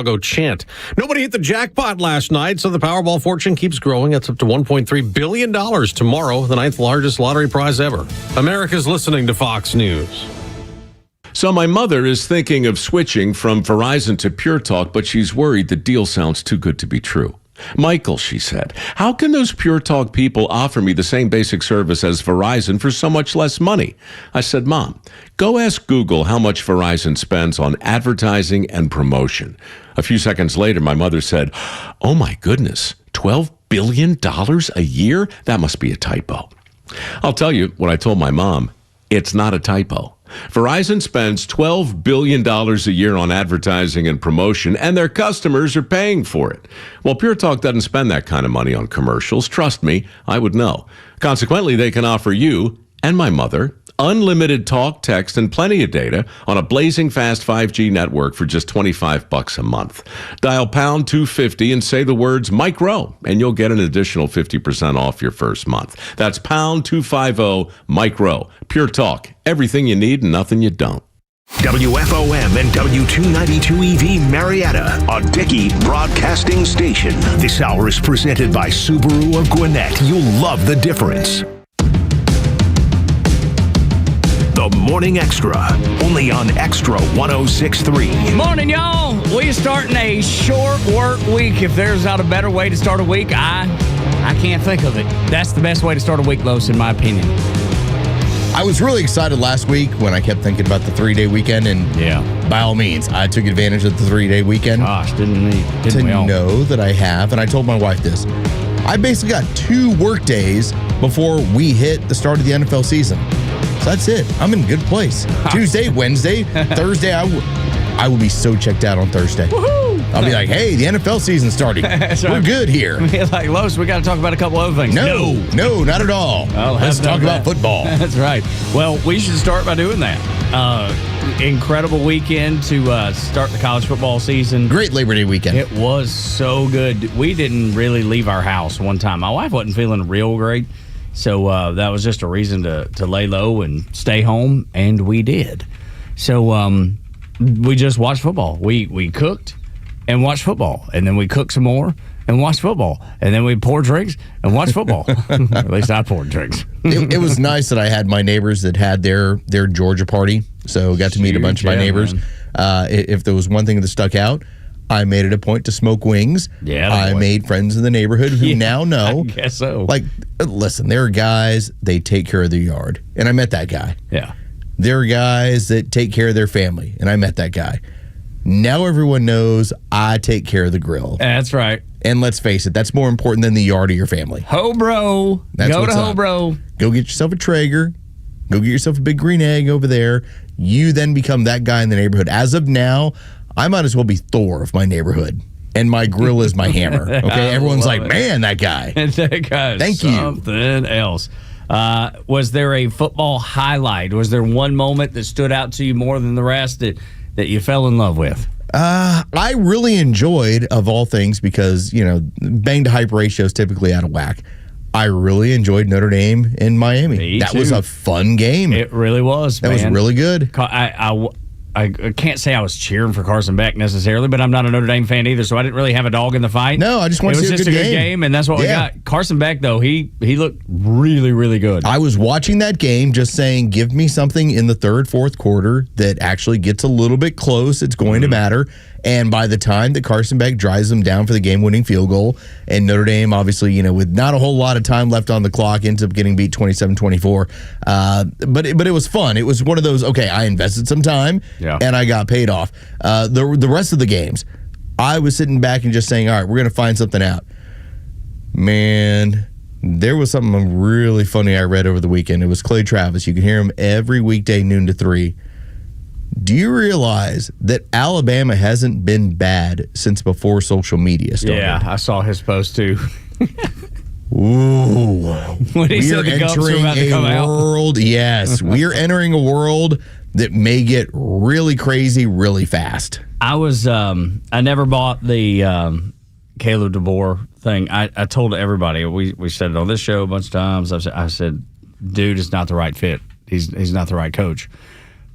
Go chant. Nobody hit the jackpot last night, so the Powerball fortune keeps growing. It's up to $1.3 billion tomorrow, the 9th largest lottery prize ever. America's listening to Fox News. So my mother is thinking of switching from Verizon to Pure Talk, but she's worried the deal sounds too good to be true. Michael, she said, how can those Pure Talk people offer me the same basic service as Verizon for so much less money? I said, Mom, go ask Google how much Verizon spends on advertising and promotion. A few seconds later, my mother said, oh my goodness, $12 billion a year? That must be a typo. I'll tell you what I told my mom. It's not a typo. Verizon spends $12 billion a year on advertising and promotion, and their customers are paying for it. Well, Pure Talk doesn't spend that kind of money on commercials. Trust me, I would know. Consequently, they can offer you and my mother unlimited talk, text, and plenty of data on a blazing fast 5G network for just $25 a month. Dial pound 250 and say the words Mike Rowe, and you'll get an additional 50% off your first month. That's pound 250 Mike Rowe. Pure Talk. Everything you need and nothing you don't. WFOM and W292EV Marietta, a Dickey broadcasting station. This hour is presented by Subaru of Gwinnett. You'll love the difference. The Morning Extra, only on Extra 106.3. Morning, y'all. We're starting a short work week. If there's not a better way to start a week, I can't think of it. That's the best way to start a week, Los, in my opinion. I was really excited last week when I kept thinking about the 3-day weekend, and by all means, I took advantage of the 3-day weekend. Gosh, didn't we all? Know that I have, and I told my wife this. I basically got 2 work days before we hit the start of the NFL season. So that's it. I'm in a good place. Tuesday, Wednesday, Thursday, I will be so checked out on Thursday. Woohoo! I'll be like, hey, the NFL season's starting. We're good here. Like, Los, we got to talk about a couple other things. No, not at all. Let's talk about football. That's right. Well, we should start by doing that. Incredible weekend to start the college football season. Great Labor Day weekend. It was so good. We didn't really leave our house one time. My wife wasn't feeling real great. So that was just a reason to lay low and stay home, and we did. So we just watched football. We cooked and watched football, and then we cooked some more and watched football, and then we poured drinks and watched football. At least I poured drinks. It was nice that I had my neighbors that had their Georgia party, so got to meet a bunch of my neighbors. If there was one thing that stuck out, I made it a point to smoke wings. Yeah, I made friends in the neighborhood who now know. I guess so. Like, listen, there are guys, they take care of their yard. And I met that guy. Yeah. There are guys that take care of their family. And I met that guy. Now everyone knows I take care of the grill. That's right. And let's face it, that's more important than the yard of your family. Ho, bro. Go to Ho, bro. Go get yourself a Traeger. Go get yourself a big green egg over there. You then become that guy in the neighborhood. As of now, I might as well be Thor of my neighborhood, and my grill is my hammer. Okay, everyone's like, man, that guy. That guy. Thank you. Something else. Was there a football highlight? Was there one moment that stood out to you more than the rest that you fell in love with? I really enjoyed, of all things, because bang to hype ratio is typically out of whack. I really enjoyed Notre Dame in Miami. That was a fun game. It really was. That was really good. I can't say I was cheering for Carson Beck necessarily, but I'm not a Notre Dame fan either, so I didn't really have a dog in the fight. No, I just want to see a good game. It was just a good game, and that's what we got. Carson Beck, though, he looked really, really good. I was watching that game just saying, give me something in the third, fourth quarter that actually gets a little bit close. It's going to matter. And by the time that Carson Beck drives them down for the game-winning field goal, and Notre Dame, obviously, with not a whole lot of time left on the clock, ends up getting beat 27-24. But it was fun. It was one of those, okay, I invested some time, and I got paid off. The rest of the games, I was sitting back and just saying, all right, we're going to find something out. Man, there was something really funny I read over the weekend. It was Clay Travis. You can hear him every weekday, noon to 3. Do you realize that Alabama hasn't been bad since before social media started? Yeah, I saw his post too. Ooh. When he said the Gumps were about to come world, out. Yes, we are entering a world that may get really crazy really fast. I never bought the Caleb DeBoer thing. I told everybody, we said it on this show a bunch of times. I said, dude is not the right fit. He's not the right coach.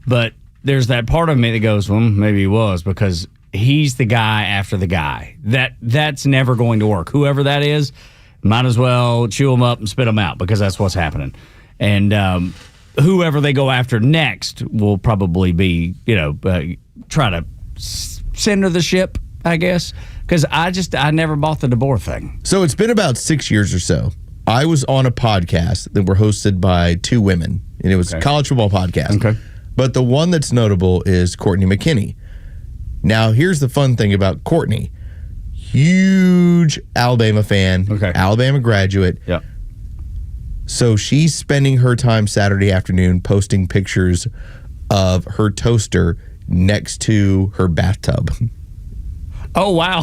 But there's that part of me that goes, well, maybe he was, because he's the guy after the guy. That's never going to work. Whoever that is, might as well chew them up and spit them out because that's what's happening. And whoever they go after next will probably be, try to center the ship, I guess, because I never bought the DeBoer thing. So it's been about 6 years or so. I was on a podcast that were hosted by two women, and it was a college football podcast. Okay. But the one that's notable is Courtney McKinney. Now, here's the fun thing about Courtney. Huge Alabama fan, Alabama graduate. Yeah. So she's spending her time Saturday afternoon posting pictures of her toaster next to her bathtub. Oh, wow.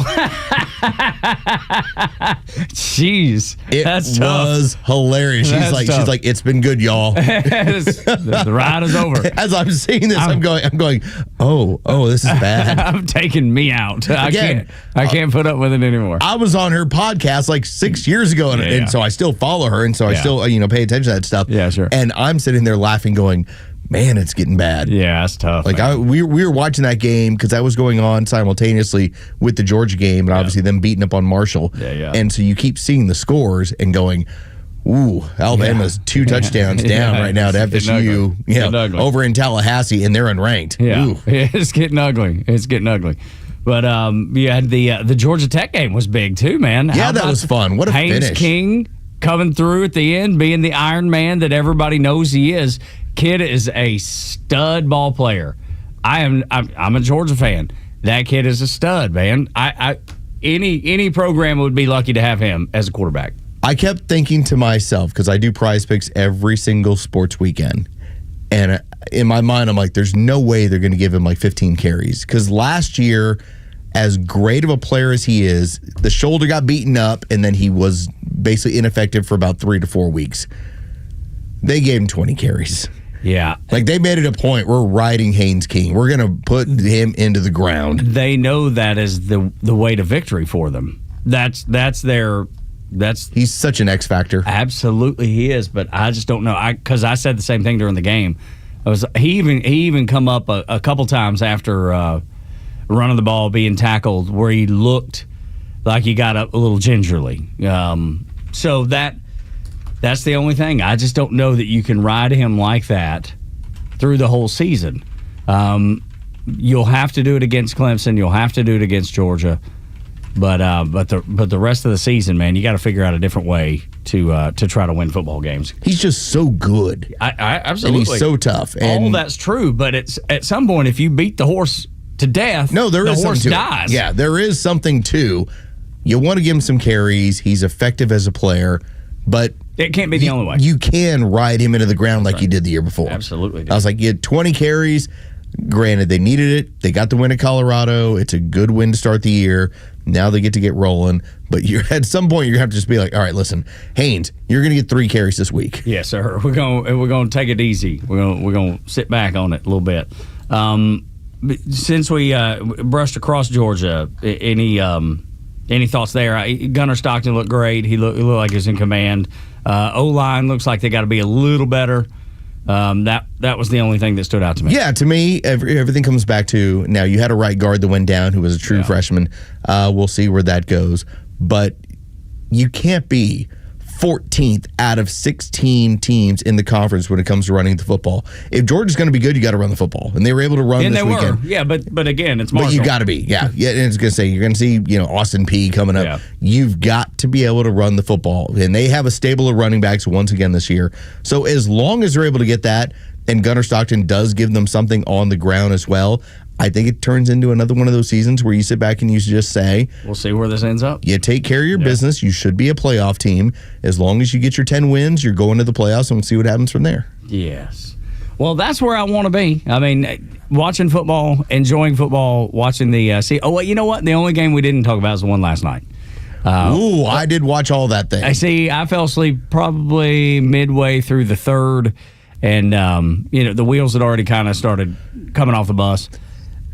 Jeez. It was hilarious. She's like, it's been good, y'all. The ride is over. As I'm seeing this, I'm going, oh, this is bad. I'm taking me out. I can't put up with it anymore. I was on her podcast like 6 years ago, and so I still follow her, and so I still, pay attention to that stuff. Yeah, sure. And I'm sitting there laughing, going, man, it's getting bad. Yeah, that's tough. Like we were watching that game because that was going on simultaneously with the Georgia game, and obviously them beating up on Marshall. Yeah. And so you keep seeing the scores and going, ooh, Alabama's 2 touchdowns down right now to FSU. Over in Tallahassee, and they're unranked. Yeah, Ooh. it's getting ugly. But the Georgia Tech game was big too, man. Yeah, that was fun. What a Haynes finish! King coming through at the end, being the Iron Man that everybody knows he is. Kid is a stud ball player. I'm a Georgia fan. That kid is a stud, man. Any program would be lucky to have him as a quarterback. I kept thinking to myself, because I do prize picks every single sports weekend, and in my mind, I'm like, there's no way they're going to give him like 15 carries. Because last year, as great of a player as he is, the shoulder got beaten up, and then he was basically ineffective for about 3 to 4 weeks. They gave him 20 carries. Yeah. Like, they made it a point. We're riding Haynes King. We're going to put him into the ground. They know that is the way to victory for them. That's he's such an X factor. Absolutely he is, but I just don't know. Because I said the same thing during the game. He even come up a couple times after running the ball, being tackled, where he looked like he got up a little gingerly. So that's the only thing. I just don't know that you can ride him like that through the whole season. You'll have to do it against Clemson. You'll have to do it against Georgia. But the rest of the season, man, you got to figure out a different way to try to win football games. He's just so good. I absolutely. And he's so tough. And all that's true, but it's at some point, if you beat the horse to death, the horse dies. Yeah, there is something to. You want to give him some carries. He's effective as a player, but it can't be the only way. You can ride him into the ground like you did the year before. Absolutely. I was like, you had 20 carries. Granted, they needed it. They got the win at Colorado. It's a good win to start the year. Now they get to get rolling. But at some point, you're going to have to just be like, all right, listen, Haynes, you're going to get 3 carries this week. Yes, sir. We're going to take it easy. We're going to sit back on it a little bit. Since we brushed across Georgia, any thoughts there? Gunnar Stockton looked great. He looked like he was in command. O-line looks like they got to be a little better. That was the only thing that stood out to me. Yeah, to me, everything comes back to, now you had a right guard that went down who was a true freshman. We'll see where that goes. But you can't be 14th out of 16 teams in the conference when it comes to running the football. If Georgia's going to be good, you got to run the football. And they were able to run this weekend. Yeah, but again, it's Marshall. But you got to be, yeah. And it's going to say, you're going to see, Austin P coming up. Yeah. You've got to be able to run the football. And they have a stable of running backs once again this year. So as long as they're able to get that, and Gunnar Stockton does give them something on the ground as well, I think it turns into another one of those seasons where you sit back and you just say, we'll see where this ends up. You take care of your business. You should be a playoff team. As long as you get your 10 wins, you're going to the playoffs, and we'll see what happens from there. Yes. Well, that's where I want to be. I mean, watching football, enjoying football, watching the you know what? The only game we didn't talk about is the one last night. I did watch all that thing. I fell asleep probably midway through the third, and the wheels had already kind of started coming off the bus.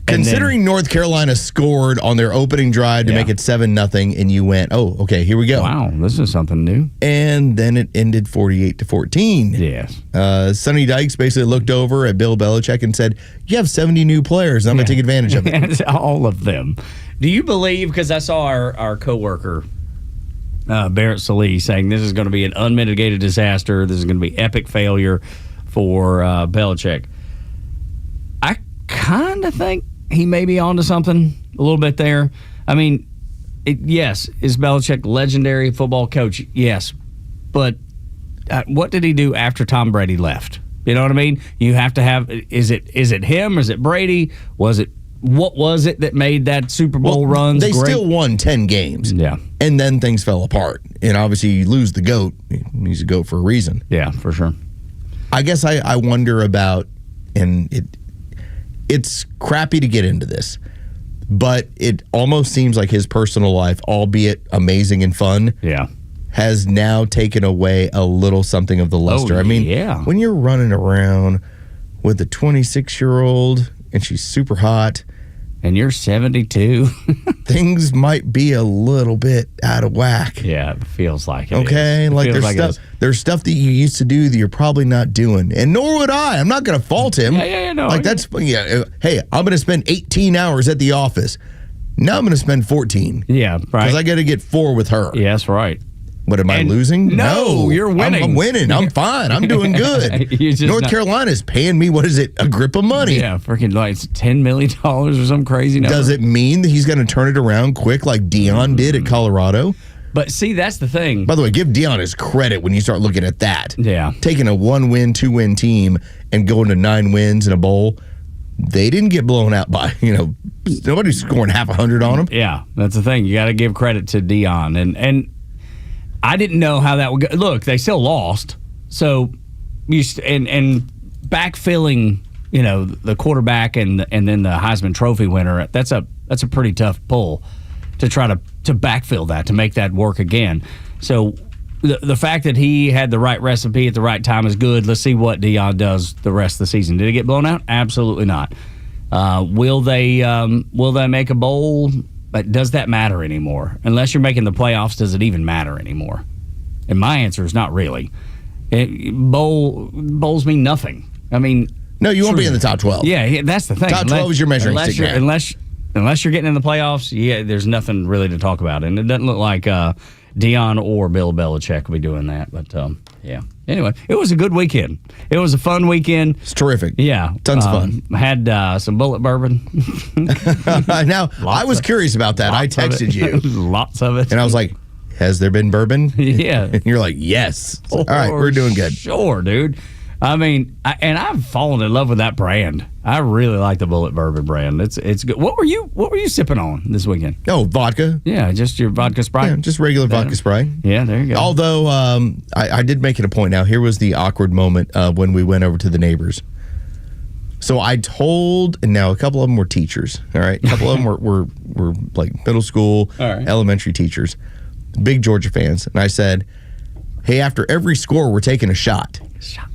Considering North Carolina scored on their opening drive to make it 7-0, and you went, oh, okay, here we go. Wow, this is something new. And then it ended 48-14. Yes. Sonny Dykes basically looked over at Bill Belichick and said, you have 70 new players. I'm going to take advantage of it. All of them. Do you believe, because I saw our coworker, Barrett Salee, saying this is going to be an unmitigated disaster. This is going to be epic failure for Belichick. I kind of think he may be onto something a little bit there. I mean, yes, is Belichick legendary football coach? Yes. But what did he do after Tom Brady left? You know what I mean? You have to have, is it him? Is it Brady? What was it that made that Super Bowl runs They great? still won 10 games. Yeah. And then things fell apart. And obviously, you lose the GOAT. He's a GOAT for a reason. Yeah, for sure. I guess I wonder about, and it's crappy to get into this, but it almost seems like his personal life, albeit amazing and fun, has now taken away a little something of the luster. I mean, when you're running around with a 26-year-old and she's super hot, and you're 72, things might be a little bit out of whack. Yeah, it feels like it. Okay, is. like there's stuff that you used to do that you're probably not doing, and nor would I. I'm not going to fault him. No. Like hey, I'm going to spend 18 hours at the office. Now I'm going to spend 14. Yeah, right. Because I got to get 4 with her. Yeah, that's right. What, am I losing? No, you're winning. I'm winning. I'm fine. I'm doing good. North Carolina's paying me, what is it, a grip of money. Yeah, freaking like it's $10 million or some crazy number. Does it mean that he's going to turn it around quick like Deion did at Colorado? But see, that's the thing. By the way, give Deion his credit when you start looking at that. Yeah. Taking a 1-win, 2-win team and going to 9 wins in a bowl, they didn't get blown out by, nobody's scoring half 100 on them. Yeah, that's the thing. You got to give credit to Deion. And I didn't know how that would go. Look, they still lost. So, and backfilling, the quarterback and then the Heisman Trophy winner, that's a pretty tough pull to try to backfill that, to make that work again. So the fact that he had the right recipe at the right time is good. Let's see what Deion does the rest of the season. Did he get blown out? Absolutely not. Will they make a bowl? But does that matter anymore? Unless you're making the playoffs, does it even matter anymore? And my answer is not really. Bowls mean nothing. I mean, no, you won't be in the top 12. Yeah, that's the thing. Top 12 is your measuring stick. Unless you're getting in the playoffs, there's nothing really to talk about. And it doesn't look like Deion or Bill Belichick will be doing that. But yeah. Anyway, it was a good weekend. It was a fun weekend. It's terrific. Yeah. Tons of fun. Had some bullet bourbon. Now, I was curious about that. I texted you. Lots of it. And I was like, has there been bourbon? Yeah. And you're like, yes. All right, we're doing good. Sure, dude. I mean, I've fallen in love with that brand. I really like the Bullet Bourbon brand. It's good. What were you sipping on this weekend? Oh, vodka. Yeah, just your vodka Sprite. Yeah, just regular vodka Sprite. Yeah, there you go. Although I did make it a point. Now, here was the awkward moment when we went over to the neighbors. So I told, and now a couple of them were teachers. All right, a couple of them were like middle school, elementary teachers, big Georgia fans, and I said, "Hey, after every score, we're taking a shot." Shot.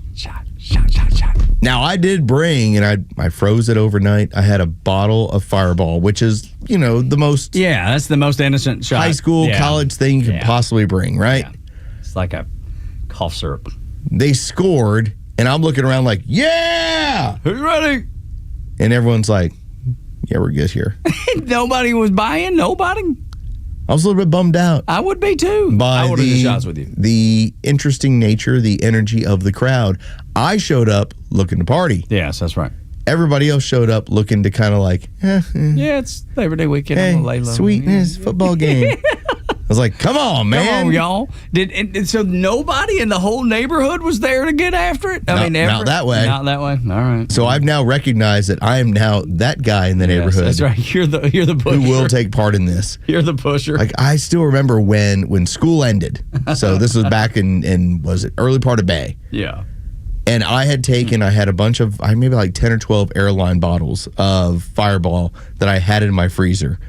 Now, I did bring, and I froze it overnight. I had a bottle of Fireball, which is, the most... Yeah, that's the most innocent shot. High school, college thing you can possibly bring, right? Yeah. It's like a cough syrup. They scored, and I'm looking around like, yeah! Who's ready? And everyone's like, yeah, we're good here. Nobody was buying? Nobody? I was a little bit bummed out. I would be too. By I would have the shots with you. The interesting nature, the energy of the crowd. I showed up looking to party. Yes, that's right. Everybody else showed up looking to kind of like, yeah, it's Labor Day weekend. Hey, I'm gonna lay low. Sweetness, football game. I was like, come on, man. Come on, y'all. And so nobody in the whole neighborhood was there to get after it? Not that way. Not that way. All right. So I've now recognized that I am now that guy in the neighborhood. That's right. You're the pusher. Who will take part in this. You're the pusher. Like, I still remember when school ended. So this was back in was it early part of May. Yeah. And I had a bunch of, maybe like 10 or 12 airline bottles of Fireball that I had in my freezer.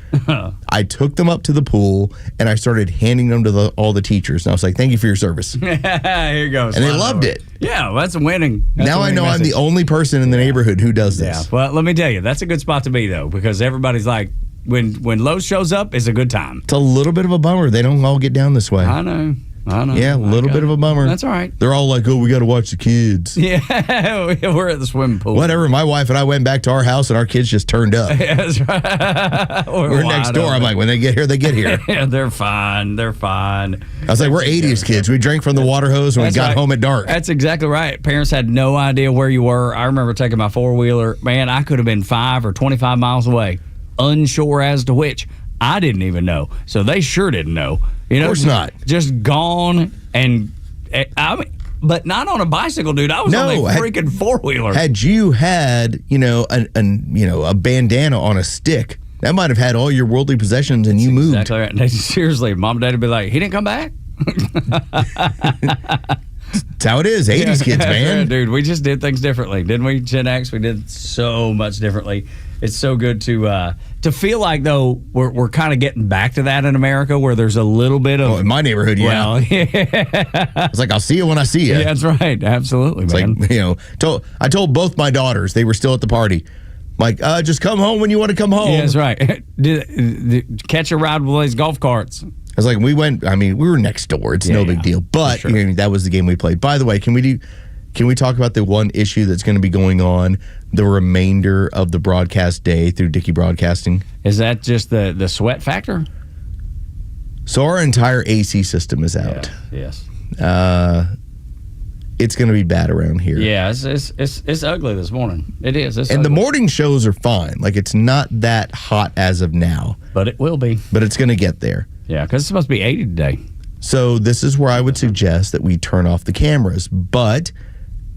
I took them up to the pool and I started handing them to all the teachers. And I was like, thank you for your service. Here you go. And they loved it. Yeah, well, that's a winning. Now I know I'm the only person in the neighborhood who does this. Yeah, well, let me tell you, that's a good spot to be, though, because everybody's like, when Lowe's shows up, it's a good time. It's a little bit of a bummer. They don't all get down this way. I know. Yeah, a little bit of a bummer. That's all right. They're all like, oh, we got to watch the kids. Yeah, we're at the swimming pool. Whatever. My wife and I went back to our house and our kids just turned up. Yeah, that's right. We're next door. I'm like, when they get here, they get here. Yeah, they're fine. They're fine. I was like, we're 80s kids. We drank from the water hose when we got home at dark. That's exactly right. Parents had no idea where you were. I remember taking my four-wheeler. Man, I could have been 5 or 25 miles away, unsure as to which. I didn't even know. So they sure didn't know. You know, of course not. Just gone and but not on a bicycle, dude. I was on a freaking four-wheeler. Had you had, a bandana on a stick, that might have had all your worldly possessions and you moved. Exactly right. And seriously, Mom and Dad would be like, he didn't come back? That's how it is. 80s kids, man. Dude, we just did things differently, didn't we? Gen X, we did so much differently. It's so good to feel like, though, we're kind of getting back to that in America, where there's a little bit of... Oh, in my neighborhood, yeah. Well, yeah. It's like, I'll see you when I see you. Yeah, that's right. Absolutely, it's man. Like, I told both my daughters, they were still at the party, like, just come home when you want to come home. Yeah, that's right. Catch a ride with those golf carts. I was like, we were next door. It's no big deal. But sure. That was the game we played. By the way, can we talk about the one issue that's going to be going on the remainder of the broadcast day through Dickey Broadcasting? Is that just the sweat factor? So our entire AC system is out. Yeah, yes. It's going to be bad around here. Yeah, it's ugly this morning. It is. It's and ugly. the morning shows are fine. Like, it's not that hot as of now. But it will be. But it's going to get there. Yeah, because it's supposed to be 80 today. So this is where I would suggest that we turn off the cameras. But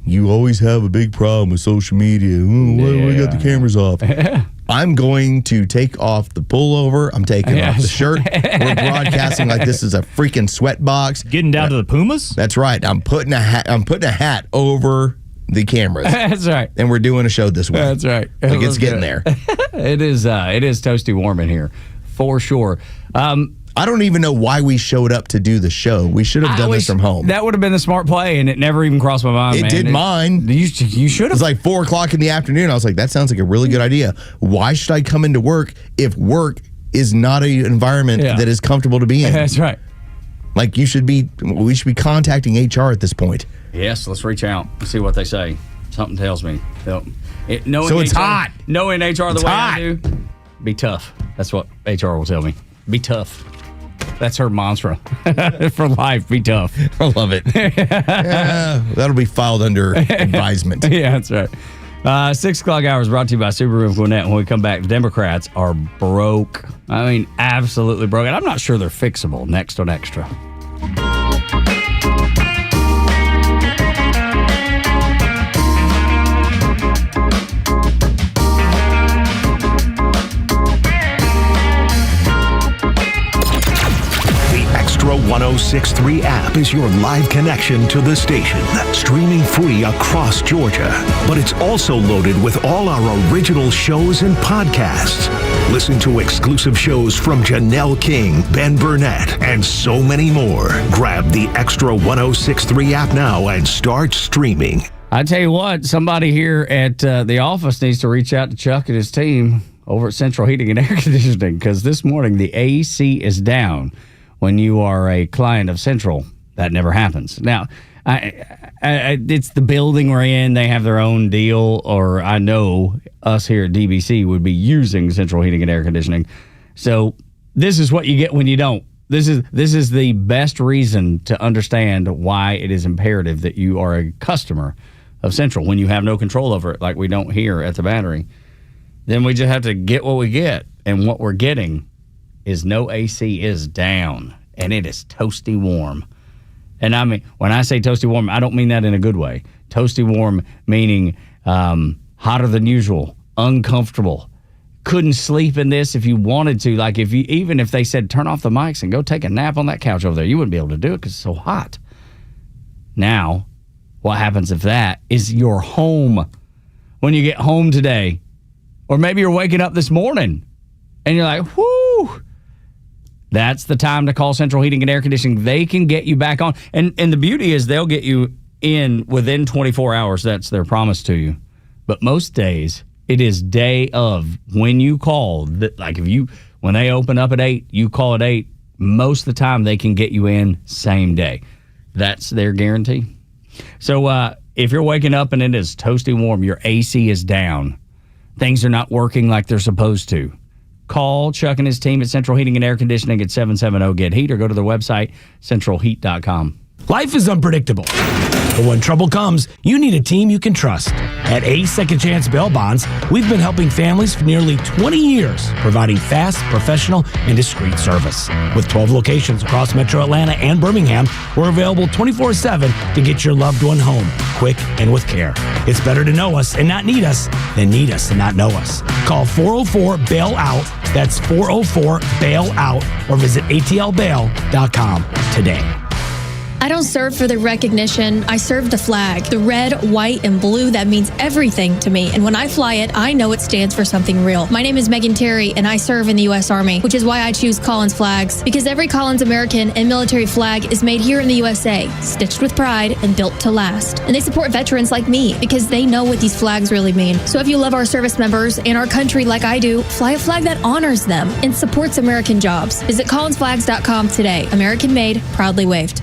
you always have a big problem with social media. We got the cameras off. I'm going to take off the pullover. I'm taking off the shirt. We're broadcasting like this is a freaking sweat box. Getting down to the Pumas? That's right. I'm putting a hat over the cameras. That's right. And we're doing a show this way. That's right. Like, it's getting there. It is toasty warm in here, for sure. I don't even know why we showed up to do the show. We should have done this from home. That would have been the smart play, and it never even crossed my mind, It man. did mine. You should It have. was like 4 o'clock in the afternoon. I was like, that sounds like a really good idea. Why should I come into work if work is not an environment that is comfortable to be in? That's right. Like, we should be contacting HR at this point. Yes, let's reach out and see what they say. Something tells me. So it's hot. Knowing HR the It's way hot. I do, be tough. That's what HR will tell me. Be tough. That's her mantra for life. Be tough. I love it. That'll be filed under advisement. Yeah, that's right. 6 o'clock hours brought to you by Subaru of Gwinnett. When we come back, the Democrats are broke. I mean, absolutely broke. And I'm not sure they're fixable. Next on Extra. Xtra 106.3 app is your live connection to the station, streaming free across Georgia. But it's also loaded with all our original shows and podcasts. Listen to exclusive shows from Janelle King, Ben Burnett, and so many more. Grab the Xtra 106.3 app now and start streaming. I tell you what, somebody here at the office needs to reach out to Chuck and his team over at Central Heating and Air Conditioning, because this morning the AC is down. When you are a client of Central, that never happens. Now, it's the building we're in. They have their own deal, or I know us here at DBC would be using Central Heating and Air Conditioning. So this is what you get when you don't. This is the best reason to understand why it is imperative that you are a customer of Central when you have no control over it, like we don't here at the Battery. Then we just have to get what we get, and what we're getting is no AC is down, and it is toasty warm. And I mean, when I say toasty warm, I don't mean that in a good way. Toasty warm meaning hotter than usual, uncomfortable. Couldn't sleep in this if you wanted to. Like, even if they said turn off the mics and go take a nap on that couch over there, you wouldn't be able to do it because it's so hot. Now, what happens if that is your home when you get home today. Or maybe you're waking up this morning and you're like, whoo. That's the time to call Central Heating and Air Conditioning. They can get you back on. And the beauty is they'll get you in within 24 hours. That's their promise to you. But most days, it is day of when you call. Like when they open up at 8, you call at 8. Most of the time, they can get you in same day. That's their guarantee. So if you're waking up and it is toasty warm, your AC is down, things are not working like they're supposed to, call Chuck and his team at Central Heating and Air Conditioning at 770-GET-HEAT or go to their website, centralheat.com. Life is unpredictable, but when trouble comes, you need a team you can trust. At Ace Second Chance Bail Bonds, we've been helping families for nearly 20 years, providing fast, professional, and discreet service. With 12 locations across Metro Atlanta and Birmingham, we're available 24/7 to get your loved one home, quick and with care. It's better to know us and not need us than need us and not know us. Call 404-BAIL-OUT, that's 404-BAIL-OUT, or visit atlbail.com today. I don't serve for the recognition. I serve the flag. The red, white, and blue, that means everything to me. And when I fly it, I know it stands for something real. My name is Megan Terry, and I serve in the U.S. Army, which is why I choose Collins flags. Because every Collins American and military flag is made here in the USA, stitched with pride and built to last. And they support veterans like me because they know what these flags really mean. So if you love our service members and our country like I do, fly a flag that honors them and supports American jobs. Visit collinsflags.com today. American made, proudly waved.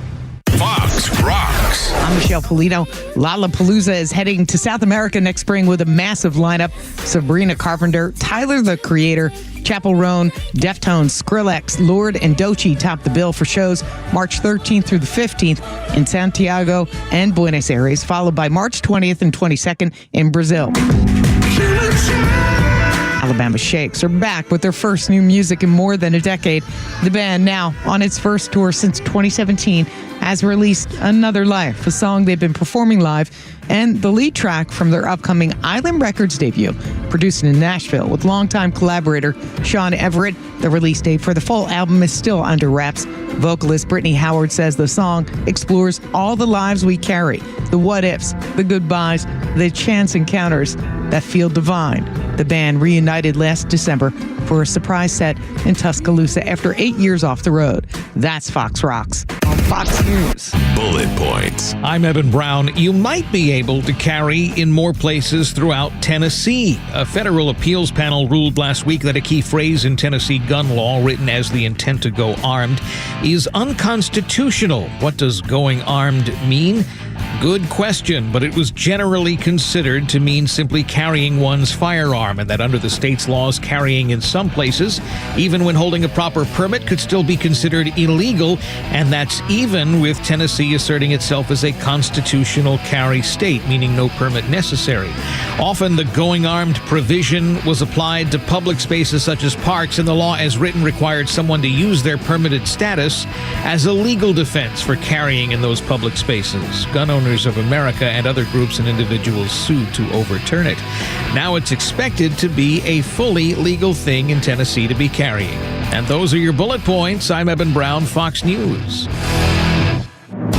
Fox Rocks. I'm Michelle Polito. Lollapalooza is heading to South America next spring with a massive lineup. Sabrina Carpenter, Tyler the Creator, Chappell Roan, Deftones, Skrillex, Lorde, and Doechii top the bill for shows March 13th through the 15th in Santiago and Buenos Aires, followed by March 20th and 22nd in Brazil. Alabama Shakes are back with their first new music in more than a decade. The band, now on its first tour since 2017, has released Another Life, a song they've been performing live, and the lead track from their upcoming Island Records debut, produced in Nashville with longtime collaborator Sean Everett. The release date for the full album is still under wraps. Vocalist Brittany Howard says the song explores all the lives we carry, the what-ifs, the goodbyes, the chance encounters that feel divine. The band reunited last December for a surprise set in Tuscaloosa after 8 years off the road. That's Fox Rocks on Fox News. Bullet points. I'm Evan Brown. You might be able to carry in more places throughout Tennessee. A federal appeals panel ruled last week that a key phrase in Tennessee gun law, written as the intent to go armed, is unconstitutional. What does going armed mean? Good question, but it was generally considered to mean simply carrying one's firearm, and that under the state's laws, carrying in some places, even when holding a proper permit, could still be considered illegal, and that's even with Tennessee asserting itself as a constitutional carry state, meaning no permit necessary. Often the going armed provision was applied to public spaces such as parks, and the law as written required someone to use their permitted status as a legal defense for carrying in those public spaces. Gun Owners of America and other groups and individuals sued to overturn it. Now it's expected to be a fully legal thing in Tennessee to be carrying. And those are your bullet points. I'm Evan Brown, Fox News.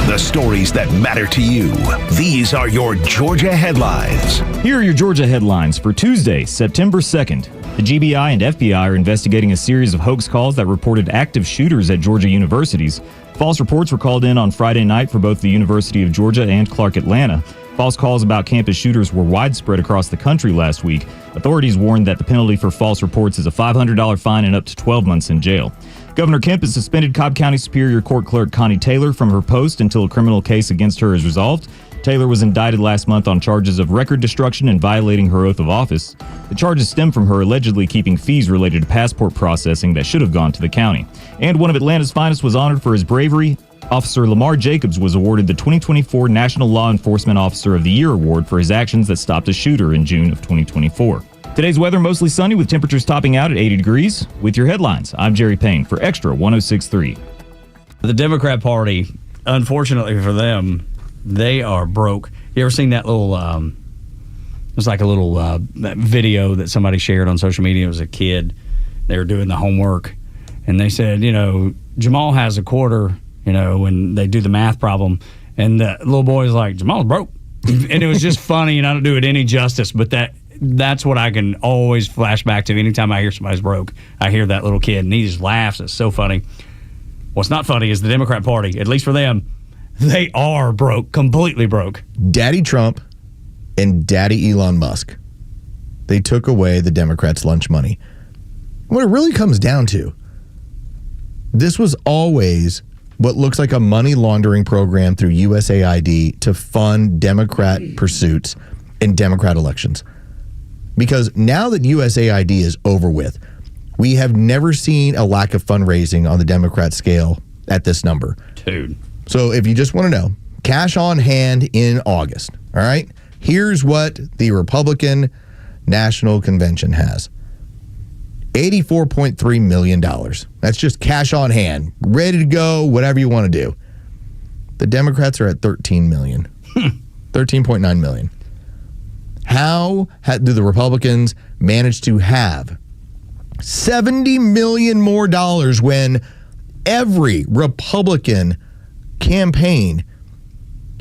The stories that matter to you. These are your Georgia headlines. Here are your Georgia headlines for Tuesday, September 2nd. The GBI and FBI are investigating a series of hoax calls that reported active shooters at Georgia universities. False reports were called in on Friday night for both the University of Georgia and Clark Atlanta. False calls about campus shooters were widespread across the country last week. Authorities warned that the penalty for false reports is a $500 fine and up to 12 months in jail. Governor Kemp has suspended Cobb County Superior Court Clerk Connie Taylor from her post until a criminal case against her is resolved. Taylor was indicted last month on charges of record destruction and violating her oath of office. The charges stem from her allegedly keeping fees related to passport processing that should have gone to the county. And one of Atlanta's finest was honored for his bravery. Officer Lamar Jacobs was awarded the 2024 National Law Enforcement Officer of the Year award for his actions that stopped a shooter in June of 2024. Today's weather mostly sunny with temperatures topping out at 80 degrees. With your headlines, I'm Jerry Payne for Extra 106.3. The Democrat Party, unfortunately for them, they are broke. You ever seen that little, it was like a little that video that somebody shared on social media? It was a kid. They were doing the homework, and they said, Jamal has a quarter, when they do the math problem, And the little boy was like, Jamal's broke. And it was just funny, and I don't do it any justice, but that's what I can always flash back to. Anytime I hear somebody's broke, I hear that little kid, and he just laughs. It's so funny. What's not funny is the Democrat Party, at least for them, they are broke, completely broke. Daddy Trump and Daddy Elon Musk, they took away the Democrats' lunch money. What it really comes down to, this was always what looks like a money laundering program through USAID to fund Democrat pursuits in Democrat elections. Because now that USAID is over with, we have never seen a lack of fundraising on the Democrat scale at this number. Dude. So if you just want to know, cash on hand in August, all right? Here's what the Republican National Convention has. $84.3 million. That's just cash on hand, ready to go, whatever you want to do. The Democrats are at $13 million. $13.9 million. How do the Republicans manage to have $70 million more dollars when every Republican campaign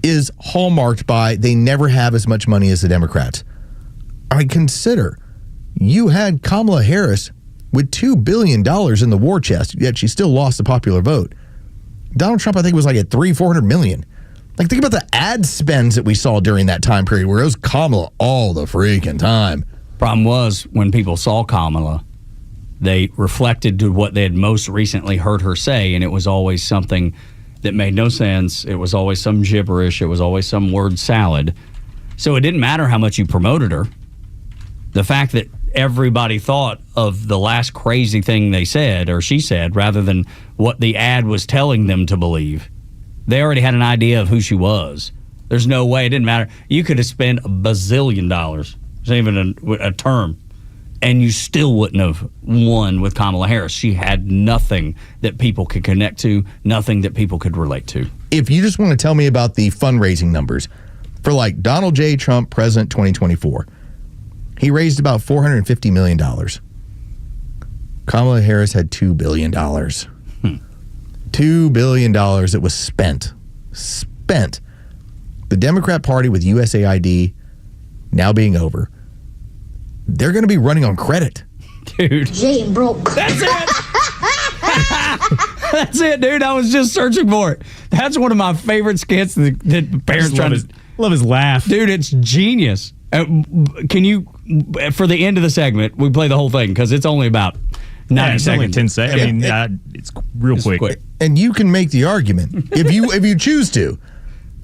is hallmarked by they never have as much money as the Democrats? I mean, consider you had Kamala Harris with $2 billion in the war chest, yet she still lost the popular vote. Donald Trump, I think, was like at $400 million. Like, think about the ad spends that we saw during that time period where it was Kamala all the freaking time. Problem was, when people saw Kamala, they reflected to what they had most recently heard her say, and it was always something that made no sense. It was always some gibberish. It was always some word salad. So it didn't matter how much you promoted her. The fact that everybody thought of the last crazy thing they said or she said rather than what the ad was telling them to believe. They already had an idea of who she was. There's no way. It didn't matter. You could have spent $1 bazillion. It's not even a term. And you still wouldn't have won with Kamala Harris. She had nothing that people could connect to, nothing that people could relate to. If you just want to tell me about the fundraising numbers for like Donald J. Trump, President 2024, he raised about $450 million. Kamala Harris had $2 billion. $2 billion that was spent. The Democrat Party with USAID now being over, they're going to be running on credit. Dude. Jay broke. That's it. That's it, dude. I was just searching for it. That's one of my favorite skits that parents try to... Love his laugh. Dude, it's genius. Can you, for the end of the segment, we play the whole thing because it's only about 90 it's only seconds. 10 seconds. I mean, it's real quick. And you can make the argument if you choose to.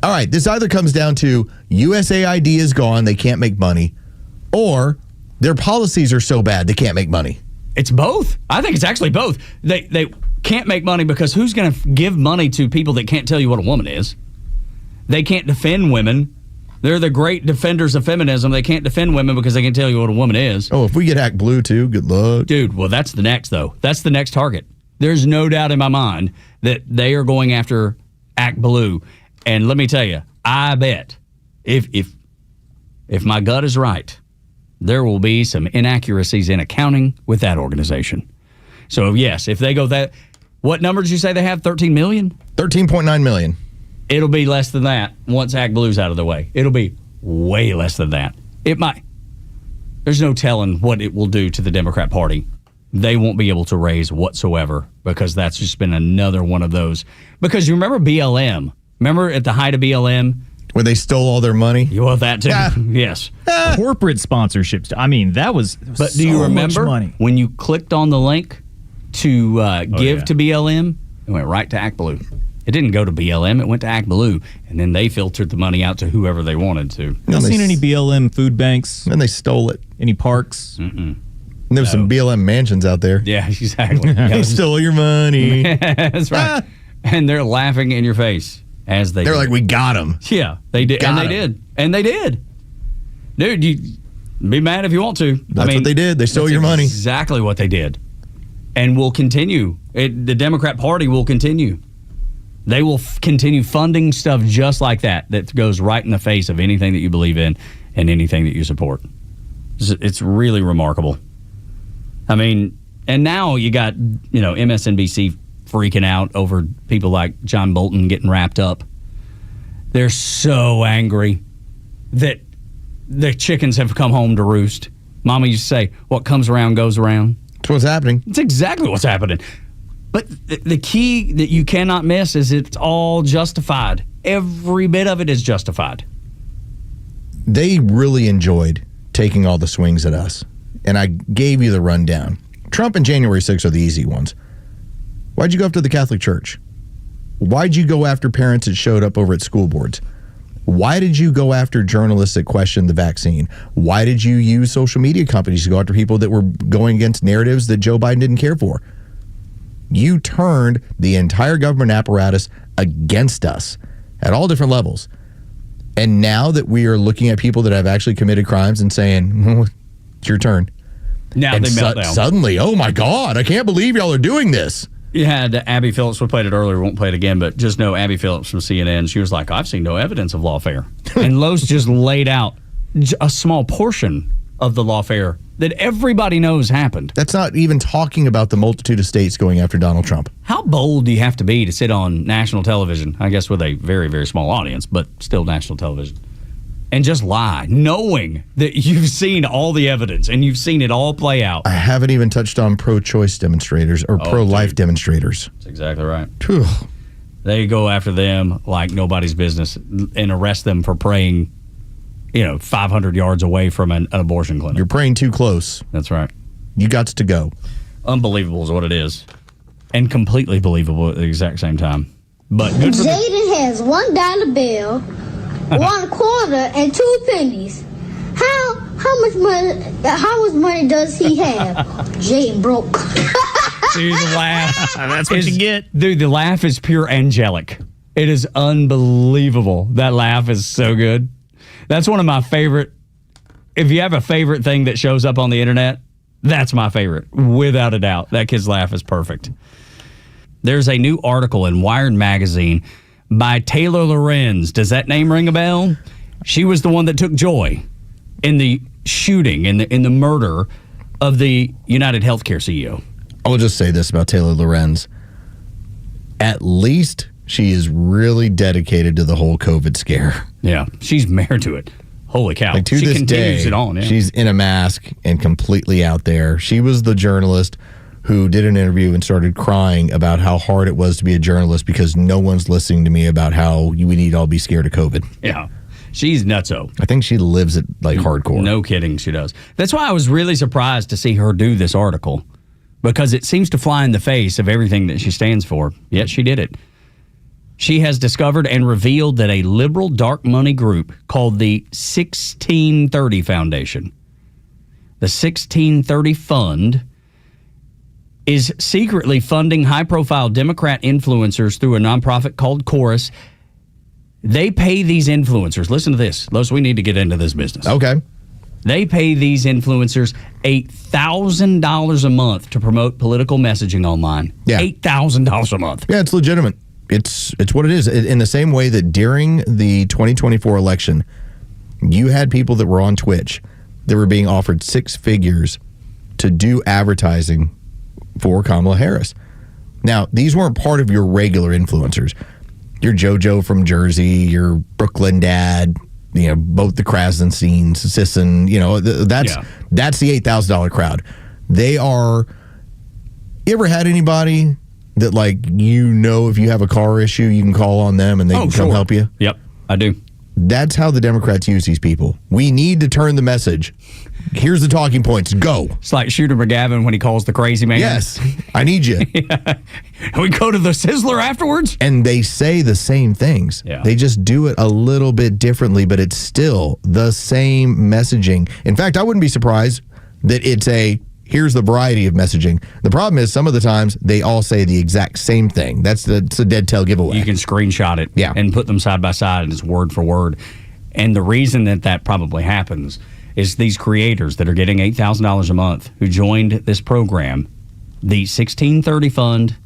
All right, this either comes down to USAID is gone, they can't make money, or their policies are so bad they can't make money. It's both. I think it's actually both. They can't make money because who's going to give money to people that can't tell you what a woman is? They can't defend women. They're the great defenders of feminism. They can't defend women because they can't tell you what a woman is. Oh, if we get Act Blue too, good luck. Dude, well, that's the next, though. That's the next target. There's no doubt in my mind that they are going after Act Blue. And let me tell you, I bet if my gut is right, there will be some inaccuracies in accounting with that organization. So, yes, if they go that, what number did you say they have? 13 million? 13.9 million. It'll be less than that once Act Blue's out of the way. It'll be way less than that. It might. There's no telling what it will do to the Democrat Party. They won't be able to raise whatsoever because that's just been another one of those. Because you remember BLM? Remember at the height of BLM? Where they stole all their money? You want that too? Yeah. Yes. Corporate sponsorships. I mean, that was But do you remember money. when you clicked on the link to give to BLM? It went right to Act Blue. It didn't go to BLM. It went to Act Blue, and then they filtered the money out to whoever they wanted to. You seen any BLM food banks? And they stole it. Any parks? And there was some BLM mansions out there. Yeah, exactly. They stole your money. That's right. And they're laughing in your face as They're like, we got them. Yeah, they did. And they did. Dude, you be mad if you want to. That's what they did. They stole your money. Exactly what they did. And will continue. The Democrat Party will continue. They will continue funding stuff just like that goes right in the face of anything that you believe in and anything that you support. It's really remarkable. I mean, and now you got, MSNBC freaking out over people like John Bolton getting wrapped up. They're so angry that the chickens have come home to roost. Mama used to say, what comes around goes around. That's what's happening. It's exactly what's happening. But the key that you cannot miss is it's all justified. Every bit of it is justified. They really enjoyed taking all the swings at us. And I gave you the rundown. Trump and January 6th are the easy ones. Why'd you go after the Catholic Church? Why'd you go after parents that showed up over at school boards? Why did you go after journalists that questioned the vaccine? Why did you use social media companies to go after people that were going against narratives that Joe Biden didn't care for? You turned the entire government apparatus against us at all different levels. And now that we are looking at people that have actually committed crimes and saying, it's your turn. Now and they melt down. Suddenly, oh my God, I can't believe y'all are doing this. You had Abby Phillips. We played it earlier. We won't play it again, but just know Abby Phillips from CNN. She was like, I've seen no evidence of lawfare. And Los just laid out a small portion of the lawfare that everybody knows happened. That's not even talking about the multitude of states going after Donald Trump. How bold do you have to be to sit on national television, I guess with a very, very small audience, but still national television, and just lie, knowing that you've seen all the evidence and you've seen it all play out? I haven't even touched on pro-choice demonstrators or pro-life demonstrators. That's exactly right. Whew. They go after them like nobody's business and arrest them for praying, 500 yards away from an abortion clinic. You're praying too close. That's right. You got to go. Unbelievable is what it is. And completely believable at the exact same time. But good for Jaden has $1 bill, 1 quarter, and 2 pennies. How much money does he have? Jaden broke. Dude, the laugh. That's what you get. Dude, the laugh is pure angelic. It is unbelievable. That laugh is so good. That's one of my favorite. If you have a favorite thing that shows up on the internet, that's my favorite, without a doubt. That kid's laugh is perfect. There's a new article in Wired magazine by Taylor Lorenz. Does that name ring a bell? She was the one that took joy in the shooting, in the murder of the United Healthcare CEO. I will just say this about Taylor Lorenz. At least she is really dedicated to the whole COVID scare. Yeah, she's married to it. Holy cow. Like, to she this continues day, it on. Yeah. She's in a mask and completely out there. She was the journalist who did an interview and started crying about how hard it was to be a journalist because no one's listening to me about how we need to all be scared of COVID. Yeah. She's nutso. I think she lives it like hardcore. No kidding, she does. That's why I was really surprised to see her do this article, because it seems to fly in the face of everything that she stands for. Yet she did it. She has discovered and revealed that a liberal dark money group called the 1630 Foundation, the 1630 Fund, is secretly funding high-profile Democrat influencers through a nonprofit called Chorus. They pay these influencers. Listen to this. Los, we need to get into this business. Okay. They pay these influencers $8,000 a month to promote political messaging online. Yeah. $8,000 a month. Yeah, it's legitimate. It's what it is. In the same way that during the 2024 election, you had people that were on Twitch that were being offered 6 figures to do advertising for Kamala Harris. Now, these weren't part of your regular influencers. Your JoJo from Jersey, your Brooklyn dad, both the Krasensteins, Sisson, that's the $8,000 crowd. They are. You ever had anybody that, if you have a car issue, you can call on them and they can come help you? Yep, I do. That's how the Democrats use these people. We need to turn the message. Here's the talking points. Go. It's like Shooter McGavin when he calls the crazy man. Yes, I need you. Yeah. We go to the Sizzler afterwards. And they say the same things. Yeah. They just do it a little bit differently, but it's still the same messaging. In fact, I wouldn't be surprised that it's here's the variety of messaging. The problem is some of the times they all say the exact same thing. It's a dead tail giveaway. You can screenshot it and put them side by side, and it's word for word. And the reason that probably happens is these creators that are getting $8,000 a month who joined this program, the 1630 Fund,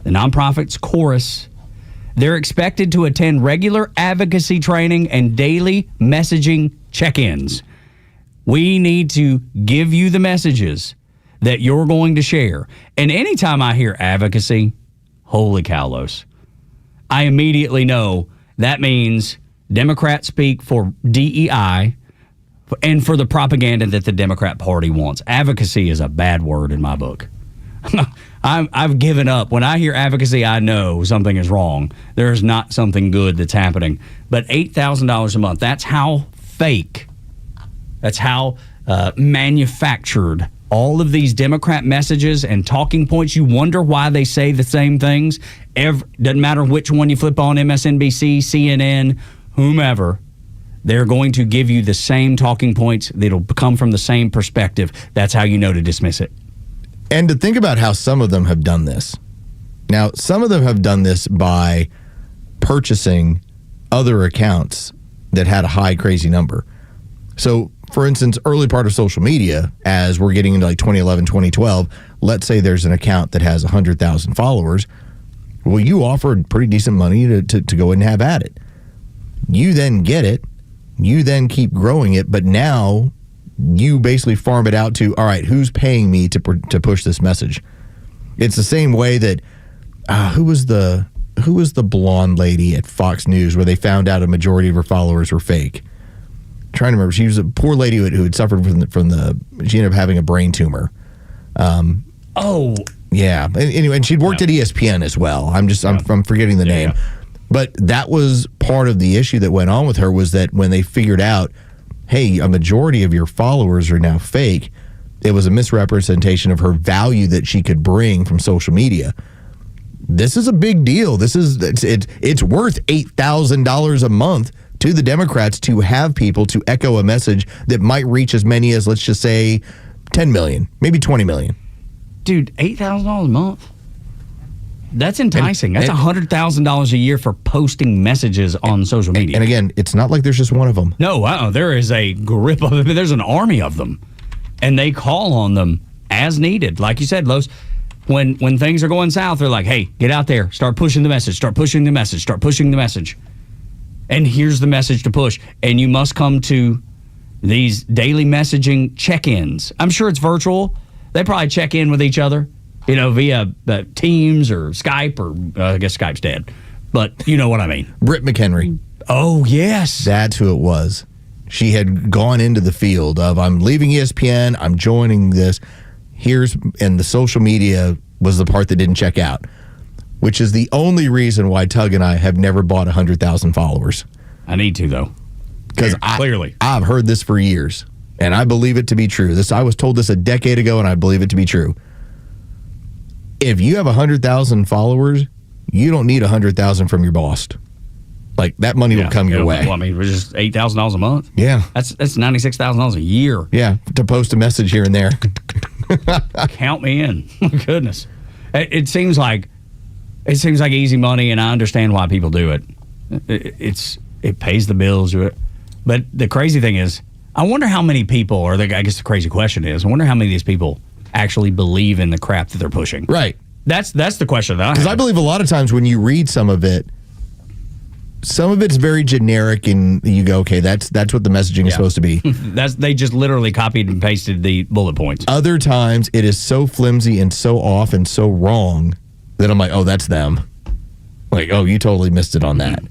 the nonprofit's Chorus, they're expected to attend regular advocacy training and daily messaging check-ins. We need to give you the messages that you're going to share. And anytime I hear advocacy, holy cow, Los, I immediately know that means Democrats speak for DEI and for the propaganda that the Democrat Party wants. Advocacy is a bad word in my book. I've given up. When I hear advocacy, I know something is wrong. There's not something good that's happening. But $8,000 a month, that's how fake, that's how manufactured all of these Democrat messages and talking points. You wonder why they say the same things. Doesn't matter which one you flip on, MSNBC, CNN, whomever. They're going to give you the same talking points. That'll come from the same perspective. That's how you know to dismiss it. And to think about how some of them have done this. Now, some of them have done this by purchasing other accounts that had a high, crazy number. So, for instance, early part of social media, as we're getting into like 2011, 2012, let's say there's an account that has 100,000 followers. Well, you offered pretty decent money to go and have at it. You then get it. You then keep growing it. But now you basically farm it out to, all right, who's paying me to push this message? It's the same way that, who was the blonde lady at Fox News where they found out a majority of her followers were fake? I'm trying to remember. She was a poor lady who had suffered from the she ended up having a brain tumor. Yeah. Anyway, and she'd worked at ESPN as well. I'm forgetting the name. Yeah. But that was part of the issue that went on with her, was that when they figured out, hey, a majority of your followers are now fake, it was a misrepresentation of her value that she could bring from social media. This is a big deal. It's worth $8,000 a month to the Democrats to have people to echo a message that might reach as many as, let's just say, 10 million, maybe 20 million. Dude, $8,000 a month? That's enticing. That's $100,000 a year for posting messages on social media. And again, it's not like there's just one of them. No, there is a grip of them. There's an army of them. And they call on them as needed. Like you said, Los, when things are going south, they're like, hey, get out there. Start pushing the message. Start pushing the message. Start pushing the message. And here's the message to push. And you must come to these daily messaging check-ins. I'm sure it's virtual. They probably check in with each other, via Teams or Skype, or I guess Skype's dead. But you know what I mean. Britt McHenry. Oh, yes. That's who it was. She had gone into the field of, I'm leaving ESPN, I'm joining this. And the social media was the part that didn't check out, which is the only reason why Tug and I have never bought 100,000 followers. I need to, though. Because clearly I've heard this for years, and I believe it to be true. I was told this a decade ago, and I believe it to be true. If you have 100,000 followers, you don't need 100,000 from your boss. Like, that money will come your way. Well, I mean, it's just $8,000 a month. Yeah. That's $96,000 a year. Yeah, to post a message here and there. Count me in. My goodness. It seems like easy money, and I understand why people do it. It pays the bills. But the crazy thing is, I wonder how many people, I guess the crazy question is, I wonder how many of these people actually believe in the crap that they're pushing. Right. That's the question that I have. Because I believe a lot of times when you read some of it's very generic, and you go, okay, that's what the messaging is supposed to be. They just literally copied and pasted the bullet points. Other times it is so flimsy and so off and so wrong that I'm like, oh, that's them. Like, oh, you totally missed it on that.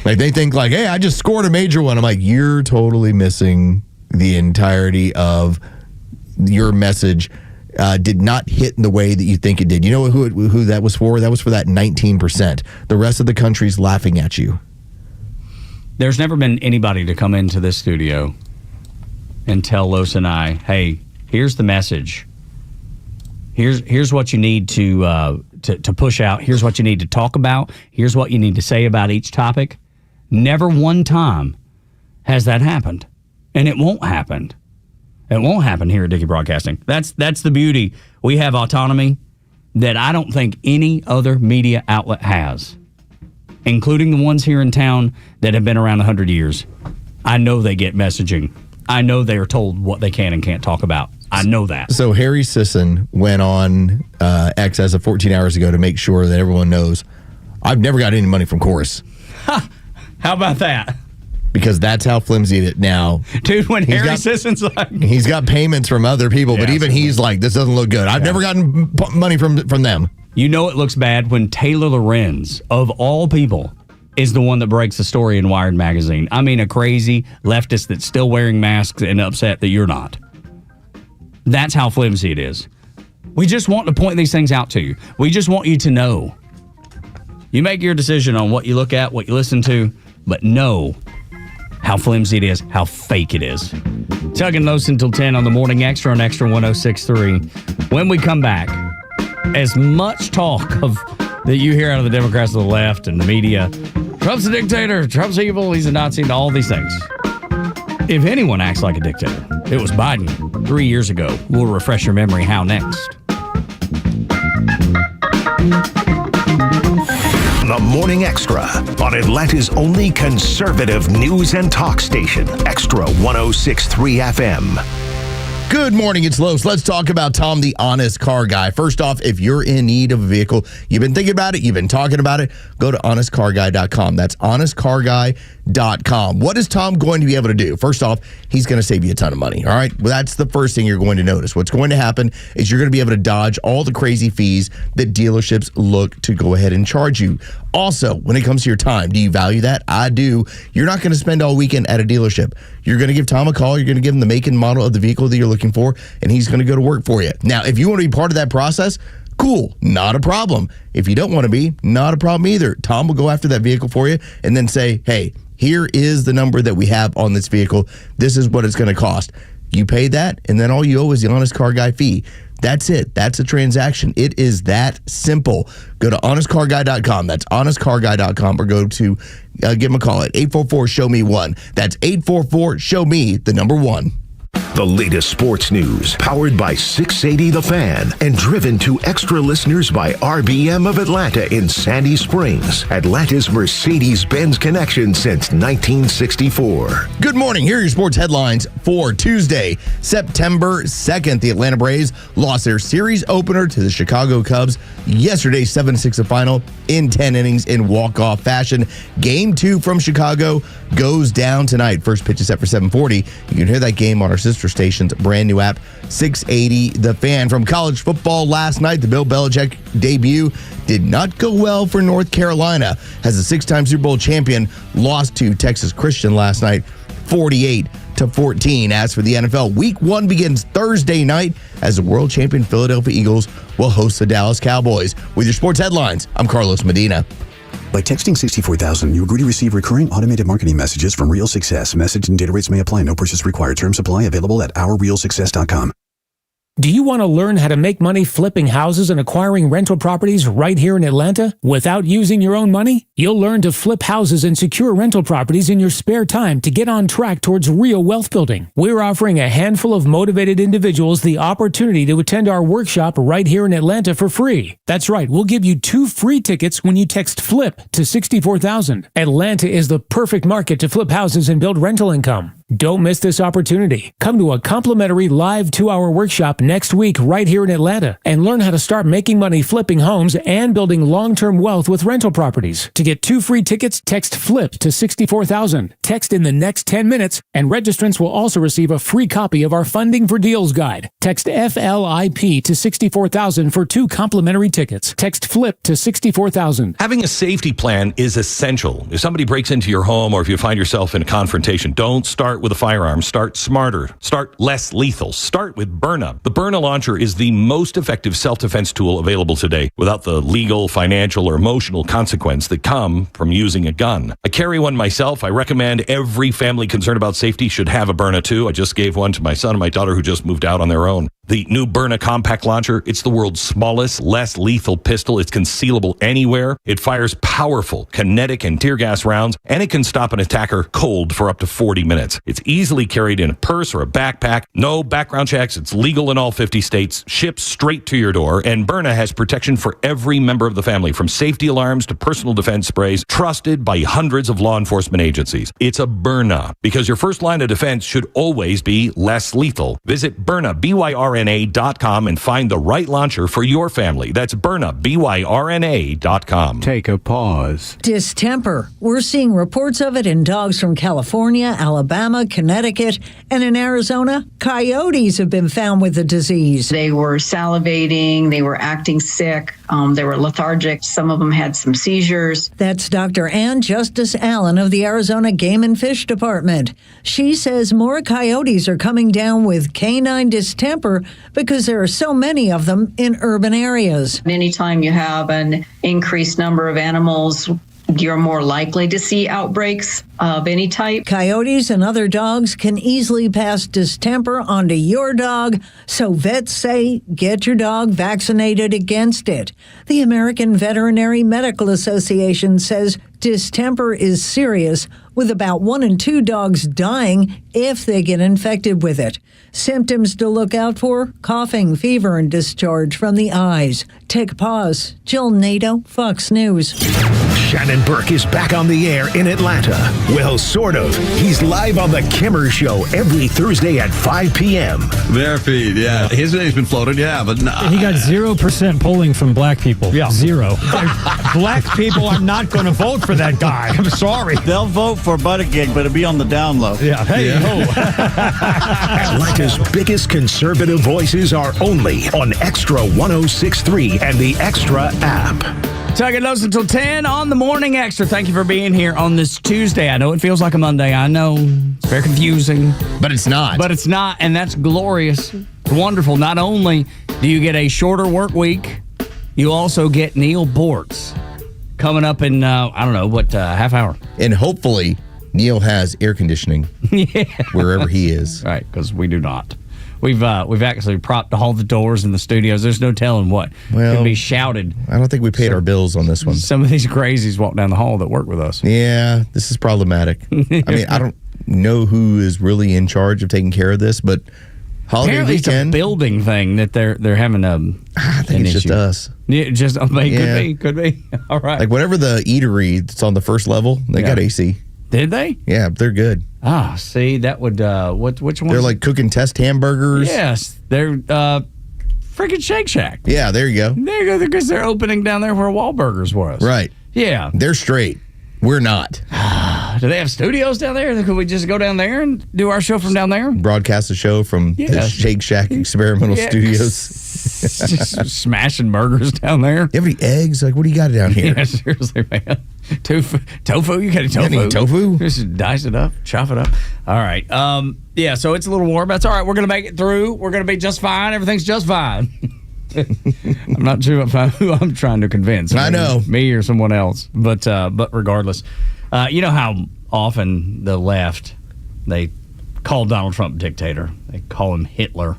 Like, they think like, hey, I just scored a major one. I'm like, you're totally missing the entirety of your message. Did not hit in the way that you think it did. You know who that was for? That was for that 19%. The rest of the country's laughing at you. There's never been anybody to come into this studio and tell Los and I, hey, here's the message. Here's what you need to push out. Here's what you need to talk about. Here's what you need to say about each topic. Never one time has that happened. And it won't happen. It won't happen here at Dickey Broadcasting. That's the beauty. We have autonomy that I don't think any other media outlet has, including the ones here in town that have been around 100 years. I know they get messaging. I know they are told what they can and can't talk about. I know that. So Harry Sisson went on X as of 14 hours ago to make sure that everyone knows, I've never got any money from Chorus. How about that? Because that's how flimsy it now. Dude, when Harry Sisson's like... He's got payments from other people, but even he's like, this doesn't look good. I've never gotten money from them. You know it looks bad when Taylor Lorenz, of all people, is the one that breaks the story in Wired magazine. I mean, a crazy leftist that's still wearing masks and upset that you're not. That's how flimsy it is. We just want to point these things out to you. We just want you to know. You make your decision on what you look at, what you listen to, but know how flimsy it is, how fake it is. Tug and Los until 10 on the Morning Extra on Extra 106.3. When we come back, as much talk that you hear out of the Democrats to the left and the media, Trump's a dictator, Trump's evil, he's a Nazi, and all these things. If anyone acts like a dictator, it was Biden 3 years ago. We'll refresh your memory how next. The Morning Extra on Atlanta's only conservative news and talk station, Extra 106.3 FM. Good morning, it's Los. Let's talk about Tom, the honest car guy. First off, if you're in need of a vehicle, you've been thinking about it, you've been talking about it, go to honestcarguy.com. That's honestcarguy.com. What is Tom going to be able to do? First off, he's going to save you a ton of money, all right? Well, that's the first thing you're going to notice. What's going to happen is you're going to be able to dodge all the crazy fees that dealerships look to go ahead and charge you. Also, when it comes to your time, do you value that? I do. You're not going to spend all weekend at a dealership. You're going to give Tom a call. You're going to give him the make and model of the vehicle that you're looking for, and he's going to go to work for you. Now, if you want to be part of that process, cool, not a problem. If you don't want to be, not a problem either. Tom will go after that vehicle for you and then say, hey, here is the number that we have on this vehicle. This is what it's going to cost. You pay that, and then all you owe is the Honest Car Guy fee. That's it. That's a transaction. It is that simple. Go to honestcarguy.com. That's honestcarguy.com, or go to give him a call at 844-SHOW-ME-1. That's 844-SHOW-ME1. The latest sports news, powered by 680 The Fan, and driven to extra listeners by RBM of Atlanta in Sandy Springs, Atlanta's Mercedes-Benz connection since 1964. Good morning. Here are your sports headlines for Tuesday, September 2nd. The Atlanta Braves lost their series opener to the Chicago Cubs yesterday, 7-6 final in 10 innings in walk-off fashion. Game 2 from Chicago goes down tonight. First pitch is set for 7:40. You can hear that game on our sister station's brand new app, 680 The Fan. From college football last night, the Bill Belichick debut did not go well for North Carolina, as the 6-time Super Bowl champion lost to Texas Christian last night, 48-14. As for the NFL, Week 1 begins Thursday night as the world champion Philadelphia Eagles will host the Dallas Cowboys. With your sports headlines, I'm Carlos Medina. By texting 64000, you agree to receive recurring automated marketing messages from Real Success. Message and data rates may apply. No purchase required. Terms apply. Available at ourrealsuccess.com. Do you want to learn how to make money flipping houses and acquiring rental properties right here in Atlanta without using your own money? You'll learn to flip houses and secure rental properties in your spare time to get on track towards real wealth building. We're offering a handful of motivated individuals the opportunity to attend our workshop right here in Atlanta for free. That's right, we'll give you 2 free tickets when you text FLIP to 64,000. Atlanta is the perfect market to flip houses and build rental income. Don't miss this opportunity. Come to a complimentary live 2-hour workshop next week right here in Atlanta and learn how to start making money flipping homes and building long-term wealth with rental properties. To get 2 free tickets, text FLIP to 64,000. Text in the next 10 minutes, and registrants will also receive a free copy of our Funding for Deals guide. Text FLIP to 64,000 for 2 complimentary tickets. Text FLIP to 64,000. Having a safety plan is essential. If somebody breaks into your home or if you find yourself in a confrontation, don't start with a firearm. Start smarter. Start less lethal. Start with Byrna. The Byrna launcher is the most effective self-defense tool available today without the legal, financial, or emotional consequence that come from using a gun. I carry one myself. I recommend every family concerned about safety should have a Byrna too. I just gave one to my son and my daughter who just moved out on their own. The new Byrna compact launcher, it's the world's smallest, less lethal pistol. It's concealable anywhere. It fires powerful kinetic and tear gas rounds, and it can stop an attacker cold for up to 40 minutes. It's easily carried in a purse or a backpack. No background checks. It's legal in all 50 states. Ships straight to your door. And Byrna has protection for every member of the family, from safety alarms to personal defense sprays, trusted by hundreds of law enforcement agencies. It's a Byrna, because your first line of defense should always be less lethal. Visit Byrna, BYRNA, byrna.com and find the right launcher for your family. That's Byrna, byrna.com. Take a pause. Distemper. We're seeing reports of it in dogs from California, Alabama, Connecticut, and in Arizona, coyotes have been found with the disease. They were salivating, they were acting sick, they were lethargic. Some of them had some seizures. That's Dr. Ann Justice Allen of the Arizona Game and Fish Department. She says more coyotes are coming down with canine distemper because there are so many of them in urban areas. Anytime you have an increased number of animals, you're more likely to see outbreaks of any type. Coyotes and other dogs can easily pass distemper onto your dog, so vets say get your dog vaccinated against it. The American Veterinary Medical Association says distemper is serious, with about 1 in 2 dogs dying if they get infected with it. Symptoms to look out for: coughing, fever, and discharge from the eyes. Take a pause. Jill Nato, Fox News. Shannon Burke is back on the air in Atlanta. Well, sort of. He's live on The Kimmer Show every Thursday at 5 p.m. Their feed, yeah. His name's been floated, yeah, but no. He got 0% polling from black people. Yeah. 0. Black people are not going to vote for that guy. I'm sorry. They'll vote for Buttigieg, but it'll be on the down low. Yeah. Hey, Atlanta's biggest conservative voices are only on Extra 106.3 and the Extra app. Tug and Los until 10 on the Morning Extra. Thank you for being here on this Tuesday. I know it feels like a Monday. I know it's very confusing. But it's not. But it's not, and that's glorious. It's wonderful. Not only do you get a shorter work week, you also get Neil Bortz coming up in, half hour. And hopefully Neil has air conditioning wherever he is. Right, because we do not. We've actually propped all the doors in the studios. There's no telling what can be shouted. I don't think we paid our bills on this one. Some of these crazies walk down the hall that work with us. Yeah, this is problematic. I mean, I don't know who is really in charge of taking care of this, but holiday apparently weekend, it's a building thing that they're having I think it's just us. Yeah, could be. All right. Like whatever the eatery that's on the first level, they got AC. Did they? Yeah, they're good. Ah, see, that would which one? They're like cooking test hamburgers. Yes, they're freaking Shake Shack. Yeah, there you go. There you go, because they're opening down there where Wahlburgers was. Right. Yeah. They're straight. We're not. Do they have studios down there? Could we just go down there and do our show from down there? Broadcast a show from the Shake Shack Experimental Studios. Just smashing burgers down there. You have any eggs? Like, what do you got down here? Yeah, seriously, man. Tofu? You got any tofu? Any tofu? Just dice it up, chop it up. All right. Yeah, so it's a little warm. That's all right. We're going to make it through. We're going to be just fine. Everything's just fine. I'm not sure who I'm trying to convince. I know. Me or someone else. But regardless, you know how often the left, they call Donald Trump dictator. They call him Hitler.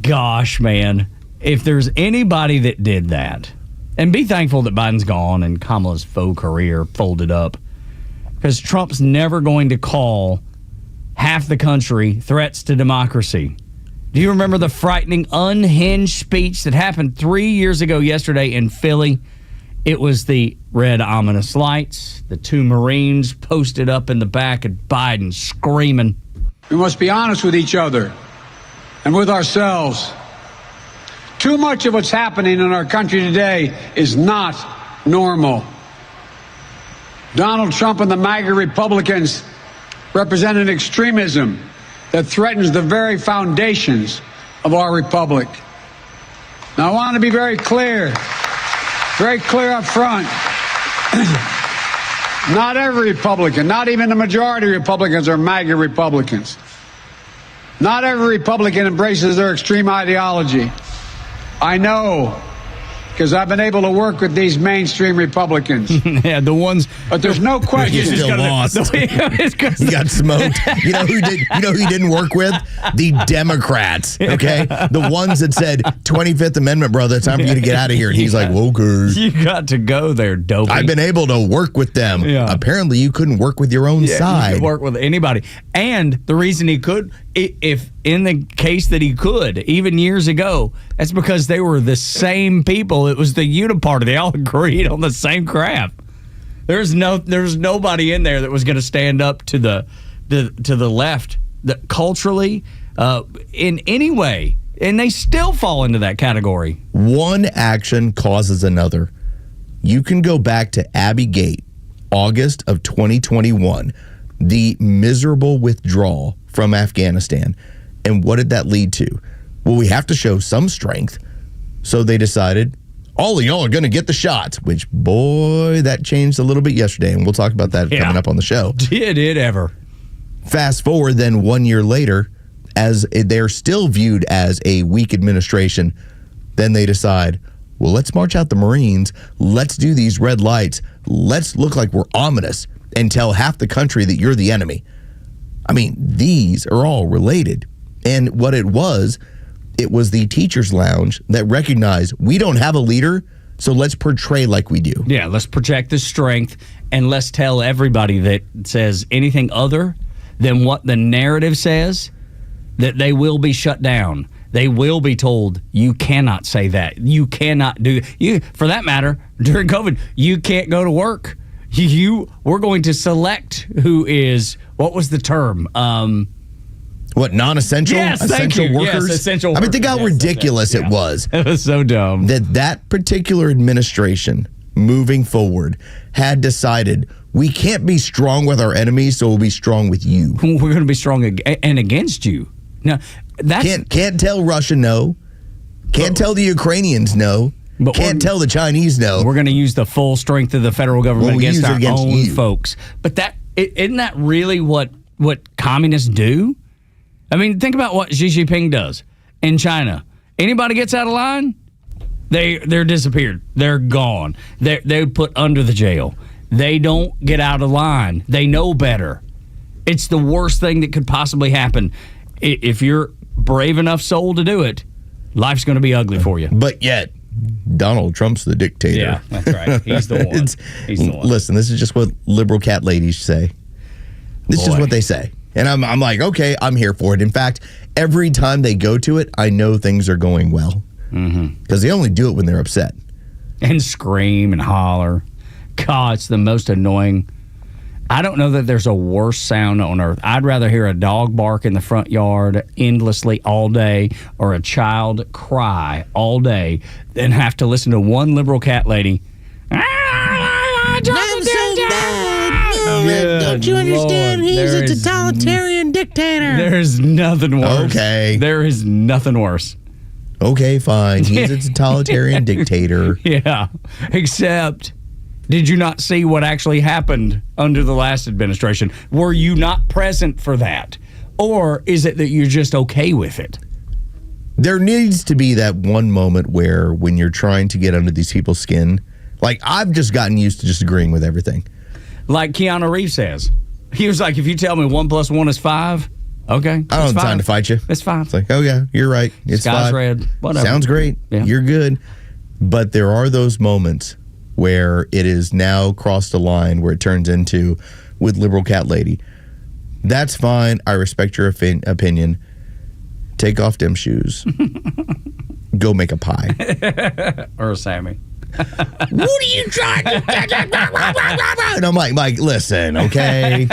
Gosh, man, if there's anybody that did that, and be thankful that Biden's gone and Kamala's faux career folded up, because Trump's never going to call half the country threats to democracy. Do you remember the frightening, unhinged speech that happened 3 years ago yesterday in Philly? It was the red ominous lights, the 2 Marines posted up in the back, and Biden screaming. We must be honest with each other and with ourselves. Too much of what's happening in our country today is not normal. Donald Trump and the MAGA Republicans represent an extremism that threatens the very foundations of our republic. Now, I want to be very clear up front. Not every Republican, not even the majority of Republicans are MAGA Republicans. Not every Republican embraces their extreme ideology. I know, because I've been able to work with these mainstream Republicans. Yeah, the ones. But there's no question. He's still lost. He got smoked. You know who did? You know who he didn't work with? The Democrats. Okay, the ones that said 25th Amendment, brother. It's time for you to get out of here. And he's like, okay. You got to go there, dopey. I've been able to work with them. Yeah. Apparently, you couldn't work with your own side. You could work with anybody, and the reason he could, if in the case that he could, even years ago, that's because they were the same people. It was the uniparty. They all agreed on the same crap. There's nobody in there that was going to stand up to the left, that culturally, in any way, and they still fall into that category. One action causes another. You can go back to Abbey Gate, August of 2021, the miserable withdrawal from Afghanistan. And what did that lead to? Well, we have to show some strength. So they decided, all of y'all are going to get the shots, which, boy, that changed a little bit yesterday. And we'll talk about that coming up on the show. Did it ever? Fast forward then 1 year later, as they're still viewed as a weak administration, then they decide, well, let's march out the Marines. Let's do these red lights. Let's look like we're ominous and tell half the country that you're the enemy. I mean, these are all related. And what it was the teacher's lounge that recognized we don't have a leader, so let's portray like we do. Yeah, let's project the strength, and let's tell everybody that says anything other than what the narrative says, that they will be shut down. They will be told, you cannot say that. You cannot do you. For that matter, during COVID, you can't go to work. We're going to select who is, what was the term? What, non-essential? Yes, essential workers? Yes, essential workers. I mean, think how ridiculous it was. It was so dumb. That particular administration, moving forward, had decided we can't be strong with our enemies, so we'll be strong with you. We're going to be strong and against you. Now, that's can't tell Russia no. Can't tell the Ukrainians no. But can't tell the Chinese no. We're going to use the full strength of the federal government against our own folks. But isn't that really what communists do? I mean, think about what Xi Jinping does in China. Anybody gets out of line, they're disappeared. They're gone. They're put under the jail. They don't get out of line. They know better. It's the worst thing that could possibly happen. If you're brave enough soul to do it, life's going to be ugly for you. But yet, Donald Trump's the dictator. Yeah, that's right. He's the one. He's the one. Listen, this is just what liberal cat ladies say. This is just what they say. And I'm like, okay, I'm here for it. In fact, every time they go to it, I know things are going well. Because they only do it when they're upset. And scream and holler. God, it's the most annoying. I don't know that there's a worse sound on earth. I'd rather hear a dog bark in the front yard endlessly all day or a child cry all day than have to listen to one liberal cat lady. Don't you understand? He's a totalitarian dictator. There's nothing worse. Okay. There is nothing worse. Okay, fine. He's a totalitarian dictator. Yeah. Except, did you not see what actually happened under the last administration? Were you not present for that? Or is it that you're just okay with it? There needs to be that one moment where when you're trying to get under these people's skin, like I've just gotten used to just agreeing with everything. Like Keanu Reeves says. He was like, if you tell me 1 + 1 is 5, okay. I don't have time to fight you. It's fine. It's like, oh yeah, you're right. It's Sky's 5. red. Whatever. Sounds great. Yeah. You're good. But there are those moments where it is now crossed a line where it turns into with liberal cat lady. That's fine. I respect your opinion. Take off them shoes. Go make a pie. Or a Sammy. What are you trying to do? And I'm like, Mike, listen, okay?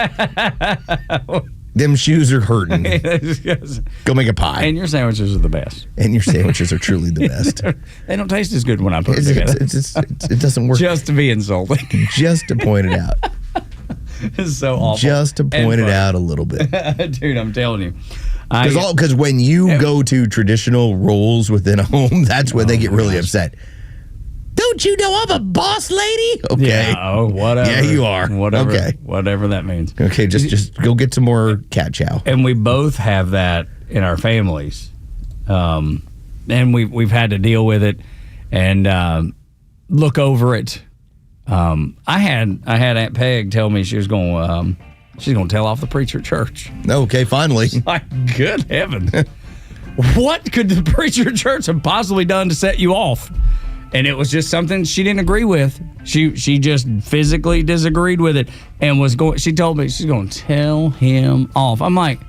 Them shoes are hurting. Go make a pie. And your sandwiches are the best. And your sandwiches are truly the best. They don't taste as good when I put them together. It doesn't work. Just to be insulting. Just to point it out. It's so awful. Just to point it out a little bit. Dude, I'm telling you. Because when you go to traditional roles within a home, that's when they get really upset. Don't you know I'm a boss lady? Okay. Yeah, oh, whatever. Yeah, you are. Whatever. Okay. Whatever that means. Okay, just go get some more cat chow. And we both have that in our families. And we've had to deal with it and look over it. I had Aunt Peg tell me she was going to tell off the preacher at church. Okay, finally. My good heaven. What could the preacher at church have possibly done to set you off? And it was just something she didn't agree with. She just physically disagreed with it and was going. She told me she's going to tell him off. I'm like,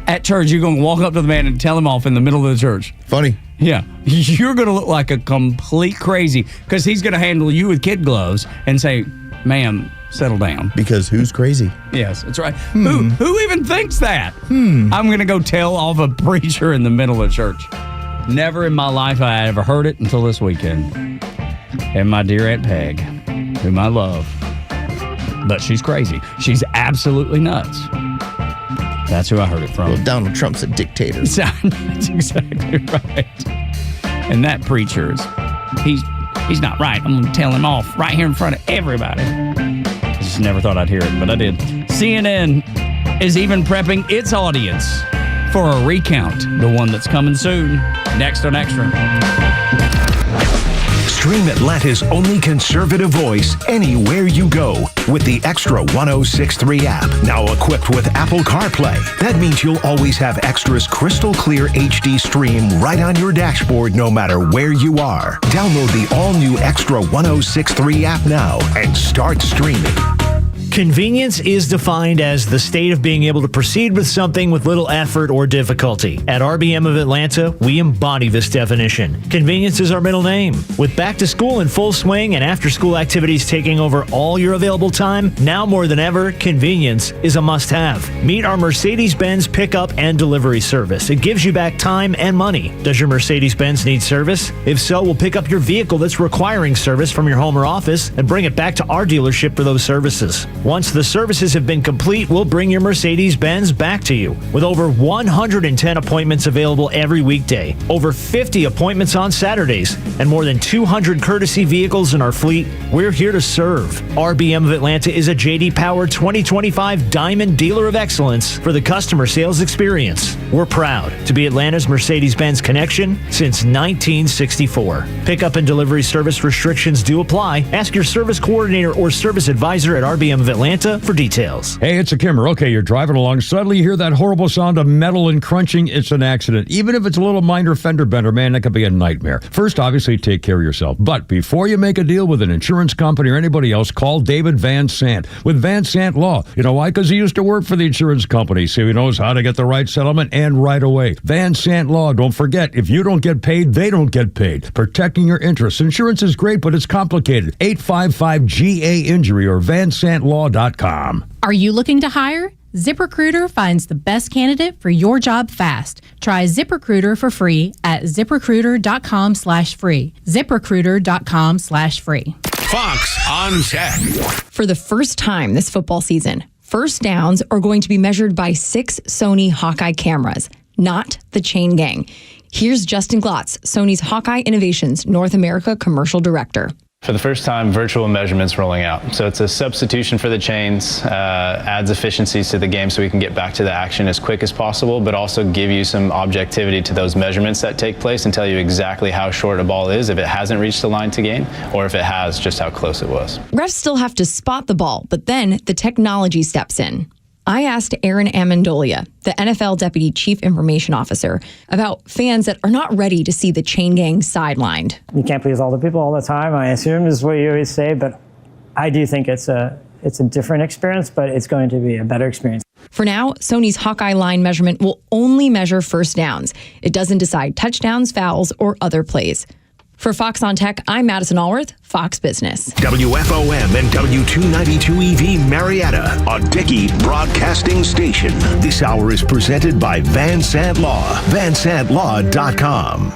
at church, you're going to walk up to the man and tell him off in the middle of the church. Funny. Yeah. You're going to look like a complete crazy because he's going to handle you with kid gloves and say, ma'am, settle down. Because who's crazy? Yes, that's right. Who even thinks that? I'm going to go tell off a preacher in the middle of church. Never in my life I had ever heard it until this weekend. And my dear Aunt Peg, whom I love. But she's crazy. She's absolutely nuts. That's who I heard it from. Well, Donald Trump's a dictator. That's exactly right. And that preacher he's not right. I'm going to tell him off right here in front of everybody. I just never thought I'd hear it, but I did. CNN is even prepping its audience for a recount, the one that's coming soon. Next on Extra. Stream Atlanta's only conservative voice anywhere you go with the Extra 106.3 app. Now equipped with Apple CarPlay. That means you'll always have Extra's crystal clear HD stream right on your dashboard no matter where you are. Download the all-new Extra 106.3 app now and start streaming. Convenience is defined as the state of being able to proceed with something with little effort or difficulty. At RBM of Atlanta, we embody this definition. Convenience is our middle name. With back to school in full swing and after school activities taking over all your available time, now more than ever, convenience is a must-have. Meet our Mercedes-Benz pickup and delivery service. It gives you back time and money. Does your Mercedes-Benz need service? If so, we'll pick up your vehicle that's requiring service from your home or office and bring it back to our dealership for those services. Once the services have been complete, we'll bring your Mercedes-Benz back to you. With over 110 appointments available every weekday, over 50 appointments on Saturdays, and more than 200 courtesy vehicles in our fleet, we're here to serve. RBM of Atlanta is a J.D. Power 2025 Diamond Dealer of Excellence for the customer sales experience. We're proud to be Atlanta's Mercedes-Benz connection since 1964. Pickup and delivery service restrictions do apply. Ask your service coordinator or service advisor at RBM of Atlanta for details. Hey, it's a Kimmer. Okay, you're driving along. Suddenly you hear that horrible sound of metal and crunching. It's an accident. Even if it's a little minor fender bender, man, that could be a nightmare. First, obviously, take care of yourself. But before you make a deal with an insurance company or anybody else, call David Van Sant with Van Sant Law. You know why? Because he used to work for the insurance company, so he knows how to get the right settlement and right away. Van Sant Law. Don't forget, if you don't get paid, they don't get paid. Protecting your interests. Insurance is great, but it's complicated. 855-GA-INJURY or vansantlaw.com. Are you looking to hire? ZipRecruiter finds the best candidate for your job fast. Try ZipRecruiter for free at ZipRecruiter.com/free. ZipRecruiter.com/free. Fox on Tech. For the first time this football season, first downs are going to be measured by 6 Sony Hawkeye cameras, not the chain gang. Here's Justin Glotz, Sony's Hawkeye Innovations North America Commercial Director. For the first time, virtual measurements rolling out. So it's a substitution for the chains, adds efficiencies to the game so we can get back to the action as quick as possible, but also give you some objectivity to those measurements that take place and tell you exactly how short a ball is if it hasn't reached the line to gain, or if it has, just how close it was. Refs still have to spot the ball, but then the technology steps in. I asked Aaron Amendolia, the NFL Deputy Chief Information Officer, about fans that are not ready to see the chain gang sidelined. You can't please all the people all the time, I assume, is what you always say, but I do think it's a different experience, but it's going to be a better experience. For now, Sony's Hawkeye line measurement will only measure first downs. It doesn't decide touchdowns, fouls, or other plays. For Fox on Tech, I'm Madison Allworth, Fox Business. WFOM and W292EV Marietta, a Dickey broadcasting station. This hour is presented by Van Sant Law, vansantlaw.com.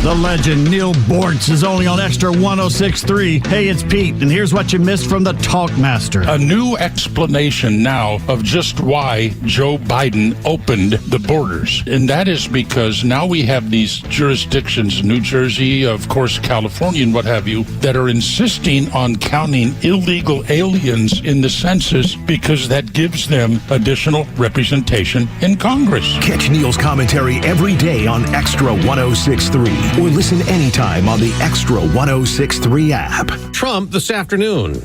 The legend Neil Bortz is only on Extra 106.3. Hey, it's Pete, and here's what you missed from the Talkmaster. A new explanation now of just why Joe Biden opened the borders. And that is because now we have these jurisdictions, New Jersey, of course, California, and what have you, that are insisting on counting illegal aliens in the census because that gives them additional representation in Congress. Catch Neil's commentary every day on Extra 106.3. Or listen anytime on the Extra 106.3 app. Trump this afternoon.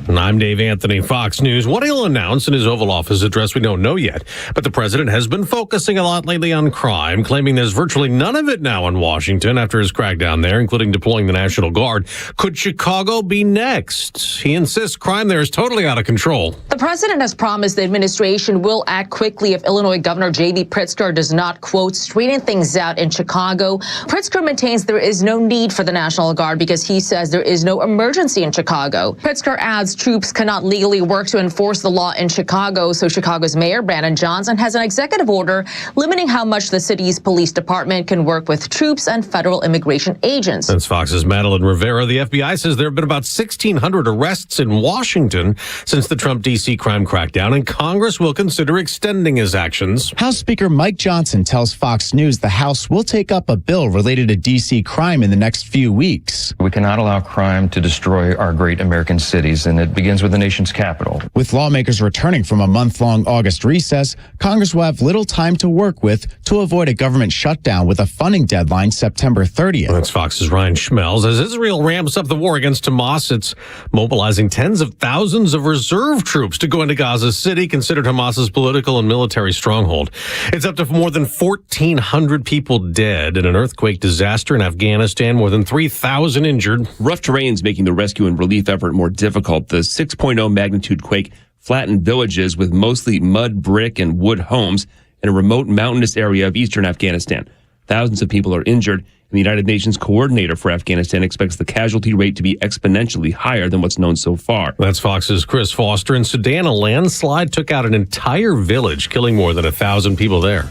And I'm Dave Anthony, Fox News. What he'll announce in his Oval Office address, we don't know yet. But the president has been focusing a lot lately on crime, claiming there's virtually none of it now in Washington after his crackdown there, including deploying the National Guard. Could Chicago be next? He insists crime there is totally out of control. The president has promised the administration will act quickly if Illinois Governor J.B. Pritzker does not, quote, straighten things out in Chicago. Pritzker maintains there is no need for the National Guard because he says there is no emergency in Chicago. Pritzker adds troops cannot legally work to enforce the law in Chicago. So Chicago's Mayor Brandon Johnson has an executive order limiting how much the city's police department can work with troops and federal immigration agents. That's Fox's Madeline Rivera. The FBI says there have been about 1,600 arrests in Washington since the Trump D.C. crime crackdown, and Congress will consider extending his actions. House Speaker Mike Johnson tells Fox News the House will take up a bill related to D.C. crime in the next few weeks. We cannot allow crime to destroy our great American cities, and it begins with the nation's capital. With lawmakers returning from a month-long August recess, Congress will have little time to work with to avoid a government shutdown with a funding deadline September 30th. That's Fox's Ryan Schmelz. As Israel ramps up the war against Hamas, it's mobilizing tens of thousands of reserve troops to go into Gaza City, considered Hamas's political and military stronghold. It's up to more than 1,400 people dead in an earthquake disaster in Afghanistan, more than 3,000 injured. Rough terrain's making the rescue and relief effort more difficult. The 6.0 magnitude quake flattened villages with mostly mud, brick, and wood homes in a remote mountainous area of eastern Afghanistan. Thousands of people are injured, and the United Nations coordinator for Afghanistan expects the casualty rate to be exponentially higher than what's known so far. That's Fox's Chris Foster. In Sudan, a landslide took out an entire village, killing more than 1,000 people there.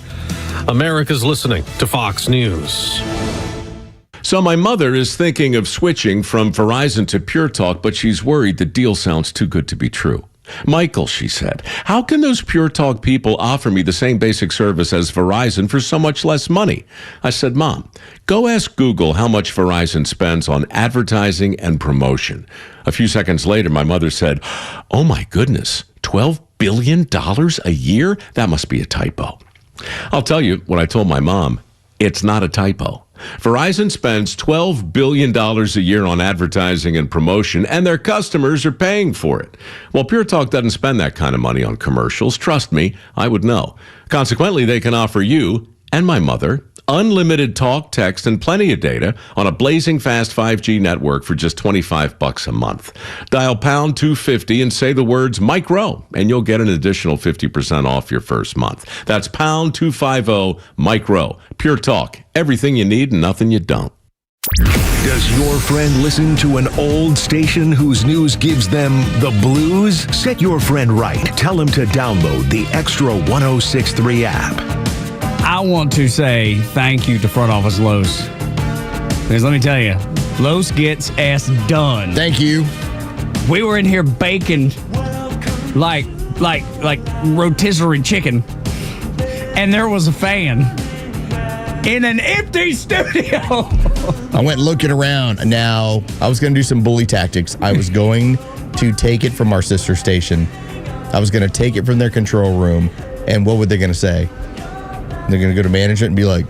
America's listening to Fox News. So my mother is thinking of switching from Verizon to Pure Talk, but she's worried the deal sounds too good to be true. Michael, she said, how can those Pure Talk people offer me the same basic service as Verizon for so much less money? I said, Mom, go ask Google how much Verizon spends on advertising and promotion. A few seconds later, my mother said, oh my goodness, $12 billion a year? That must be a typo. I'll tell you what I told my mom. It's not a typo. Verizon spends $12 billion a year on advertising and promotion, and their customers are paying for it. Well, Pure Talk doesn't spend that kind of money on commercials. Trust me, I would know. Consequently, they can offer you and my mother unlimited talk, text, and plenty of data on a blazing fast 5G network for just $25 a month. Dial pound 250 and say the words Mike Rowe, and you'll get an additional 50% off your first month. That's pound 250 Mike Rowe. Pure Talk. Everything you need and nothing you don't. Does your friend listen to an old station whose news gives them the blues? Set your friend right. Tell him to download the Extra 1063 app. I want to say thank you to Front Office Los. Because let me tell you, Los gets us done. Thank you. We were in here baking like rotisserie chicken, and there was a fan in an empty studio. I went looking around. Now, I was going to do some bully tactics. I was going to take it from our sister station. I was going to take it from their control room. And what were they going to say? They're going to go to management and be like,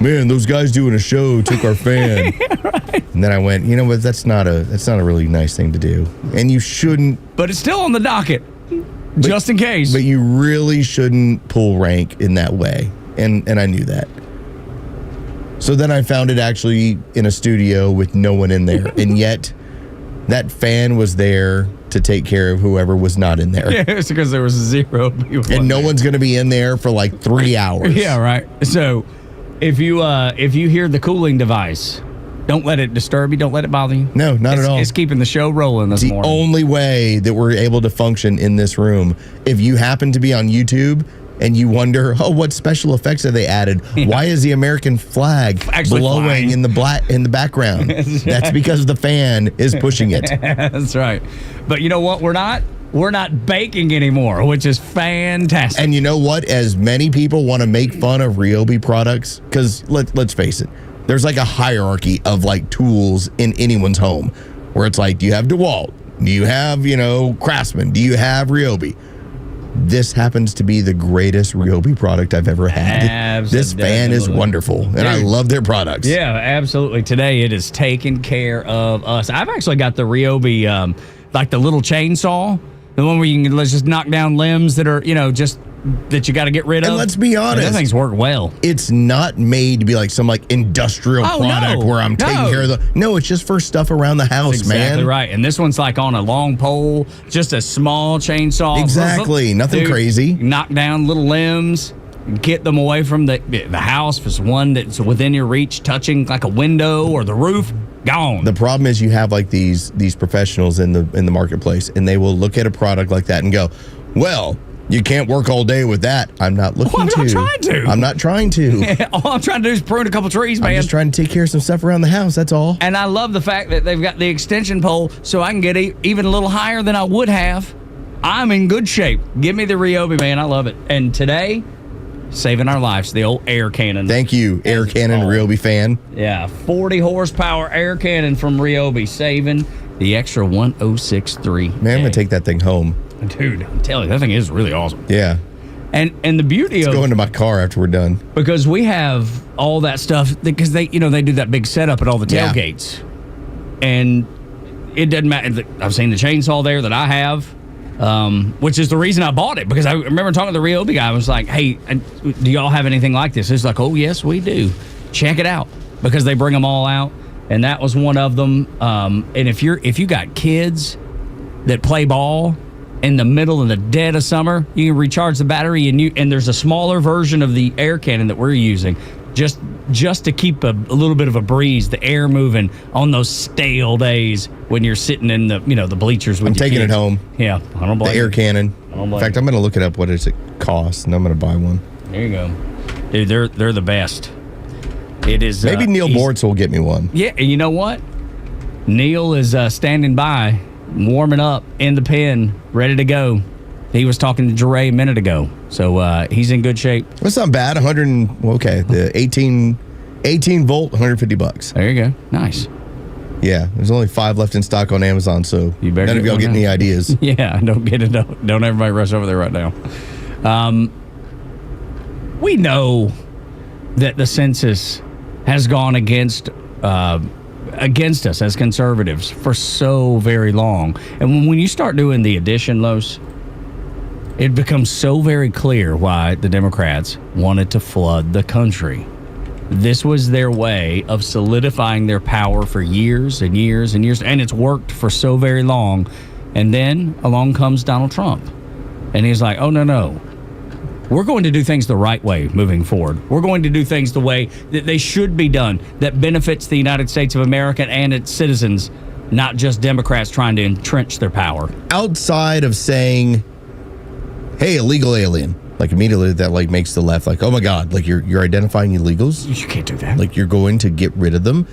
man, those guys doing a show took our fan. Right. And then I went, you know what? That's not a really nice thing to do. And you shouldn't. But it's still on the docket, just in case. But you really shouldn't pull rank in that way. And I knew that. So then I found it actually in a studio with no one in there. And yet that fan was there to take care of whoever was not in there. Yeah, it's because there was 0 people. And no one's going to be in there for like 3 hours. Yeah, right. So if you hear the cooling device, don't let it disturb you. Don't let it bother you. No, not at all. It's keeping the show rolling this morning. The only way that we're able to function in this room, if you happen to be on YouTube and you wonder, what special effects have they added? Yeah. Why is the American flag actually blowing flying in the background? That's because the fan is pushing it. That's right. But you know what? We're not baking anymore, which is fantastic. And you know what? As many people want to make fun of Ryobi products, because let's face it, there's like a hierarchy of like tools in anyone's home, where it's like, do you have DeWalt? Do you have, Craftsman? Do you have Ryobi? This happens to be the greatest Ryobi product I've ever had. Absolutely. This fan is wonderful, and I love their products. Yeah, absolutely. Today it is taking care of us. I've actually got the Ryobi, like the little chainsaw, the one where you can just knock down limbs that are, just that you got to get rid of. And let's be honest, that things work well. It's not made to be like some industrial product where I'm taking care of the. No, it's just for stuff around the house, That's exactly man. Right. And this one's like on a long pole, just a small chainsaw. Exactly, nothing crazy. Knock down little limbs, get them away from the house. If it's one that's within your reach, touching like a window or the roof, Gone. The problem is you have like these professionals in the marketplace, and they will look at a product like that and go, well, you can't work all day with that. I'm not looking I'm not trying to. I'm not trying to. All I'm trying to do is prune a couple trees, man. I'm just trying to take care of some stuff around the house, that's all. And I love the fact that they've got the extension pole so I can get even a little higher than I would have. I'm in good shape. Give me the Ryobi, man. I love it. And today, saving our lives, the old air cannon. Thank you, air cannon, Ryobi fan. Yeah, 40 horsepower air cannon from Ryobi, saving the extra 1063. Man, I'm going to take that thing home. Dude, I'm telling you, that thing is really awesome. Yeah. And the beauty of... go into my car after we're done. Because we have all that stuff, because they do that big setup at all the tailgates. Yeah. And it doesn't matter. I've seen the chainsaw there that I have, which is the reason I bought it. Because I remember talking to the Ryobi guy. I was like, hey, do y'all have anything like this? It's like, oh, yes, we do. Check it out. Because they bring them all out. And that was one of them. And if you got kids that play ball in the middle of the dead of summer, you can recharge the battery, and there's a smaller version of the air cannon that we're using just to keep a little bit of a breeze, the air moving on those stale days when you're sitting in the bleachers with I'm taking kids. it home. Yeah, I don't blame the air cannon. In fact, I'm going to look it up. What does it cost? And I'm going to buy one. There you go, dude. They're the best. It is. Maybe Neil Bortz will get me one. Yeah, and you know what? Neil is standing by, warming up in the pen, ready to go. He was talking to Jeray a minute ago, so he's in good shape. That's not bad. The 18 volt, $150. There you go. Nice. Yeah, there's only 5 left in stock on Amazon, so you better none of y'all get any ideas. Yeah, don't get it. Don't everybody rush over there right now. We know that the census has gone against us as conservatives for so very long. And when you start doing the addition, Los, it becomes so very clear why the Democrats wanted to flood the country. This was their way of solidifying their power for years and years and years, and it's worked for so very long. And then along comes Donald Trump, and he's like, oh, no. We're going to do things the right way moving forward. We're going to do things the way that they should be done, that benefits the United States of America and its citizens, not just Democrats trying to entrench their power. Outside of saying, hey, illegal alien, like immediately that like makes the left like, oh my God, like you're identifying illegals? You can't do that. Like you're going to get rid of them?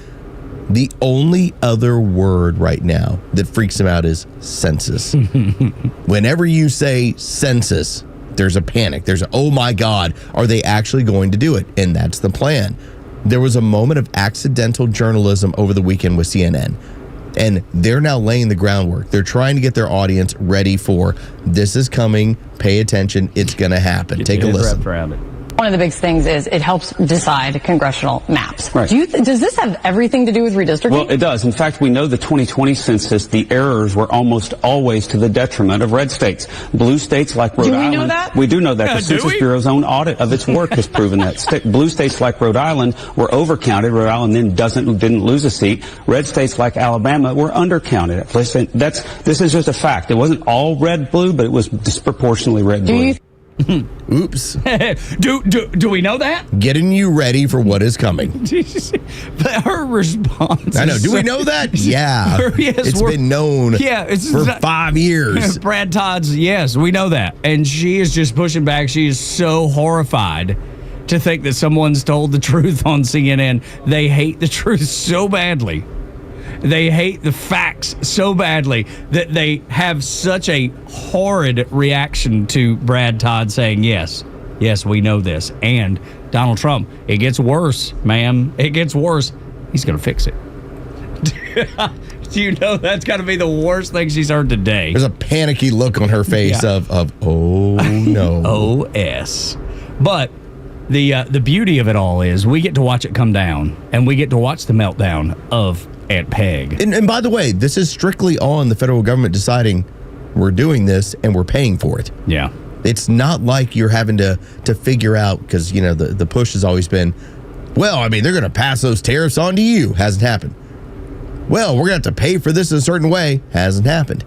The only other word right now that freaks them out is census. Whenever you say census, there's a panic. There's oh my God, are they actually going to do it? And that's the plan. There was a moment of accidental journalism over the weekend with CNN, and they're now laying the groundwork. They're trying to get their audience ready for this is coming. Pay attention. It's going to happen. Take a listen. One of the big things is it helps decide congressional maps. Right. Does this have everything to do with redistricting? Well, it does. In fact, we know the 2020 census, the errors were almost always to the detriment of red states. Blue states like Rhode Island. Do we know that? We do know that. The Census Bureau's own audit of its work has proven that. Blue states like Rhode Island were overcounted. Rhode Island then didn't lose a seat. Red states like Alabama were undercounted. This is just a fact. It wasn't all red-blue, but it was disproportionately red-blue. Oops. Do we know that? Getting you ready for what is coming. But her response. I know. Do we know that? Yeah. It's been known for 5 years. Brad Todd's, yes, we know that. And she is just pushing back. She is so horrified to think that someone's told the truth on CNN. They hate the truth so badly. They hate the facts so badly that they have such a horrid reaction to Brad Todd saying, yes, we know this. And Donald Trump, it gets worse, ma'am. It gets worse. He's going to fix it. Do you know that's got to be the worst thing she's heard today? There's a panicky look on her face of oh, no. OS. But the beauty of it all is we get to watch it come down, and we get to watch the meltdown of Aunt Peg. And by the way, this is strictly on the federal government deciding we're doing this and we're paying for it. Yeah. It's not like you're having to figure out, because, the push has always been, well, I mean, they're going to pass those tariffs on to you. Hasn't happened. Well, we're going to have to pay for this in a certain way. Hasn't happened.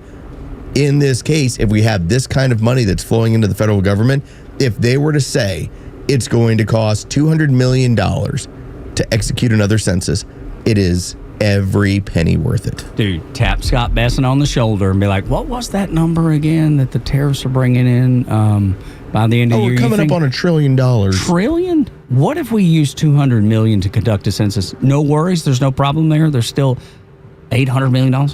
In this case, if we have this kind of money that's flowing into the federal government, if they were to say it's going to cost $200 million to execute another census, it is every penny worth it. Dude, tap Scott Besson on the shoulder and be like, what was that number again that the tariffs are bringing in by the end of the year? We're coming up on $1 trillion. Trillion? What if we use $200 million to conduct a census? No worries. There's no problem there. There's still $800 million.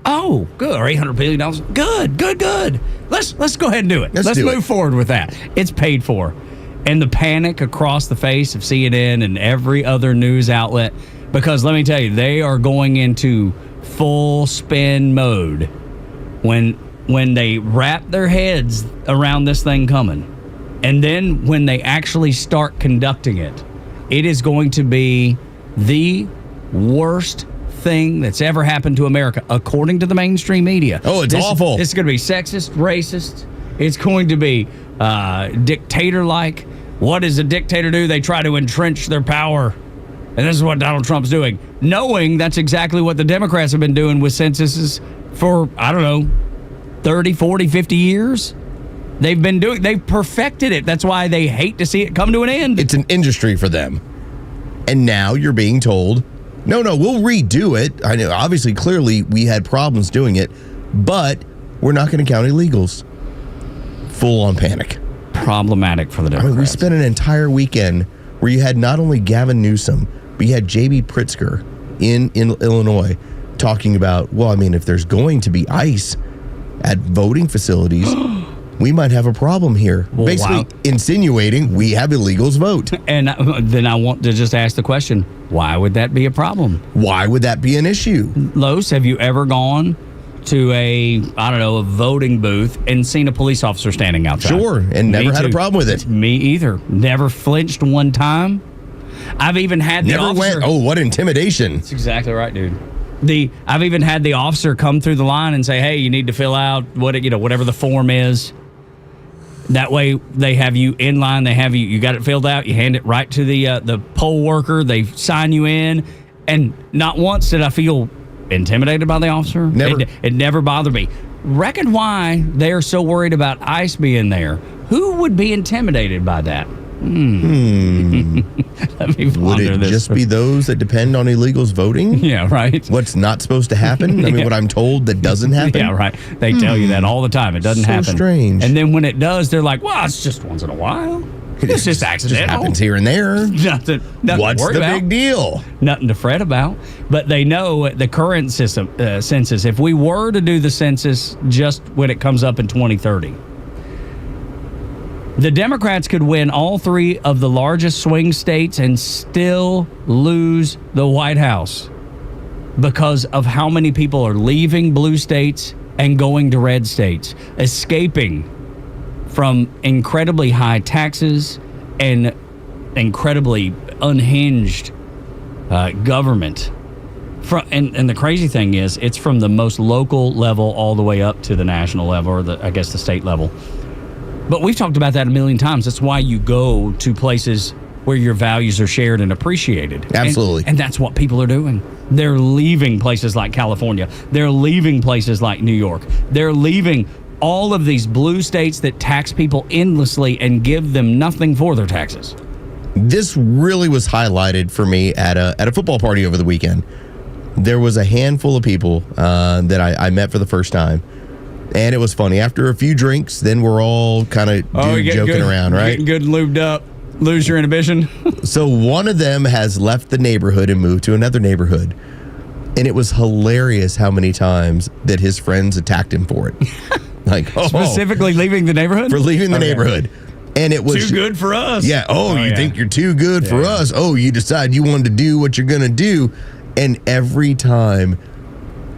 Oh, good. Or $800 billion. Good. Let's go ahead and do it. Let's move forward with that. It's paid for. And the panic across the face of CNN and every other news outlet, because let me tell you, they are going into full spin mode when they wrap their heads around this thing coming. And then when they actually start conducting it, it is going to be the worst thing that's ever happened to America, according to the mainstream media. Oh, it's awful. It's going to be sexist, racist. It's going to be dictator-like. What does a dictator do? They try to entrench their power. And this is what Donald Trump's doing, knowing that's exactly what the Democrats have been doing with censuses for, 30, 40, 50 years. They've perfected it. That's why they hate to see it come to an end. It's an industry for them. And now you're being told, no, we'll redo it. I know, obviously, clearly, we had problems doing it, but we're not going to count illegals. Full on panic. Problematic for the Democrats. We spent an entire weekend where you had not only Gavin Newsom, but you had J.B. Pritzker in Illinois talking about, if there's going to be ICE at voting facilities, we might have a problem here. Well, basically insinuating we have illegals vote. And then I want to just ask the question, why would that be a problem? Why would that be an issue? Los, have you ever gone to a voting booth and seen a police officer standing outside? Sure, and never had a problem with it. Me either. Never flinched one time. I've even had the officer... what intimidation. That's exactly right, dude. I've even had the officer come through the line and say, hey, you need to fill out whatever the form is. That way they have you in line, they have you got it filled out, you hand it right to the poll worker, they sign you in, and not once did I feel intimidated by the officer. Never. It never bothered me. Reckon why they are so worried about ICE being there. Who would be intimidated by that? Let me Would it just be those that depend on illegals voting? Yeah, right. What's not supposed to happen? What I'm told that doesn't happen? Yeah, right. They tell you that all the time. It doesn't happen. So strange. And then when it does, they're like, well, it's just once in a while. It's just accidental. Just happens here and there. Nothing What's to worry the about. big deal? Nothing to fret about. But they know the current census, if we were to do the census just when it comes up in 2030, the Democrats could win all three of the largest swing states and still lose the White House because of how many people are leaving blue states and going to red states, escaping from incredibly high taxes and incredibly unhinged government. And the crazy thing is, it's from the most local level all the way up to the national level, or the state level. But we've talked about that a million times. That's why you go to places where your values are shared and appreciated. Absolutely. And that's what people are doing. They're leaving places like California. They're leaving places like New York. They're leaving all of these blue states that tax people endlessly and give them nothing for their taxes. This really was highlighted for me at a football party over the weekend. There was a handful of people that I met for the first time. And it was funny. After a few drinks, then we're all kind of joking around, right? Getting good and lubed up. Lose your inhibition. So one of them has left the neighborhood and moved to another neighborhood. And it was hilarious how many times that his friends attacked him for it. Specifically leaving the neighborhood? For leaving the neighborhood. And it was too good for us. Yeah. You think you're too good for us? Oh, you decide you wanted to do what you're going to do. And every time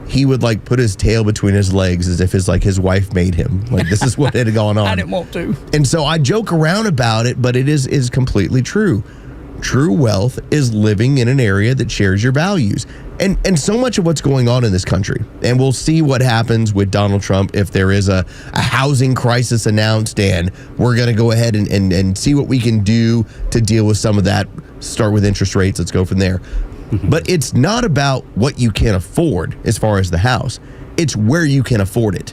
he would put his tail between his legs as if his wife made him. This is what had gone on. I didn't want to. And so I joke around about it, but it is completely true. True wealth is living in an area that shares your values. And so much of what's going on in this country, and we'll see what happens with Donald Trump if there is a housing crisis announced, and we're going to go ahead and see what we can do to deal with some of that. Start with interest rates. Let's go from there. But it's not about what you can afford as far as the house. It's where you can afford it.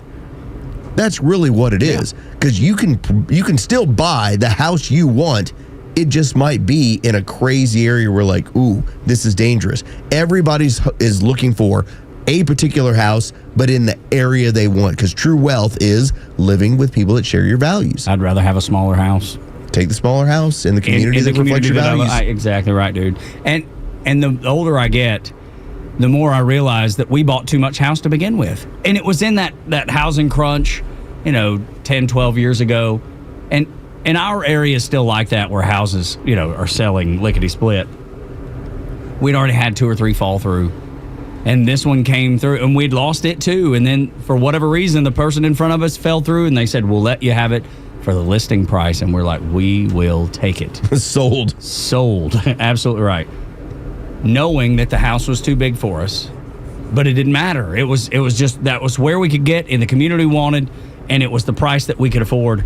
That's really what it is. Because you can still buy the house you want It just might be in a crazy area where like, ooh, this is dangerous. Everybody's is looking for a particular house, but in the area they want, because true wealth is living with people that share your values. I'd rather have a smaller house. Take the smaller house in the community that reflects your values. Exactly right, dude. And the older I get, the more I realize that we bought too much house to begin with. And it was in that housing crunch, 10, 12 years ago. And our area is still like that, where houses, are selling lickety-split. We'd already had 2 or 3 fall through. And this one came through, and we'd lost it too. And then, for whatever reason, the person in front of us fell through, and they said, we'll let you have it for the listing price. And we're like, we will take it. Sold. Absolutely right. Knowing that the house was too big for us. But it didn't matter. It was just, that was where we could get in the community we wanted, and it was the price that we could afford.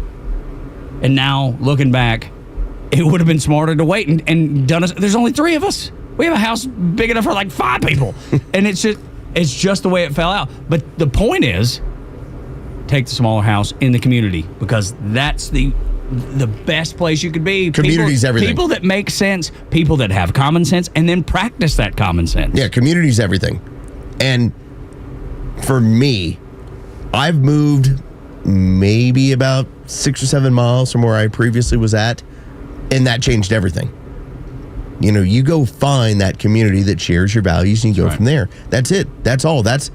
And now, looking back, it would have been smarter to wait and done us. There's only 3 of us. We have a house big enough for like 5 people. And it's just the way it fell out. But the point is, take the smaller house in the community, because that's the best place you could be. Community's everything. People that make sense, people that have common sense, and then practice that common sense. Yeah, community's everything. And for me, I've moved maybe about 6 or 7 miles from where I previously was at, and that changed everything. You go find that community that shares your values, and you go from there. That's it. That's all. That's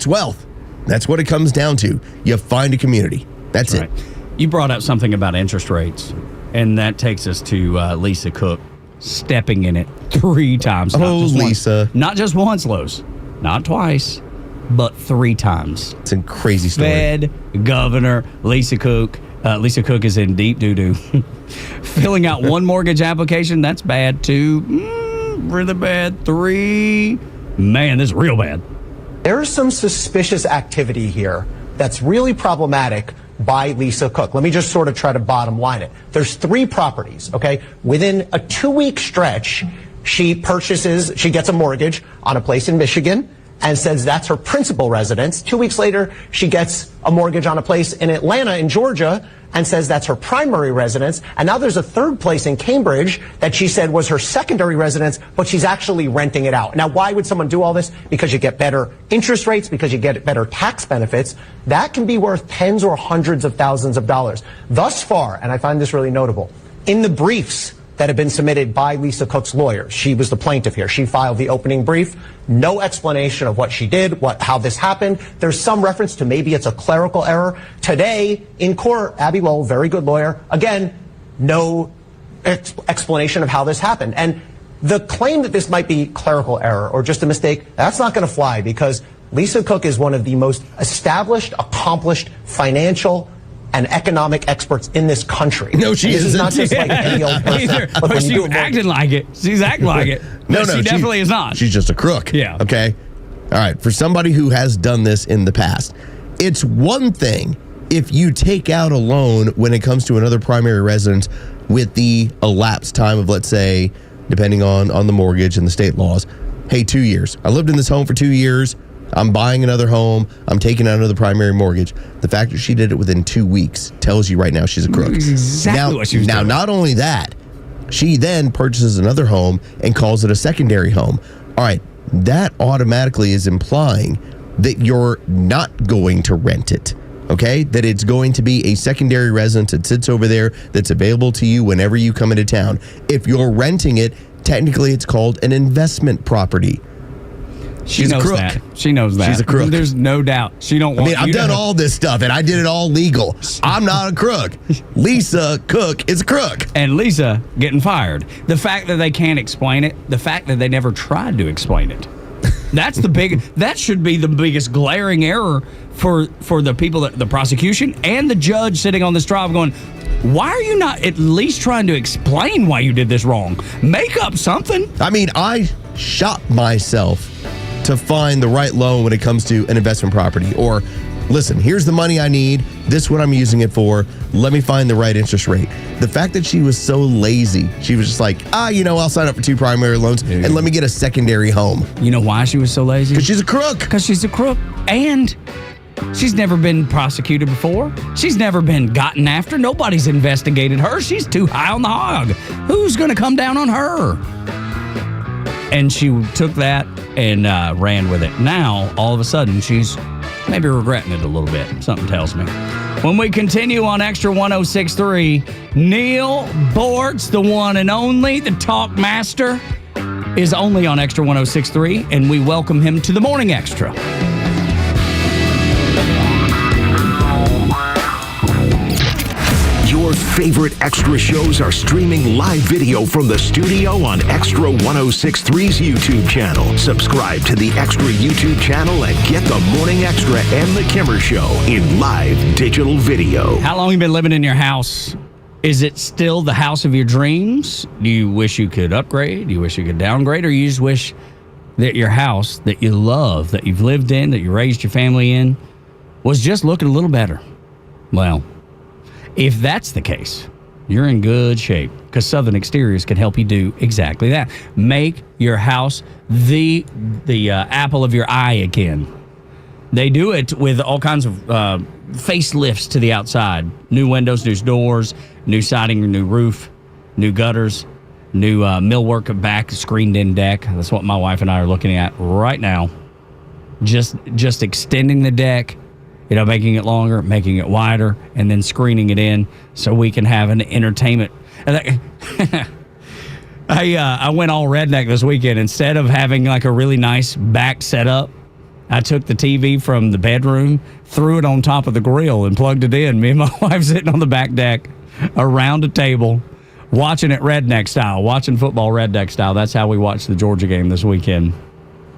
wealth. That's what it comes down to. You find a community. That's it. You brought up something about interest rates, and that takes us to Lisa Cook stepping in it 3 times. Lisa. Not just once, Los. Not twice, but 3 times. It's a crazy story. Fed, governor, Lisa Cook. Lisa Cook is in deep doo-doo. Filling out 1 mortgage application, that's bad. 2, really bad. 3, man, this is real bad. There is some suspicious activity here that's really problematic by Lisa Cook. Let me just sort of try to bottom line it. There's 3 properties, okay? Within a 2-week stretch, she gets a mortgage on a place in Michigan and says that's her principal residence. 2 weeks later, she gets a mortgage on a place in Atlanta, in Georgia, and says that's her primary residence. And now there's a 3rd place in Cambridge that she said was her secondary residence, but she's actually renting it out. Now, why would someone do all this? Because you get better interest rates, because you get better tax benefits. That can be worth tens or hundreds of thousands of dollars. Thus far, and I find this really notable, in the briefs that have been submitted by Lisa Cook's lawyers. She was the plaintiff here. She filed the opening brief. No explanation of what she did, how this happened. There's some reference to maybe it's a clerical error. Today, in court, Abby Lowell, very good lawyer, again, no explanation of how this happened. And the claim that this might be clerical error or just a mistake, that's not going to fly, because Lisa Cook is one of the most established, accomplished financial and economic experts in this country. No, she isn't. She's not just like any old person. She's acting like it. She's acting like it. No, she definitely is not. She's just a crook. Yeah. Okay. All right. For somebody who has done this in the past, it's one thing if you take out a loan when it comes to another primary residence with the elapsed time of, let's say, depending on the mortgage and the state laws, hey, 2 years. I lived in this home for 2 years. I'm buying another home. I'm taking out another primary mortgage. The fact that she did it within 2 weeks tells you right now she's a crook. Exactly what she was doing. Now, not only that, she then purchases another home and calls it a secondary home. All right, that automatically is implying that you're not going to rent it. Okay, that it's going to be a secondary residence that sits over there that's available to you whenever you come into town. If you're renting it, technically it's called an investment property. She's a crook. She knows that. She's a crook. There's no doubt. I've done all this stuff, and I did it all legal. I'm not a crook. Lisa Cook is a crook. And Lisa getting fired. The fact that they can't explain it, the fact that they never tried to explain it. That should be the biggest glaring error for the people, the prosecution and the judge sitting on this trial going, why are you not at least trying to explain why you did this wrong? Make up something. I mean, I shot myself to find the right loan when it comes to an investment property. Or, listen, here's the money I need. This is what I'm using it for. Let me find the right interest rate. The fact that she was so lazy, she was just like, I'll sign up for 2 primary loans and let me get a secondary home. You know why she was so lazy? Because she's a crook. Because she's a crook. And She's never been prosecuted before. She's never been gotten after. Nobody's investigated her. She's too high on the hog. Who's going to come down on her? And she took that and ran with it. Now, all of a sudden, she's maybe regretting it a little bit. Something tells me. When we continue on Extra 106.3, Neil Bortz, the one and only, the talk master, is only on Extra 106.3, and we welcome him to the Morning Extra. Your favorite Extra shows are streaming live video from the studio on Extra 106.3's YouTube channel. Subscribe to the Extra YouTube channel and get the Morning Extra and the Kimmer Show in live digital video. How long have you been living in your house? Is it still the house of your dreams? Do you wish you could upgrade? Do you wish you could downgrade? Or you just wish that your house that you love, that you've lived in, that you raised your family in, was just looking a little better? Well, if that's the case, you're in good shape, because Southern Exteriors can help you do exactly that. Make your house the apple of your eye again. They do it with all kinds of facelifts to the outside. New windows, new doors, new siding, new roof, new gutters, new millwork back, screened-in deck. That's what my wife and I are looking at right now. Just extending the deck, making it longer, making it wider, and then screening it in so we can have an entertainment. I went all redneck this weekend. Instead of having like a really nice back setup, I took the TV from the bedroom, threw it on top of the grill, and plugged it in. Me and my wife sitting on the back deck around a table, watching it redneck style, watching football redneck style. That's how we watched the Georgia game this weekend.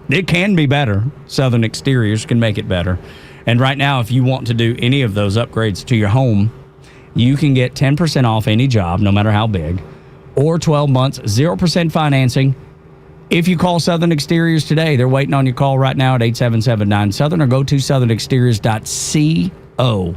It can be better. Southern Exteriors can make it better. And right now, if you want to do any of those upgrades to your home, you can get 10% off any job, no matter how big, or 12 months, 0% financing. If you call Southern Exteriors today, they're waiting on your call right now at 8779-SOUTHERN, or go to southernexteriors.co.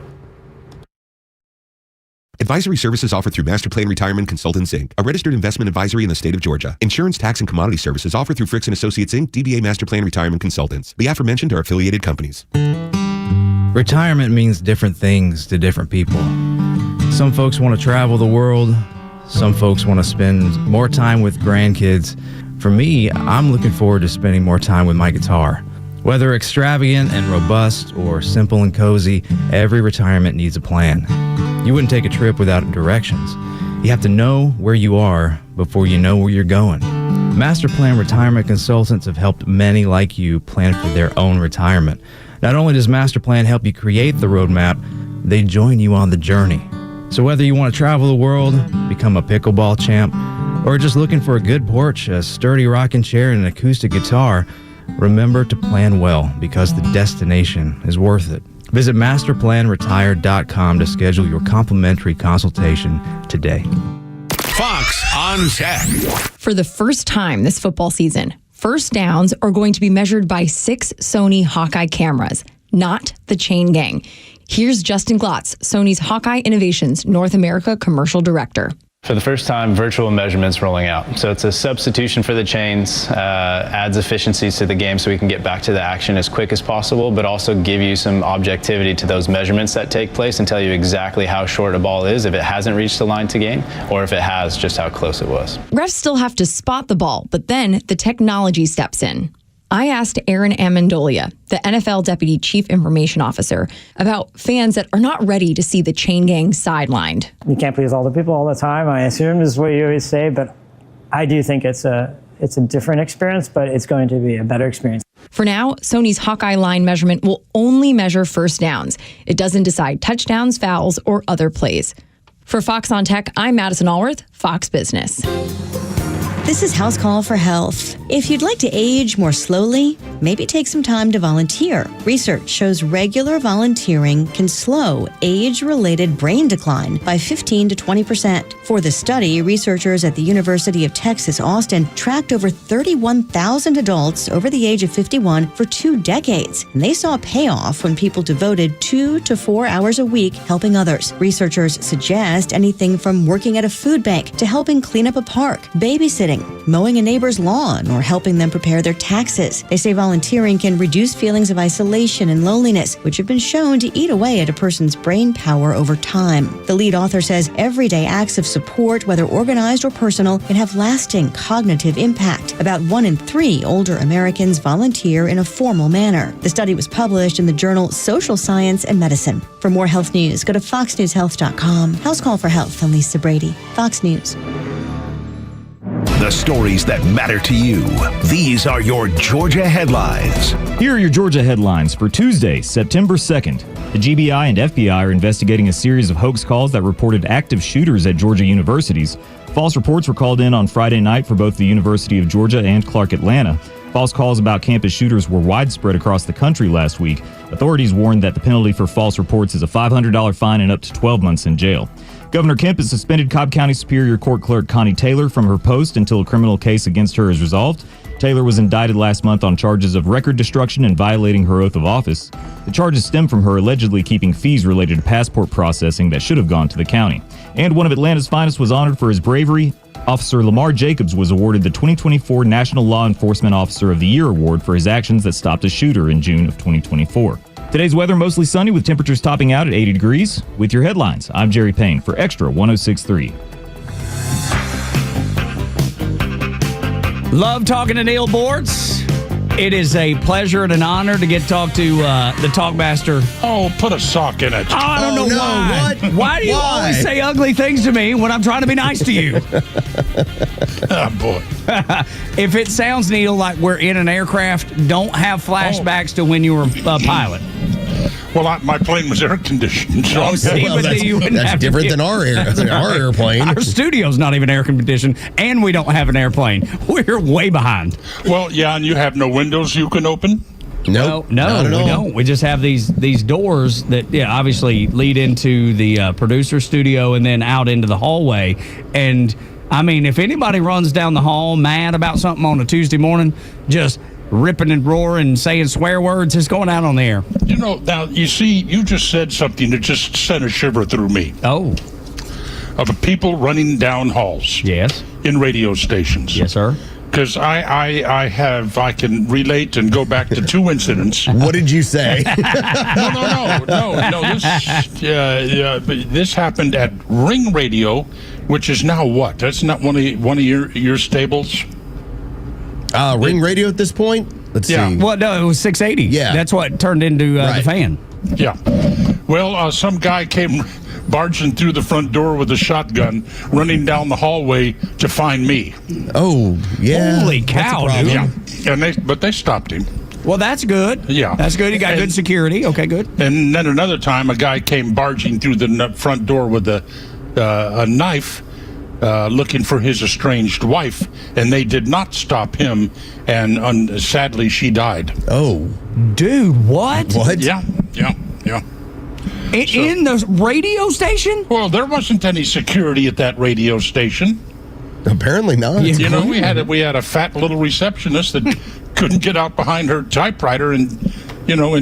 Advisory services offered through Master Plan Retirement Consultants, Inc., a registered investment advisory in the state of Georgia. Insurance, tax, and commodity services offered through Fricks & Associates, Inc., DBA Master Plan Retirement Consultants. The aforementioned are affiliated companies. Retirement means different things to different people. Some folks want to travel the world. Some folks want to spend more time with grandkids. For me, I'm looking forward to spending more time with my guitar. Whether extravagant and robust or simple and cozy, every retirement needs a plan. You wouldn't take a trip without directions. You have to know where you are before you know where you're going. Master Plan Retirement Consultants have helped many like you plan for their own retirement. Not only does Master Plan help you create the roadmap, they join you on the journey. So whether you want to travel the world, become a pickleball champ, or just looking for a good porch, a sturdy rocking chair, and an acoustic guitar, remember to plan well, because the destination is worth it. Visit masterplanretire.com to schedule your complimentary consultation today. Fox on Tech. For the first time this football season, first downs are going to be measured by 6 Sony Hawkeye cameras, not the chain gang. Here's Justin Glotz, Sony's Hawkeye Innovations North America Commercial Director. For the first time, virtual measurements rolling out. So it's a substitution for the chains, adds efficiencies to the game so we can get back to the action as quick as possible, but also give you some objectivity to those measurements that take place and tell you exactly how short a ball is if it hasn't reached the line to gain, or if it has, just how close it was. Refs still have to spot the ball, but then the technology steps in. I asked Aaron Amendolia, the NFL Deputy Chief Information Officer, about fans that are not ready to see the chain gang sidelined. You can't please all the people all the time, I assume, is what you always say, but I do think it's a different experience, but it's going to be a better experience. For now, Sony's Hawkeye line measurement will only measure first downs. It doesn't decide touchdowns, fouls, or other plays. For Fox on Tech, I'm Madison Allworth, Fox Business. This is House Call for Health. If you'd like to age more slowly, maybe take some time to volunteer. Research shows regular volunteering can slow age-related brain decline by 15 to 20%. For the study, researchers at the University of Texas, Austin tracked over 31,000 adults over the age of 51 for 2 decades, and they saw a payoff when people devoted 2 to 4 hours a week helping others. Researchers suggest anything from working at a food bank to helping clean up a park, babysitting, babysitting, mowing a neighbor's lawn, or helping them prepare their taxes. They say volunteering can reduce feelings of isolation and loneliness, which have been shown to eat away at a person's brain power over time. The lead author says everyday acts of support, whether organized or personal, can have lasting cognitive impact. About 1 in 3 older Americans volunteer in a formal manner. The study was published in the journal Social Science and Medicine. For more health news, go to foxnewshealth.com. House Call for Health. I'm Lisa Brady, Fox News. The stories that matter to you. These are your Georgia headlines. Here are your Georgia headlines for Tuesday, September 2nd. The GBI and FBI are investigating a series of hoax calls that reported active shooters at Georgia universities. False reports were called in on Friday night for both the University of Georgia and Clark Atlanta. False calls about campus shooters were widespread across the country last week. Authorities warned that the penalty for false reports is a $500 fine and up to 12 months in jail. Governor Kemp has suspended Cobb County Superior Court Clerk Connie Taylor from her post until a criminal case against her is resolved. Taylor was indicted last month on charges of record destruction and violating her oath of office. The charges stem from her allegedly keeping fees related to passport processing that should have gone to the county. And one of Atlanta's finest was honored for his bravery. Officer Lamar Jacobs was awarded the 2024 National Law Enforcement Officer of the Year award for his actions that stopped a shooter in June of 2024. Today's weather mostly sunny with temperatures topping out at 80 degrees. With your headlines, I'm Jerry Payne for Extra 106.3. Love talking to Neil Bortz. It is a pleasure and an honor to get to talk to the Talkmaster. Oh, put a sock in it. Oh, I don't know why. What? Why do you always say ugly things to me when I'm trying to be nice to you? Oh, boy. If it sounds, Neil, like we're in an aircraft, don't have flashbacks to when you were a pilot. Well, my plane was air conditioned. So That's different than our airplane. Our studio's not even air conditioned, and we don't have an airplane. We're way behind. Well, yeah, and you have no windows you can open? Nope, no, we don't. We just have these doors that obviously lead into the producer studio and then out into the hallway. And I mean, if anybody runs down the hall mad about something on a Tuesday morning, just ripping and roaring and saying swear words, it's going out on the air. You know, now, you see, you just said something that just sent a shiver through me. Oh. Of people running down halls. Yes. In radio stations. Yes, sir. Because I can relate and go back to 2 incidents. What did you say? No. This happened at Ring Radio, which is now what? That's not one of your stables? Ring Radio at this point? Let's see. Well, no, it was 680. Yeah. That's what turned into the fan. Yeah. Well, some guy came barging through the front door with a shotgun, running down the hallway to find me. Oh, yeah. Holy cow, dude. Yeah. But they stopped him. Well, that's good. Yeah. That's good. You got good security. Okay, good. And then another time, a guy came barging through the front door with a knife, looking for his estranged wife, and they did not stop him, and sadly, she died. Oh. Dude, what? What? Yeah. In the radio station? Well, there wasn't any security at that radio station. Apparently not. You know, we had a fat little receptionist that couldn't get out behind her typewriter in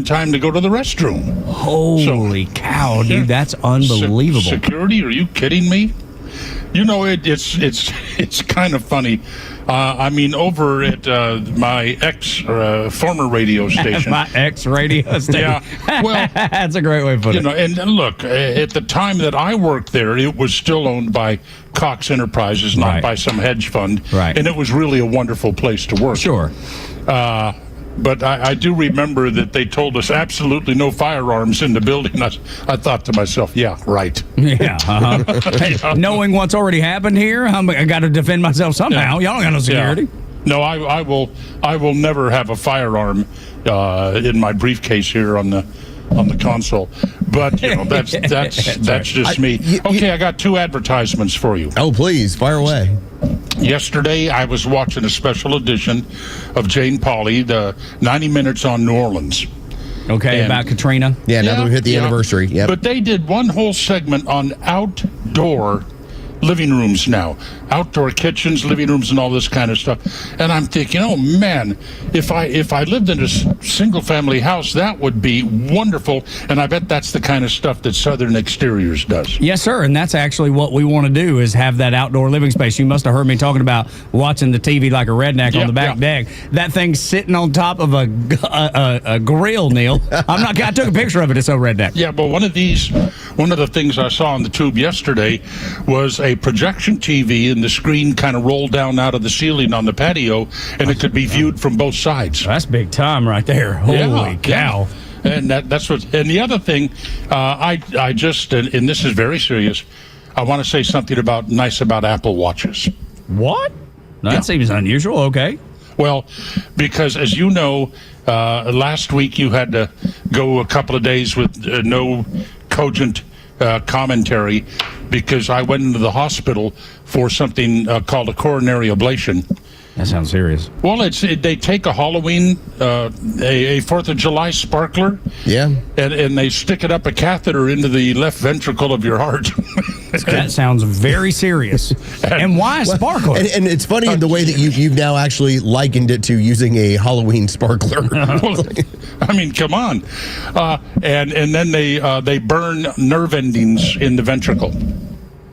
time to go to the restroom. Holy cow, dude, that's unbelievable. Security? Are you kidding me? You know, it's kind of funny. I mean, over at my former radio station. My radio station. Yeah. Well, that's a great way to put it. And look, at the time that I worked there, it was still owned by Cox Enterprises, not by some hedge fund. Right. And it was really a wonderful place to work. Sure. But I do remember that they told us absolutely no firearms in the building. I thought to myself, yeah, right. Yeah. Hey, knowing what's already happened here, I got to defend myself somehow. Y'all don't got no security. Yeah. No, I will never have a firearm in my briefcase here on the console. But that's just me. Okay, I got 2 advertisements for you. Oh, please, fire away. Yesterday, I was watching a special edition of Jane Pauley, the 90 Minutes on New Orleans. Okay, about Katrina. Yeah, now that we've hit the anniversary. Yep. But they did one whole segment on outdoor living rooms now. outdoor kitchens, living rooms, and all this kind of stuff. And I'm thinking, oh man, if I lived in a single family house, that would be wonderful. And I bet that's the kind of stuff that Southern Exteriors does. Yes, sir. And that's actually what we want to do, is have that outdoor living space. You must have heard me talking about watching the TV like a redneck on the back deck. That thing's sitting on top of a grill, Neil. I took a picture of it. It's so redneck. Yeah, but one of the things I saw on the tube yesterday was a projection TV, and the screen kind of rolled down out of the ceiling on the patio, and it could be viewed from both sides. That's big time right there. Holy cow. Yeah. And that's what. And the other thing, I just, and this is very serious, I want to say something nice about Apple Watches. What? That seems unusual. Okay. Well, because as you know, last week you had to go a couple of days with no cogent commentary because I went into the hospital for something called a coronary ablation. That sounds serious. Well, they take a Halloween, a 4th of July sparkler. Yeah. And they stick it up a catheter into the left ventricle of your heart. That sounds very serious. And why a sparkler? And it's funny the way that you've now actually likened it to using a Halloween sparkler. Well, I mean, come on. And then they burn nerve endings in the ventricle.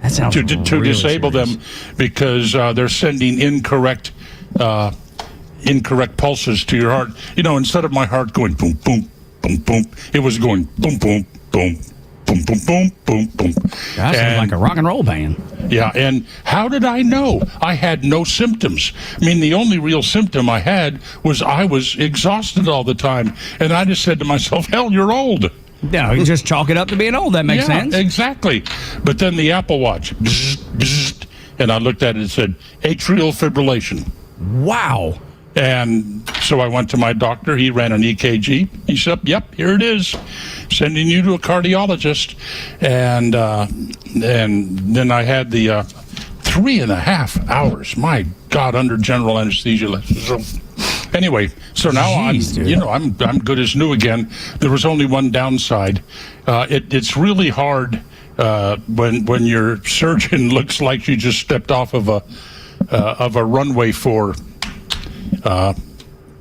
That sounds to really disable serious. them because they're sending incorrect pulses to your heart. You know, instead of my heart going boom, boom, boom, boom, it was going boom, boom, boom, boom, boom, boom, boom, boom. That sounds like a rock and roll band. Yeah, and how did I know? I had no symptoms. I mean, the only real symptom I had was I was exhausted all the time. And I just said to myself, hell, you're old. No, you just chalk it up to being old. That makes sense. Exactly. But then the Apple Watch, bzzzt, bzzzt, and I looked at it and said, atrial fibrillation. Wow. And so I went to my doctor. He ran an EKG. He said, yep, here it is. Sending you to a cardiologist. And then I had the 3.5 hours, my God, under general anesthesia. So anyway, so now I'm good as new again. There was only one downside. It's really hard when your surgeon looks like you just stepped off of a runway for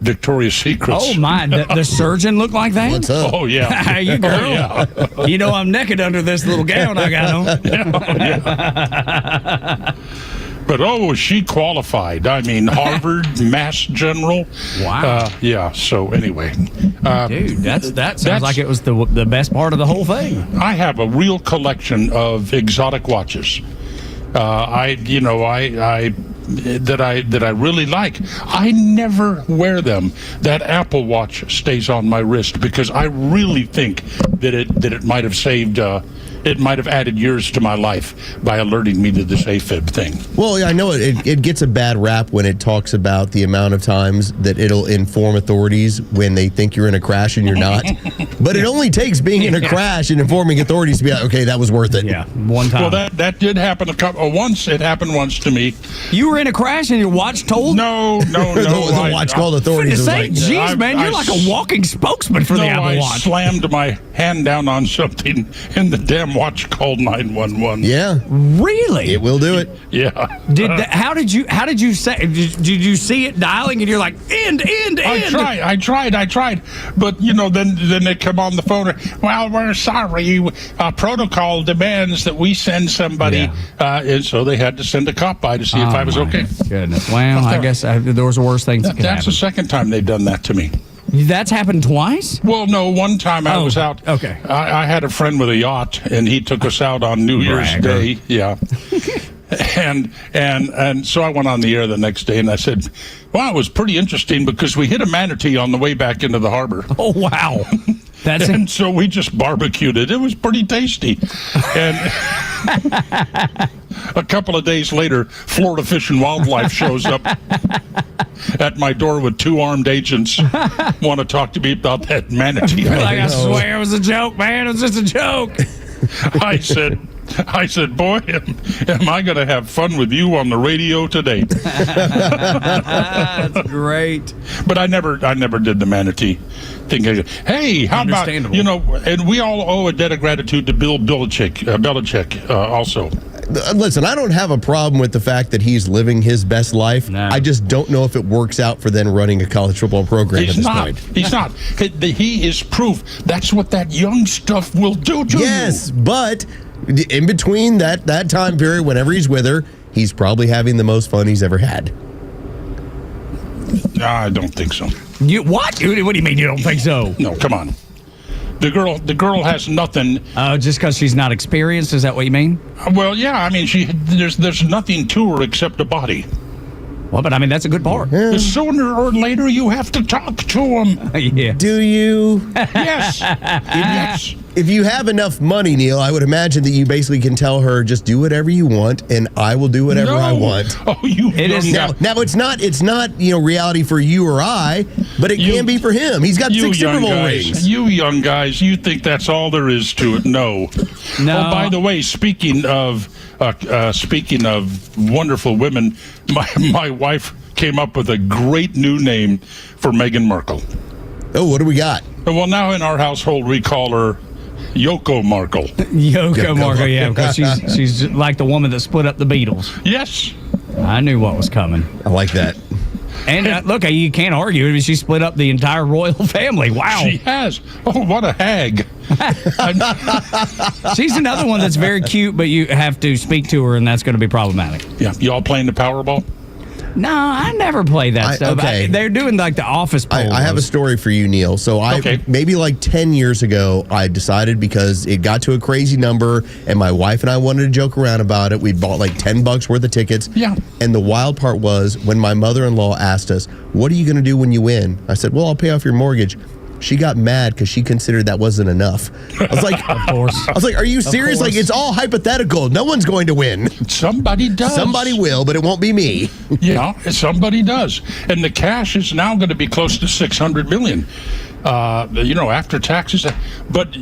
Victoria's Secret. Oh my! The surgeon looked like that. What's up? Oh yeah. Hey, you girl. Oh, yeah. You know I'm naked under this little gown I got on. Yeah. But she qualified. I mean, Harvard, Mass General. Wow. Yeah. So anyway, dude, that sounds like it was the best part of the whole thing. I have a real collection of exotic watches. That I really like. I never wear them. That Apple Watch stays on my wrist because I really think that it might have saved. It might have added years to my life by alerting me to this AFib thing. Well, yeah, I know it gets a bad rap when it talks about the amount of times that it'll inform authorities when they think you're in a crash and you're not. But it only takes being in a crash and informing authorities to be like, okay, that was worth it. Yeah, one time. Well, that did happen once. It happened once to me. You were in a crash and your watch told? No. The watch called authorities. Jeez, man, you're like a walking spokesman for the Apple Watch. I slammed my hand down on something and the damn watch called 911. Yeah. Really? It will do it. Yeah. How did you say? Did you see it dialing and you're like end? I tried. But then they come on the phone. Well, we're sorry. Protocol demands that we send somebody, and so they had to send a cop by to see if I was okay. Goodness. Well, I guess there was worse things that could happen. That's the second time they've done that to me. That's happened twice? Well, no. One time I was out. Okay. I had a friend with a yacht, and he took us out on New Year's Day. Yeah. And so I went on the air the next day, and I said, "Wow, it was pretty interesting because we hit a manatee on the way back into the harbor." Oh wow. And so we just barbecued it. It was pretty tasty. And a couple of days later, Florida Fish and Wildlife shows up at my door with 2 armed agents. Want to talk to me about that manatee. I swear it was a joke, man. It was just a joke. I said, boy, am I going to have fun with you on the radio today? That's great. But I never did the manatee thing. Hey, how about, and we all owe a debt of gratitude to Bill Belichick also. Listen, I don't have a problem with the fact that he's living his best life. No. I just don't know if it works out for then running a college football program at this point. He's not. He is proof. That's what that young stuff will do to you. Yes, but in between that time period, whenever he's with her, he's probably having the most fun he's ever had. I don't think so. You what? What do you mean you don't think so? No, come on. The girl has nothing. Just because she's not experienced, is that what you mean? Well, yeah. I mean, there's nothing to her except a body. Well, but I mean that's a good part. Yeah. Sooner or later, you have to talk to him. Yeah. Do you? Yes. Yes. If you have enough money, Neil, I would imagine that you basically can tell her, just do whatever you want, and I will do whatever I want. Oh, It is now it's not reality for you or I, but it can be for him. He's got 6 Super Bowl rings. You young guys, you think that's all there is to it? No. No. Oh, by the way, speaking of wonderful women, my wife came up with a great new name for Meghan Markle. Oh, what do we got? Well, now in our household we call her Yoko Markle. Yoko Markle, yeah, because she's like the woman that split up the Beatles. Yes. I knew what was coming. I like that. And look, you can't argue. I mean, she split up the entire royal family. Wow. She has. Oh, what a hag. She's another one that's very cute, but you have to speak to her, and that's going to be problematic. Yeah. Y'all playing the Powerball? No, I never play that stuff. Okay. They're doing like the office poll. I have a story for you, Neil. So maybe like 10 years ago, I decided because it got to a crazy number and my wife and I wanted to joke around about it. We bought like $10 worth of tickets. Yeah. And the wild part was when my mother-in-law asked us, what are you going to do when you win? I said, well, I'll pay off your mortgage. She got mad because she considered that wasn't enough. I was like, of course. I was like, are you serious? Like, it's all hypothetical. No one's going to win. Somebody does. Somebody will, but it won't be me. Yeah, somebody does. And the cash is now going to be close to $600 million. After taxes. But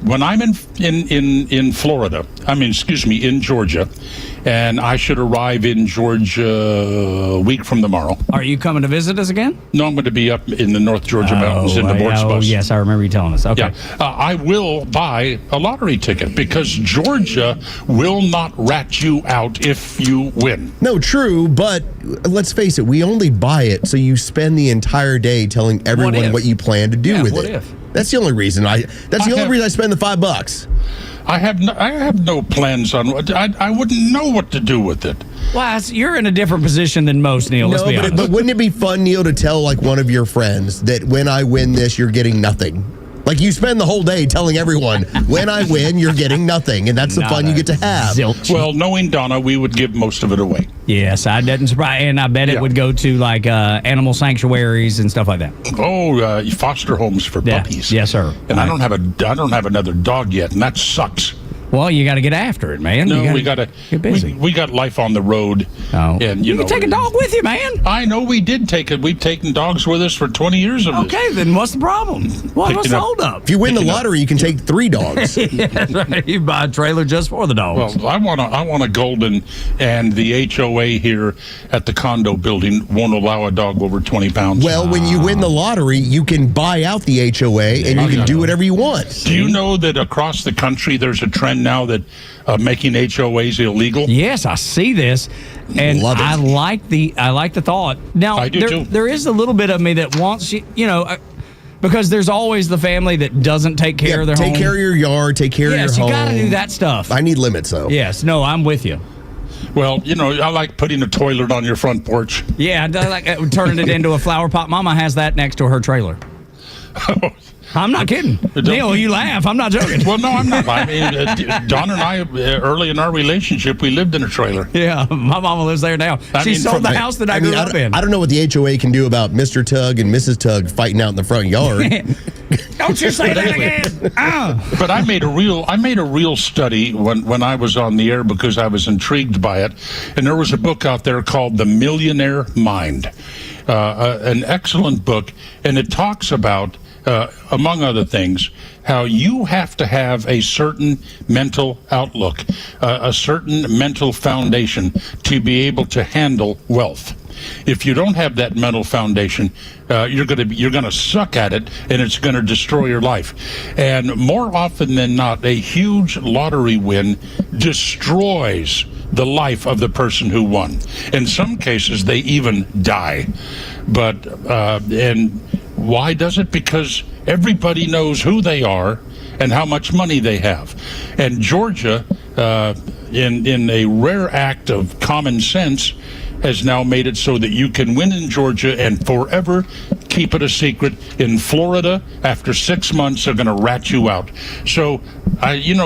when I'm in Florida, in Georgia, and I should arrive in Georgia a week from tomorrow. Are you coming to visit us again? No, I'm going to be up in the North Georgia mountains in the Morse bus. Oh, yes, I remember you telling us. Okay. Yeah. I will buy a lottery ticket because Georgia will not rat you out if you win. No, true, but let's face it, we only buy it so you spend the entire day telling everyone what you plan to do with what it. If? That's the only reason I spend the $5. I have no plans on what I wouldn't know what to do with it. Well, you're in a different position than most, Neil. Let's be honest. But wouldn't it be fun, Neil, to tell like one of your friends that when I win this, you're getting nothing? Like you spend the whole day telling everyone, when I win, you're getting nothing, and that's the fun you get to have. Zilch. Well, knowing Donna, we would give most of it away. Yes, I didn't surprise, and I bet it would go to like animal sanctuaries and stuff like that. Oh, foster homes for puppies. Yes, sir. And I don't have another dog yet, and that sucks. Well, you got to get after it, man. No, we got to get busy. We got life on the road. Oh, and you can take a dog with you, man. I know we did take it. We've taken dogs with us for 20 years of this. Okay, then what's the problem? What's the hold up? If you win the lottery, you can take 3 dogs. Yeah, that's right. You buy a trailer just for the dogs. Well, I want a golden, and the HOA here at the condo building won't allow a dog over 20 pounds. Well, when you win the lottery, you can buy out the HOA and you can do whatever you want. Do you know that across the country there's a trend now that making HOAs illegal? Yes, I see this, and I like the thought. Now, I do too. There is a little bit of me that wants because there's always the family that doesn't take care of their home. Take care of your yard, take care of your home. Yes, you got to do that stuff. I need limits, though. Yes, no, I'm with you. Well, I like putting a toilet on your front porch. Yeah, I like turning it into a flower pot. Mama has that next to her trailer. I'm not kidding. Neil, you laugh. I'm not joking. Well, no, I'm not. I mean, Don and I, early in our relationship, we lived in a trailer. Yeah, my mama lives there now. She sold the house that I grew up in. I don't know what the HOA can do about Mr. Tug and Mrs. Tug fighting out in the front yard. Don't you say that again. But I made a real study when I was on the air because I was intrigued by it. And there was a book out there called The Millionaire Mind, an excellent book. And it talks about, among other things, how you have to have a certain mental outlook, a certain mental foundation to be able to handle wealth. If you don't have that mental foundation, you're going to suck at it, and it's going to destroy your life. And more often than not, a huge lottery win destroys the life of the person who won. In some cases, they even die. But and why does it? Because everybody knows who they are and how much money they have. And Georgia, in a rare act of common sense, has now made it so that you can win in Georgia and forever keep it a secret. In Florida, after 6 months, they're going to rat you out. So,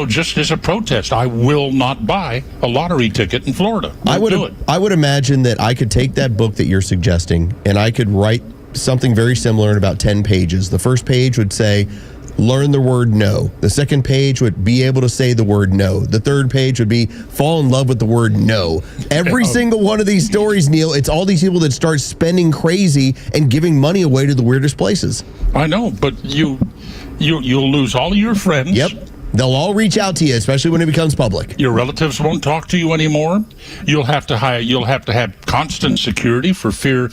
just as a protest, I will not buy a lottery ticket in Florida. I would imagine that I could take that book that you're suggesting and I could write something very similar in about 10 pages. The first page would say, learn the word no. The second page would be able to say the word no. The third page would be fall in love with the word no. Every single one of these stories, Neil, it's all these people that start spending crazy and giving money away to the weirdest places. I know, but you'll lose all of your friends. Yep. They'll all reach out to you, especially when it becomes public. Your relatives won't talk to you anymore. You'll have to have constant security for fear.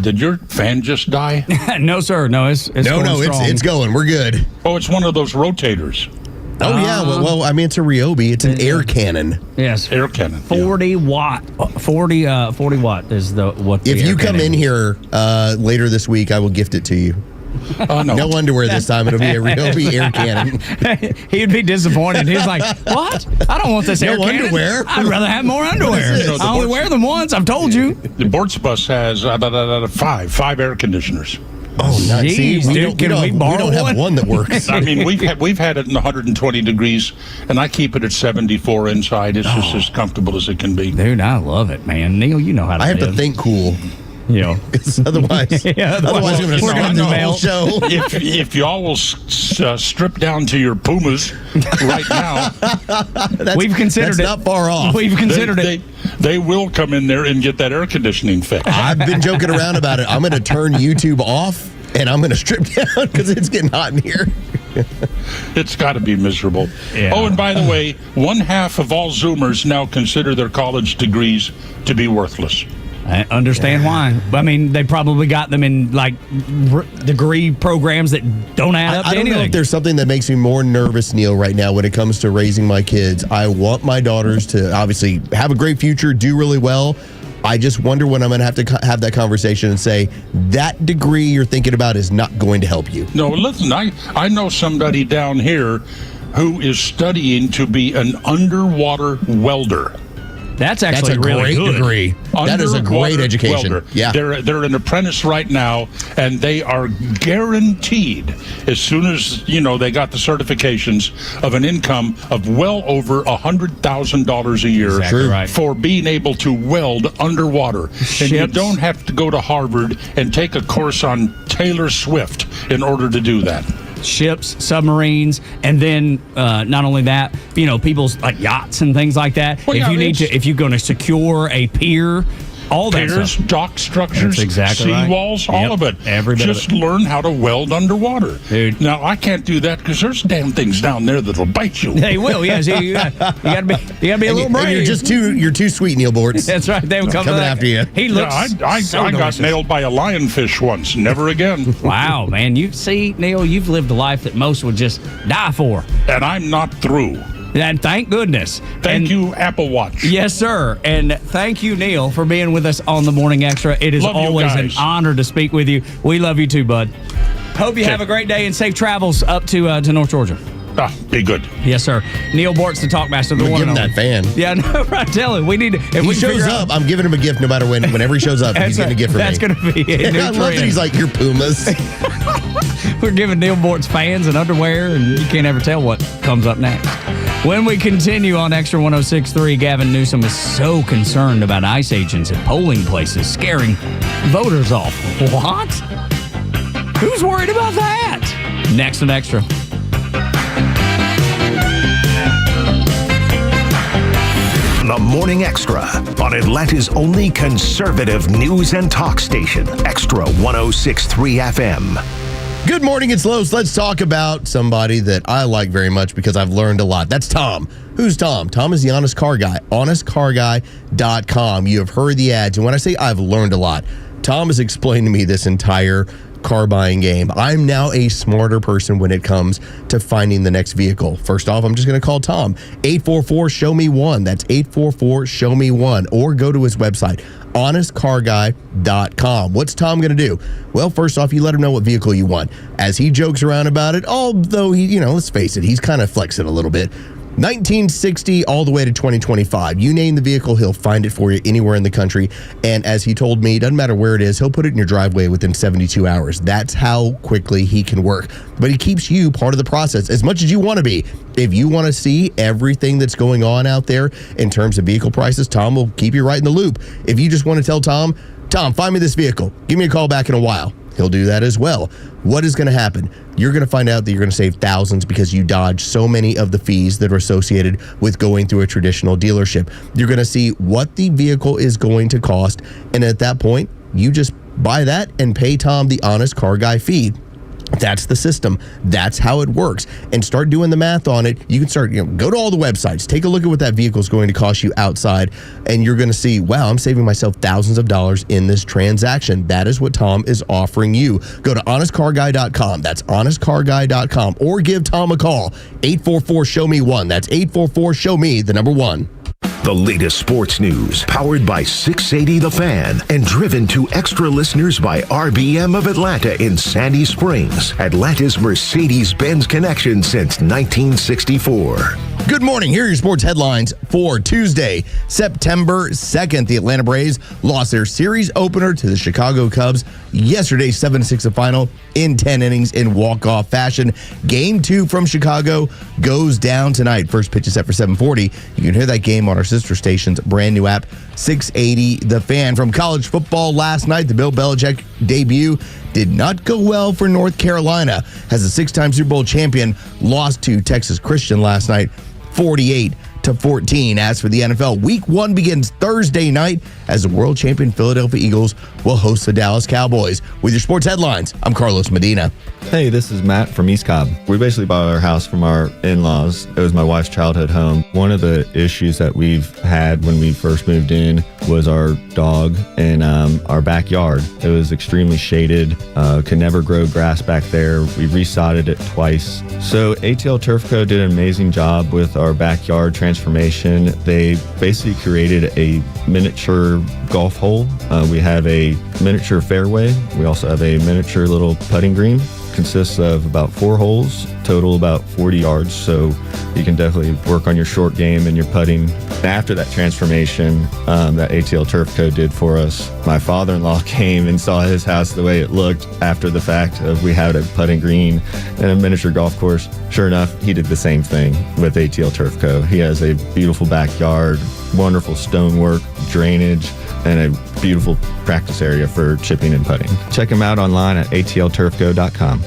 Did your fan just die? No, sir. No, it's going. We're good. Oh, it's one of those rotators. Oh, yeah. Well, I mean, it's a Ryobi. It's an air cannon. Yes. Air cannon. 40 watt. 40 watt is what. If you come in here later this week, I will gift it to you. Oh, no. No underwear this time. It'll be a Ryobi air cannon. He'd be disappointed. He's like, what? I don't want this air cannon. Underwear. I'd rather have more underwear. I only wear them once. I've told you. The Bortz bus has five air conditioners. Oh, nice. Jeez, See, dude, we don't have one that works. I mean, we've had it in 120 degrees, and I keep it at 74 inside. It's just as comfortable as it can be. Dude, I love it, man. Neil, you know how to I have live. to think cool. You know, otherwise we're going to whole show. If y'all will strip down to your Pumas right now, we've considered that's it. Not far off. We've considered it. They will come in there and get that air conditioning fixed. I've been joking around about it. I'm going to turn YouTube off and I'm going to strip down because it's getting hot in here. It's got to be miserable. Yeah. Oh, and by the way, 1/2 of all Zoomers now consider their college degrees to be worthless. I understand why. I mean, they probably got them in degree programs that don't add up to I don't anything. know if there's something that makes me more nervous, Neil, right now when it comes to raising my kids. I want my daughters to obviously have a great future, do really well. I just wonder when I'm going to have that conversation and say, that degree you're thinking about is not going to help you. No, listen, I know somebody down here who is studying to be an underwater welder. That's actually a really great good. degree. That is a great education. Welder. Yeah, they're an apprentice right now, and they are guaranteed, as soon as they got the certifications, of an income of well over $100,000 a year Exactly right. for being able to weld underwater. And you don't have to go to Harvard and take a course on Taylor Swift in order to do that. Ships, submarines, and then not only that, people's like yachts and things like that. Well, if you're going to secure a pier, all that piers, stuff. dock structures, That's exactly right. seawalls, all of it. Every bit Just of it. learn how to weld underwater. Dude. Now, I can't do that because there's damn things down there that'll bite you. They will, yeah. So you got to be a little brave. You're too sweet, Neil Bortz. That's right. They will come coming after you. He looks. I got delicious. nailed by a lionfish once. Never again. Wow, man. You see, Neil, you've lived a life that most would just die for. And I'm not through. And thank goodness. Thank you, Apple Watch. Yes, sir. And thank you, Neil, for being with us on the Morning Extra. It is Love you always an guys. honor to speak with you. We love you too, bud. Hope you have a great day and safe travels up to North Georgia. Be good. Yes, sir. Neil Bortz, the Talkmaster. I'm give him that fan. Yeah, no, right. Tell him. We need to. If he we shows up, I'm giving him a gift no matter when. Whenever he shows up, he's getting a gift from me. That's going to be a new I love that he's like, your Pumas. We're giving Neil Bortz fans and underwear, and you can't ever tell what comes up next. When we continue on Extra 106.3, Gavin Newsom is so concerned about ICE agents at polling places scaring voters off. What? Who's worried about that? Next on Extra. The Morning Extra on Atlanta's only conservative news and talk station, Extra 106.3 FM. Good morning, it's Los. Let's talk about somebody that I like very much because I've learned a lot. That's Tom. Who's Tom? Tom is the Honest Car Guy. HonestCarGuy.com. You have heard the ads. And when I say I've learned a lot, Tom has explained to me this entire car buying game. I'm now a smarter person when it comes to finding the next vehicle. First off, I'm just going to call Tom. 844-SHOW-ME-1. That's 844-SHOW-ME-1. Or go to his website, honestcarguy.com. What's Tom going to do? Well, first off, you let him know what vehicle you want. As he jokes around about it, although he, let's face it, he's kind of flexing a little bit. 1960 all the way to 2025. You name the vehicle, he'll find it for you anywhere in the country. And as he told me, doesn't matter where it is, he'll put it in your driveway within 72 hours. That's how quickly he can work. But he keeps you part of the process as much as you want to be. If you want to see everything that's going on out there in terms of vehicle prices, Tom will keep you right in the loop. If you just want to tell Tom, find me this vehicle, give me a call back in a while, he'll do that as well. What is going to happen? You're going to find out that you're going to save thousands because you dodge so many of the fees that are associated with going through a traditional dealership. You're going to see what the vehicle is going to cost, and at that point, you just buy that and pay Tom the Honest Car Guy fee. That's the system. That's how it works. And start doing the math on it. You can start, go to all the websites, take a look at what that vehicle is going to cost you outside, and you're going to see, wow, I'm saving myself thousands of dollars in this transaction. That is what Tom is offering you. Go to honestcarguy.com. That's honestcarguy.com. Or give Tom a call. 844-SHOW-ME-1. That's 844-SHOW-ME, the number 1. The latest sports news, powered by 680 The Fan, and driven to extra listeners by RBM of Atlanta in Sandy Springs, Atlanta's Mercedes-Benz connection since 1964. Good morning. Here are your sports headlines for Tuesday, September 2nd. The Atlanta Braves lost their series opener to the Chicago Cubs yesterday, 7-6 final in 10 innings in walk-off fashion. Game 2 from Chicago goes down tonight. First pitch is set for 7:40. You can hear that game on our sister station's brand new app, 680 The Fan. From college football last night, the Bill Belichick debut did not go well for North Carolina, as the 6-time Super Bowl champion lost to Texas Christian last night, 48-14. As for the NFL, Week 1 begins Thursday night as the world champion Philadelphia Eagles will host the Dallas Cowboys. With your sports headlines, I'm Carlos Medina. Hey, this is Matt from East Cobb. We basically bought our house from our in-laws. It was my wife's childhood home. One of the issues that we've had when we first moved in was our dog in our backyard. It was extremely shaded, could never grow grass back there. We resodded it twice. So ATL Turf Co. did an amazing job with our backyard transformation. They basically created a miniature golf hole. We have a miniature fairway. We also have a miniature little putting green. Consists of about 4 holes, total about 40 yards, so you can definitely work on your short game and your putting. After that transformation that ATL Turf Co. did for us, my father-in-law came and saw his house the way it looked after the fact of we had a putting green and a miniature golf course. Sure enough, he did the same thing with ATL Turf Co. He has a beautiful backyard, wonderful stonework, drainage, and a beautiful practice area for chipping and putting. Check him out online at atlturfco.com.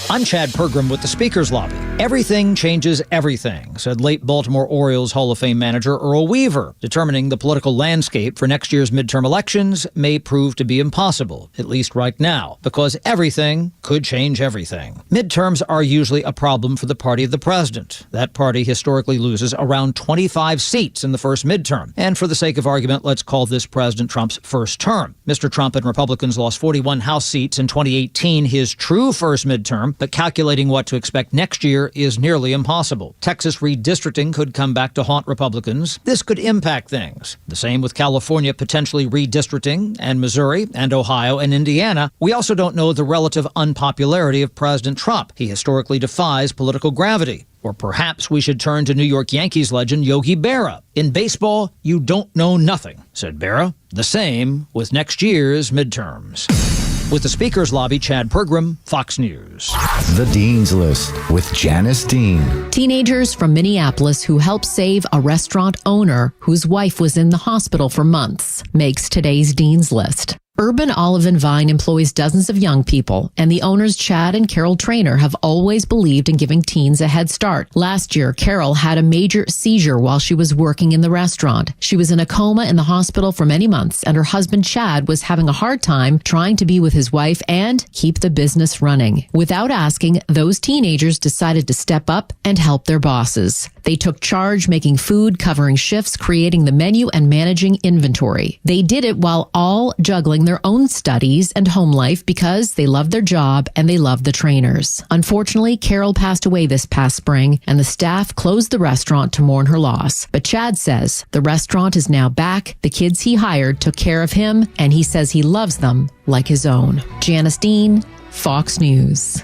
I'm Chad Pergram with the Speakers Lobby. Everything changes everything, said late Baltimore Orioles Hall of Fame manager Earl Weaver. Determining the political landscape for next year's midterm elections may prove to be impossible, at least right now, because everything could change everything. Midterms are usually a problem for the party of the president. That party historically loses around 25 seats in the first midterm. And for the sake of argument, let's call this President Trump's first term. Mr. Trump and Republicans lost 41 House seats in 2018, his true first midterm, but calculating what to expect next year is nearly impossible. Texas redistricting could come back to haunt Republicans. This could impact things. The same with California potentially redistricting, and Missouri, and Ohio, and Indiana. We also don't know the relative unpopularity of President Trump. He historically defies political gravity. Or perhaps we should turn to New York Yankees legend Yogi Berra. In baseball, you don't know nothing, said Berra. The same with next year's midterms. With the Speakers Lobby, Chad Pergram, Fox News. The Dean's List with Janice Dean. Teenagers from Minneapolis who helped save a restaurant owner whose wife was in the hospital for months makes today's Dean's List. Urban Olive and Vine employs dozens of young people, and the owners Chad and Carol Trainer have always believed in giving teens a head start. Last year, Carol had a major seizure while she was working in the restaurant. She was in a coma in the hospital for many months, and her husband Chad was having a hard time trying to be with his wife and keep the business running. Without asking, those teenagers decided to step up and help their bosses. They took charge making food, covering shifts, creating the menu, and managing inventory. They did it while all juggling their own studies and home life because they loved their job and they loved the trainers. Unfortunately, Carol passed away this past spring, and the staff closed the restaurant to mourn her loss. But Chad says the restaurant is now back. The kids he hired took care of him, and he says he loves them like his own. Janice Dean, Fox News.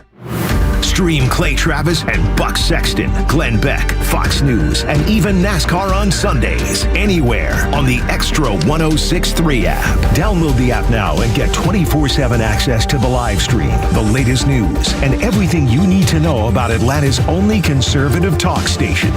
Stream Clay Travis and Buck Sexton, Glenn Beck, Fox News, and even NASCAR on Sundays. Anywhere on the Extra 106.3 app. Download the app now and get 24/7 access to the live stream, the latest news, and everything you need to know about Atlanta's only conservative talk station.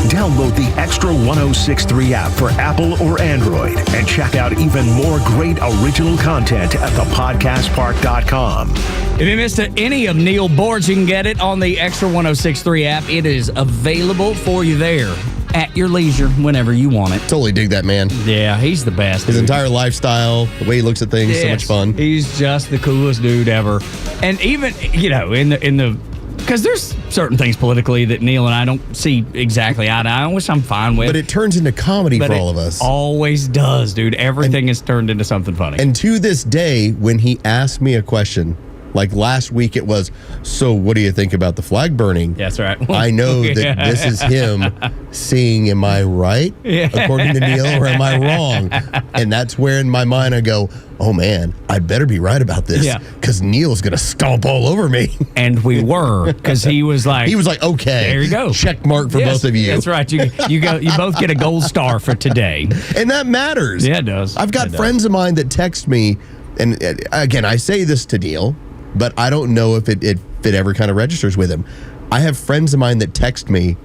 Download the Extra 106.3 app for Apple or Android and check out even more great original content at thepodcastpark.com. If you missed any of Neil Boards, you can get it on the Extra 106.3 app. It is available for you there at your leisure whenever you want it. Totally dig that man. Yeah, he's the best. His entire lifestyle, the way he looks at things, so much fun. He's just the coolest dude ever. And even, in the because there's certain things politically that Neil and I don't see exactly eye to eye on, which I'm fine with. But it turns into comedy for all of us. Always does, dude. Everything is turned into something funny. And to this day, when he asked me a question, like last week it was, so what do you think about the flag burning? That's right. I know that this is him seeing, am I right, according to Neil, or am I wrong? And that's where in my mind I go, oh man, I better be right about this, because Neil's going to stomp all over me. And we were, because he was like, okay, there you go. Check mark for both of you. That's right. You both get a gold star for today. And that matters. Yeah, it does. I've got friends of mine that text me, and again, I say this to Neil, but I don't know if it ever kind of registers with him. I have friends of mine that text me,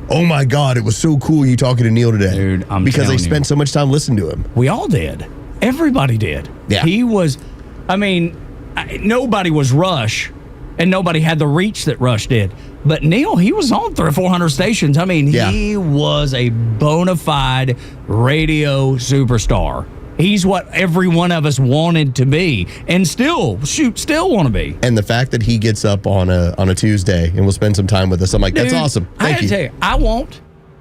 oh my God, it was so cool you talking to Neil today. Dude, because they spent so much time listening to him. We all did. Everybody did. Yeah. He was, nobody was Rush, and nobody had the reach that Rush did. But Neil, he was on 300 or 400 stations. He was a bona fide radio superstar. He's what every one of us wanted to be, and still want to be. And the fact that he gets up on a Tuesday and will spend some time with us, I'm like, dude, that's awesome. Thank you. Tell you, I won't.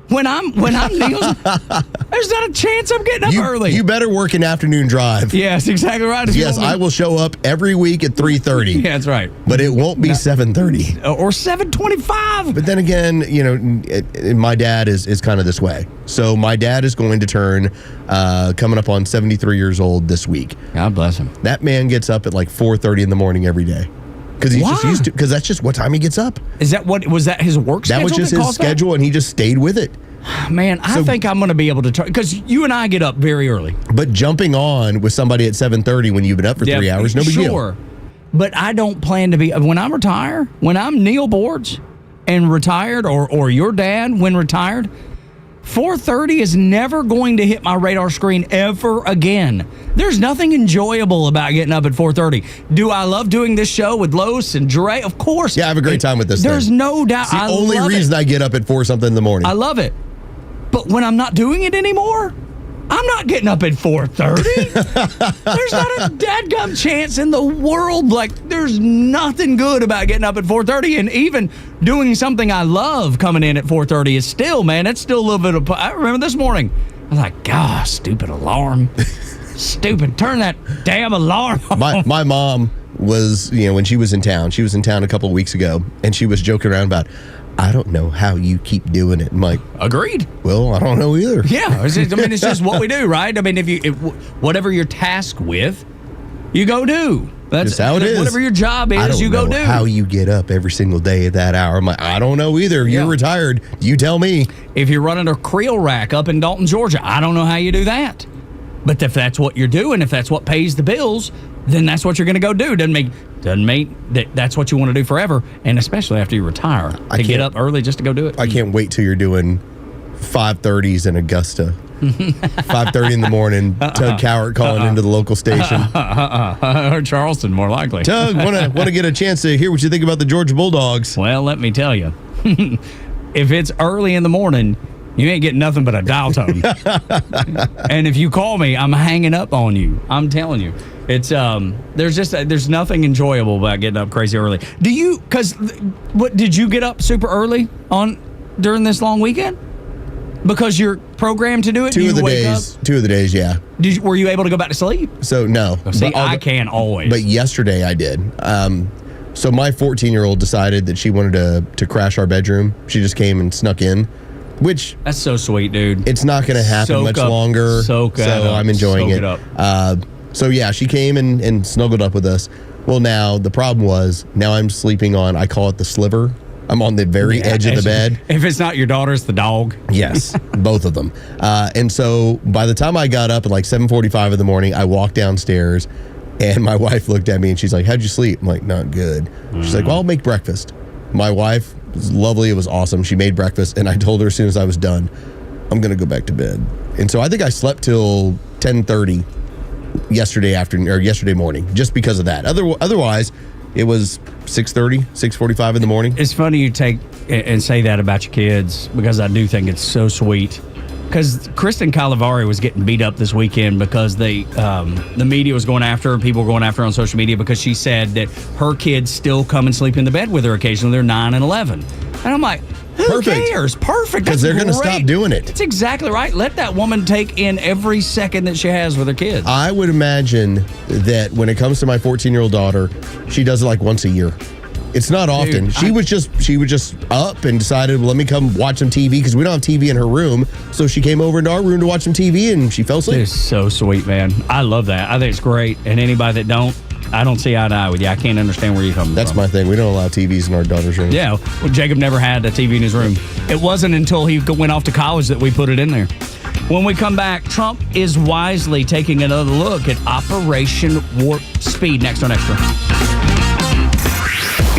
When I'm Neil's, there's not a chance I'm getting up early. You better work an afternoon drive. Yes, exactly right. Yes, I will show up every week at 3:30. Yeah, that's right. But it won't be 7:30 or 7:25. But then again, my dad is kind of this way. So my dad is going to turn coming up on 73 years old this week. God bless him. That man gets up at like 4:30 in the morning every day. Because he's just used to, because that's just what time he gets up. Was that his work schedule? That was just his schedule, and he just stayed with it. Man, I think I'm going to be able to turn, because you and I get up very early. But jumping on with somebody at 7:30 when you've been up for 3 hours, no big deal. Sure. But I don't plan to be, when I retire, when I'm Neil Boards and retired, or your dad when retired, 4:30 is never going to hit my radar screen ever again. There's nothing enjoyable about getting up at 4:30. Do I love doing this show with Los and Dre? Of course. Yeah, I have a great time with this There's thing. no doubt. It's the only reason I get up at 4 something in the morning. I love it. But when I'm not doing it anymore, I'm not getting up at 4:30. There's not a dadgum chance in the world. Like, there's nothing good about getting up at 4:30, and even doing something I love coming in at 4:30 is still, man, it's still a little bit of, I remember this morning, I was like, gosh, stupid alarm. Stupid, turn that damn alarm off. My mom was, when she was in town a couple of weeks ago, and she was joking around about, I don't know how you keep doing it. I'm like, agreed. Well, I don't know either. Yeah, it's just what we do, right? If whatever you're tasked with, you go do. That's just how it is. Whatever your job is, you go do. How you get up every single day at that hour? I'm like, I don't know either. You're retired. You tell me. If you're running a creel rack up in Dalton, Georgia, I don't know how you do that. But if that's what you're doing, if that's what pays the bills, then that's what you're going to go do. Doesn't mean that's what you want to do forever, and especially after you retire. To get up early just to go do it. I can't wait till you're doing 5:30s in Augusta. 5:30 in the morning. Tug Cowart calling into the local station. Or Charleston, more likely. Tug, want to get a chance to hear what you think about the Georgia Bulldogs? Well, let me tell you. If it's early in the morning, you ain't getting nothing but a dial tone. And if you call me, I'm hanging up on you. I'm telling you. It's there's nothing enjoyable about getting up crazy early. Did you get up super early during this long weekend? Because you're programmed to do it? Two of the days, yeah. Were you able to go back to sleep? So, no. See, I can always. But yesterday I did. So my 14-year-old decided that she wanted to crash our bedroom. She just came and snuck in, which... That's so sweet, dude. It's not going to happen much longer. So I'm enjoying it. So, yeah, she came and snuggled up with us. Well, now, the problem was, now I'm sleeping on, I call it the sliver. I'm on the very edge of the bed. If it's not your daughter, it's the dog. Yes, both of them. And so by the time I got up at like 7:45 in the morning, I walked downstairs and my wife looked at me and she's like, "How'd you sleep?" I'm like, "Not good." She's like, "Well, I'll make breakfast." My wife was lovely. It was awesome. She made breakfast and I told her as soon as I was done, I'm going to go back to bed. And so I think I slept till 10:30 yesterday morning just because of that. Otherwise, it was 6:30, 6:45 in the morning. It's funny you take and say that about your kids because I do think it's so sweet. Because Kristen Calavari was getting beat up this weekend because the media was going after her and people were going after her on social media because she said that her kids still come and sleep in the bed with her occasionally. They're 9 and 11. And I'm like, who cares? Perfect. Because they're going to stop doing it. That's exactly right. Let that woman take in every second that she has with her kids. I would imagine that when it comes to my 14-year-old daughter, she does it like once a year. It's not often. Dude, she was just up and decided, well, let me come watch some TV because we don't have TV in her room. So she came over into our room to watch some TV and she fell asleep. It's so sweet, man. I love that. I think it's great. And anybody that don't, I don't see eye to eye with you. I can't understand where you're coming from. That's my thing. We don't allow TVs in our daughter's room. Yeah. Well, Jacob never had a TV in his room. It wasn't until he went off to college that we put it in there. When we come back, Trump is wisely taking another look at Operation Warp Speed. Next on Extra.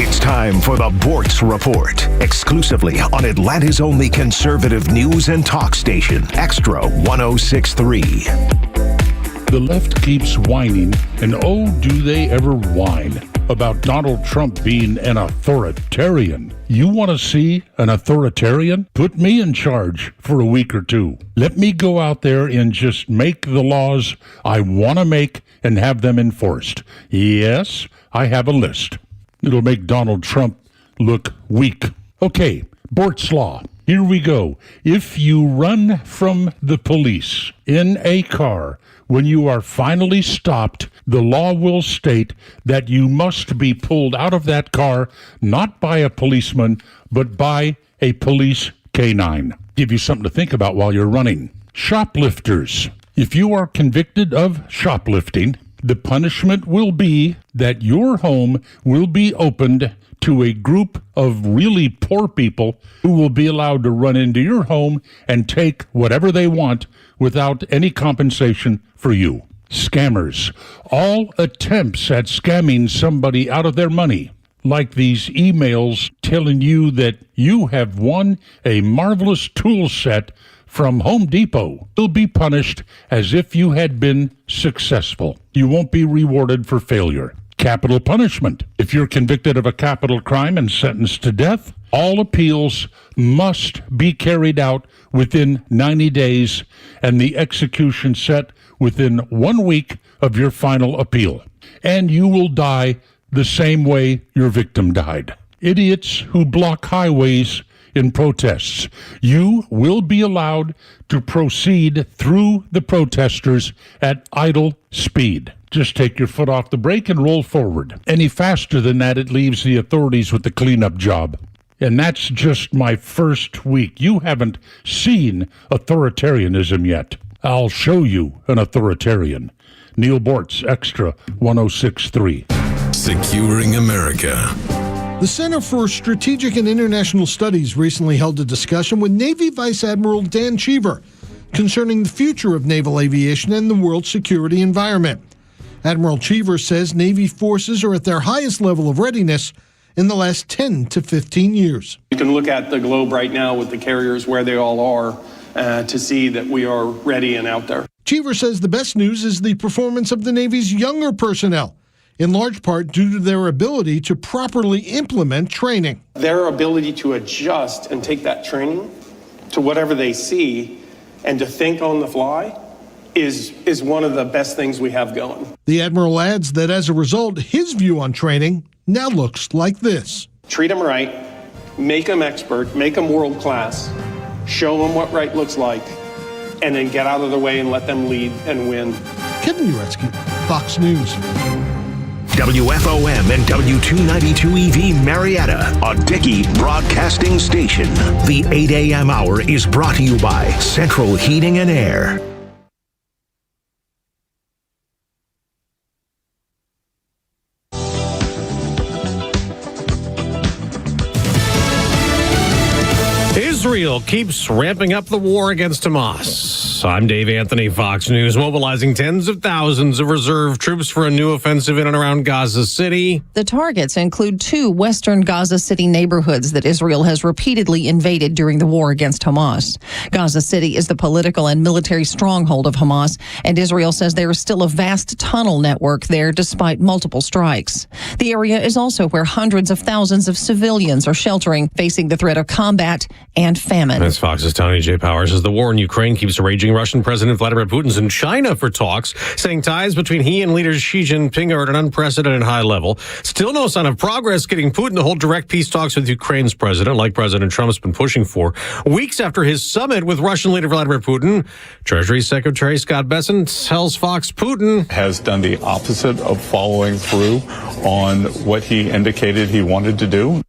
It's time for the Bortz Report, exclusively on Atlanta's only conservative news and talk station, Extra 106.3. The left keeps whining, and oh, do they ever whine, about Donald Trump being an authoritarian. You want to see an authoritarian? Put me in charge for a week or two. Let me go out there and just make the laws I want to make and have them enforced. Yes, I have a list. It'll make Donald Trump look weak. Okay, Bort's Law. Here we go. If you run from the police in a car when you are finally stopped, the law will state that you must be pulled out of that car not by a policeman, but by a police canine. Give you something to think about while you're running. Shoplifters. If you are convicted of shoplifting, the punishment will be that your home will be opened to a group of really poor people who will be allowed to run into your home and take whatever they want without any compensation for you. Scammers. All attempts at scamming somebody out of their money, like these emails telling you that you have won a marvelous tool set from Home Depot, will be punished as if you had been successful. You won't be rewarded for failure. Capital punishment. If you're convicted of a capital crime and sentenced to death, all appeals must be carried out within 90 days and the execution set within 1 week of your final appeal. And you will die the same way your victim died. Idiots who block highways in protests. You will be allowed to proceed through the protesters at idle speed. Just take your foot off the brake and roll forward. Any faster than that, it leaves the authorities with the cleanup job. And that's just my first week. You haven't seen authoritarianism yet. I'll show you an authoritarian. Neil Bortz, Extra 106.3. Securing America. The Center for Strategic and International Studies recently held a discussion with Navy Vice Admiral Dan Cheever concerning the future of naval aviation and the world security environment. Admiral Cheever says Navy forces are at their highest level of readiness in the last 10 to 15 years. You can look at the globe right now with the carriers where they all are to see that we are ready and out there. Cheever says the best news is the performance of the Navy's younger personnel, in large part due to their ability to properly implement training. Their ability to adjust and take that training to whatever they see and to think on the fly is one of the best things we have going. The Admiral adds that as a result, his view on training now looks like this. Treat them right, make them expert, make them world class, show them what right looks like, and then get out of the way and let them lead and win. Kevin Uretsky, Fox News. WFOM and W292EV Marietta, a Dickey broadcasting station. The 8 a.m. hour is brought to you by Central Heating and Air. Israel keeps ramping up the war against Hamas. I'm Dave Anthony, Fox News, mobilizing tens of thousands of reserve troops for a new offensive in and around Gaza City. The targets include 2 western Gaza City neighborhoods that Israel has repeatedly invaded during the war against Hamas. Gaza City is the political and military stronghold of Hamas, and Israel says there is still a vast tunnel network there despite multiple strikes. The area is also where hundreds of thousands of civilians are sheltering, facing the threat of combat and famine. That's Fox's Tony J. Powers. As the war in Ukraine keeps raging, Russian President Vladimir Putin's in China for talks, saying ties between he and leader Xi Jinping are at an unprecedented high level. Still no sign of progress getting Putin to hold direct peace talks with Ukraine's president, like President Trump's been pushing for. Weeks after his summit with Russian leader Vladimir Putin, Treasury Secretary Scott Bessent tells Fox Putin has done the opposite of following through on what he indicated he wanted to do.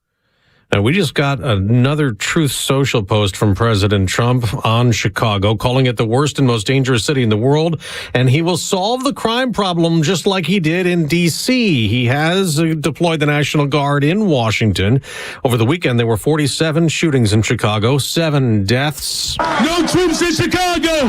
Now, we just got another Truth Social post from President Trump on Chicago, calling it the worst and most dangerous city in the world, and he will solve the crime problem just like he did in D.C. He has deployed the National Guard in Washington. Over the weekend, there were 47 shootings in Chicago, 7 deaths. No troops in Chicago!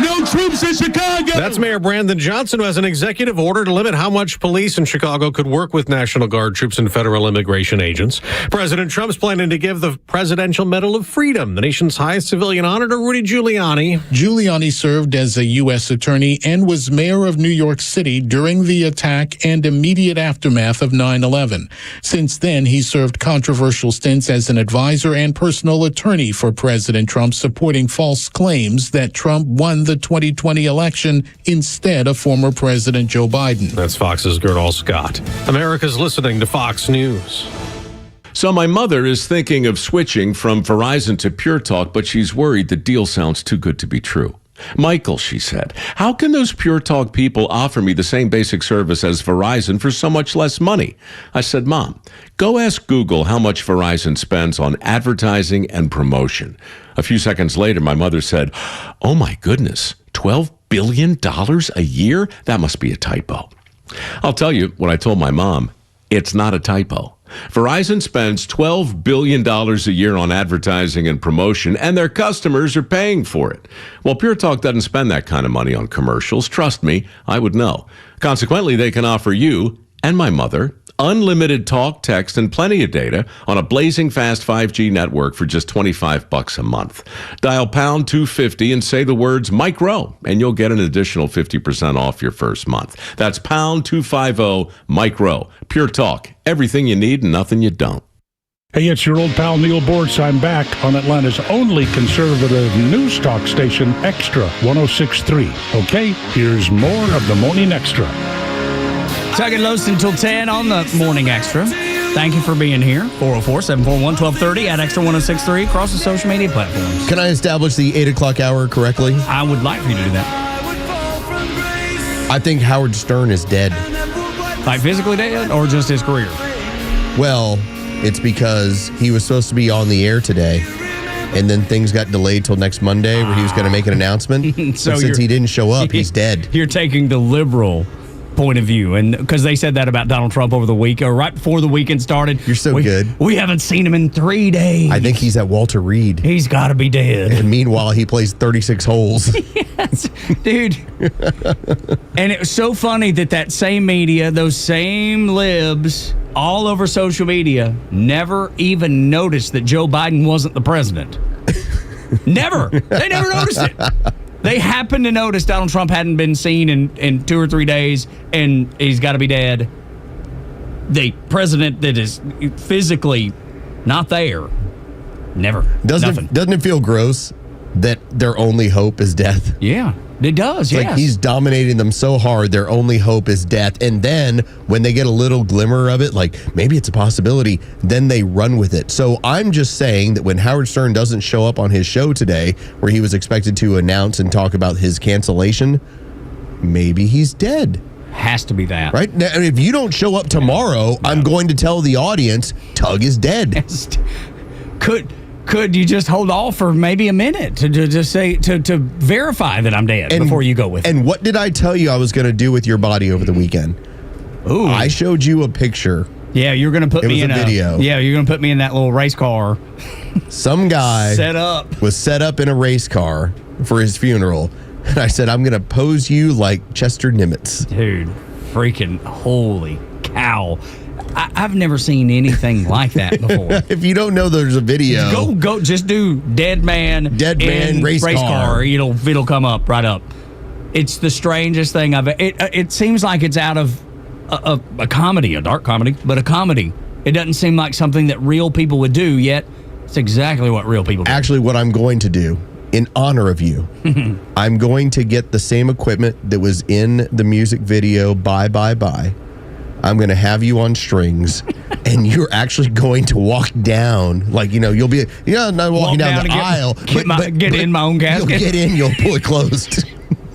No troops in Chicago! That's Mayor Brandon Johnson, who has an executive order to limit how much police in Chicago could work with National Guard troops and federal immigration agents. President Trump's planning to give the Presidential Medal of Freedom, the nation's highest civilian honor, to Rudy Giuliani. Giuliani served as a U.S. attorney and was mayor of New York City during the attack and immediate aftermath of 9/11. Since then, he served controversial stints as an advisor and personal attorney for President Trump, supporting false claims that Trump won the 2020 election instead of former President Joe Biden. That's Fox's Gerdal Scott. America's listening to Fox News. So my mother is thinking of switching from Verizon to Pure Talk, but she's worried the deal sounds too good to be true. Michael, she said, how can those Pure Talk people offer me the same basic service as Verizon for so much less money? I said, Mom, go ask Google how much Verizon spends on advertising and promotion. A few seconds later, my mother said, oh my goodness, $12 billion a year? That must be a typo. I'll tell you what I told my mom. It's not a typo. Verizon spends $12 billion a year on advertising and promotion, and their customers are paying for it. Well, Pure Talk doesn't spend that kind of money on commercials. Trust me, I would know. Consequently, they can offer you and my mother unlimited talk, text, and plenty of data on a blazing fast 5G network for just $25 a month. Dial pound 250 and say the words Mike Rowe, and you'll get an additional 50% off your first month. That's pound 250 Mike Rowe. Pure Talk. Everything you need and nothing you don't. Hey, it's your old pal Neil Bortz. I'm back on Atlanta's only conservative news talk station, Extra 106.3. Okay, here's more of the Morning Extra. Tug and Los until 10 on the Morning Extra. Thank you for being here. 404-741-1230 at Extra 106.3 across the social media platforms. Can I establish the 8 o'clock hour correctly? I would like for you to do that. I think Howard Stern is dead. Like physically dead or just his career? Well, it's because he was supposed to be on the air today, and then things got delayed till next Monday where he was going to make an announcement. So but since he didn't show up, he's dead. You're taking the liberal point of view, and because they said that about Donald Trump over the week or right before the weekend started. You're so good. We haven't seen him in 3 days. I think he's at Walter Reed. He's got to be dead. And meanwhile, he plays 36 holes. Yes, dude. And it was so funny that same media, those same libs, all over social media, never even noticed that Joe Biden wasn't the president. Never. They never noticed it. They happened to notice Donald Trump hadn't been seen in 2 or 3 days, and he's got to be dead. The president that is physically not there, never. Doesn't it feel gross that their only hope is death? Yeah, it does. It's like he's dominating them so hard, their only hope is death. And then when they get a little glimmer of it, like maybe it's a possibility, then they run with it. So I'm just saying that when Howard Stern doesn't show up on his show today, where he was expected to announce and talk about his cancellation, maybe he's dead. Has to be that. Right? Now, if you don't show up tomorrow, I'm going to tell the audience Tug is dead. Could you just hold off for maybe a minute to just say to verify that I'm dead before you go with it? And what did I tell you I was going to do with your body over the weekend? Ooh. I showed you a picture. Yeah, you're going to put me in a video. Yeah, you're going to put me in that little race car. Some guy was set up in a race car for his funeral. And I said, I'm going to pose you like Chester Nimitz. Dude, freaking holy cow. I've never seen anything like that before. If you don't know, there's a video. Go, just do dead man race car. It'll come up right up. It's the strangest thing It seems like it's out of a comedy, a dark comedy, but a comedy. It doesn't seem like something that real people would do, yet it's exactly what real people do. Actually, what I'm going to do, in honor of you, I'm going to get the same equipment that was in the music video, Bye, Bye, Bye. I'm going to have you on strings, and you're actually going to walk down, like, you'll be, not walking down the aisle. Get in my own casket. You'll get in, you'll pull it closed.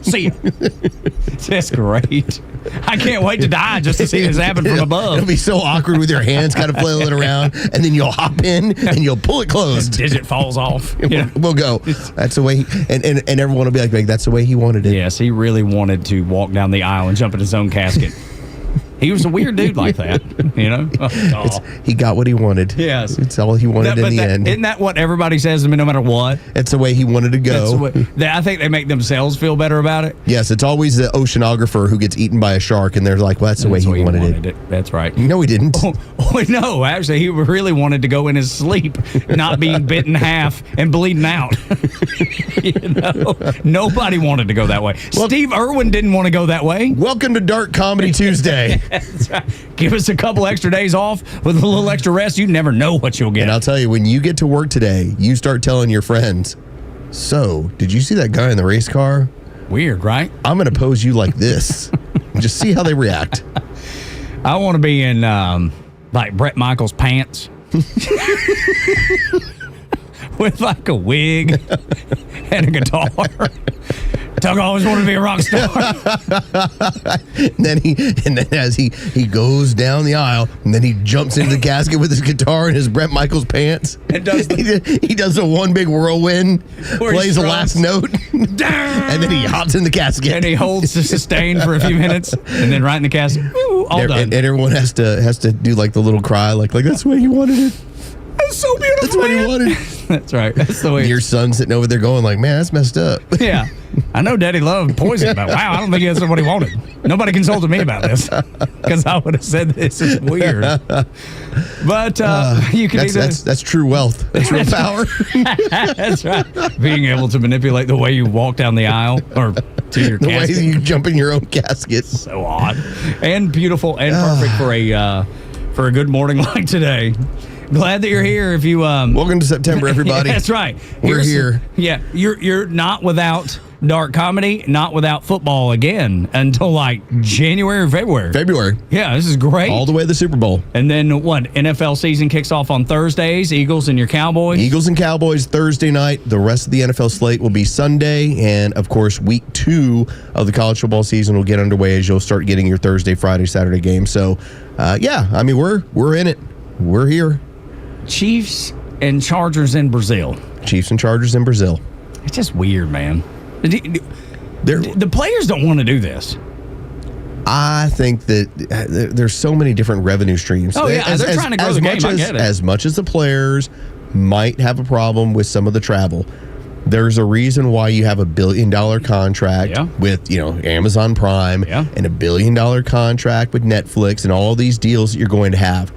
See, that's great. I can't wait to die just to see this happen from above. It'll be so awkward with your hands kind of flailing around, and then you'll hop in and you'll pull it closed. The digit falls off. We'll go. That's the way, and everyone will be like, that's the way he wanted it. Yes, he really wanted to walk down the aisle and jump in his own casket. He was a weird dude like that, He got what he wanted. Yes. It's all he wanted in the end. Isn't that what everybody says, no matter what? It's the way he wanted to go. I think they make themselves feel better about it. Yes, it's always the oceanographer who gets eaten by a shark, and they're like, well, that's the way he wanted it. That's right. No, he didn't. No, actually, he really wanted to go in his sleep, not being bit in half and bleeding out. Nobody wanted to go that way. Well, Steve Irwin didn't want to go that way. Welcome to Dark Comedy Tuesday. That's right. Give us a couple extra days off with a little extra rest. You never know what you'll get. And I'll tell you, when you get to work today, you start telling your friends, so, did you see that guy in the race car? Weird, right? I'm going to pose you like this. Just see how they react. I want to be in, like, Bret Michaels' pants. With, like, a wig and a guitar. Tug always wanted to be a rock star. and then as he goes down the aisle, and then he jumps into the casket with his guitar and his Bret Michaels pants. And does he does a one big whirlwind, plays the last note, and then he hops in the casket. And he holds the sustain for a few minutes, and then right in the casket, all done. And everyone has to do like the little cry, like that's the way he wanted it. That's so beautiful. That's what he wanted. That's right. That's the way. Your son's sitting over there going like, man, that's messed up. Yeah. I know Daddy loved poison, but wow, I don't think that's what he wanted. Nobody consulted me about this because I would have said this is weird. But you can that's true wealth. That's real power. That's right. Being able to manipulate the way you walk down the aisle or to your casket. The way you jump in your own casket. So odd and beautiful and perfect for a good morning like today. Glad that you're here. If you welcome to September, everybody. That's right. We're here. Yeah, you're not without dark comedy, not without football again until like January or February. February. Yeah, this is great. All the way to the Super Bowl. And then what? NFL season kicks off on Thursdays. Eagles and your Cowboys. Eagles and Cowboys Thursday night. The rest of the NFL slate will be Sunday, and of course, week 2 of the college football season will get underway as you'll start getting your Thursday, Friday, Saturday games. So, yeah, I mean we're in it. We're here. Chiefs and Chargers in Brazil. Chiefs and Chargers in Brazil. It's just weird, man. The players don't want to do this. I think that there's so many different revenue streams. Oh, yeah, they're trying to grow the game. I get it. As much as the players might have a problem with some of the travel, there's a reason why you have $1 billion contract with, Amazon Prime and $1 billion contract with Netflix and all these deals that you're going to have.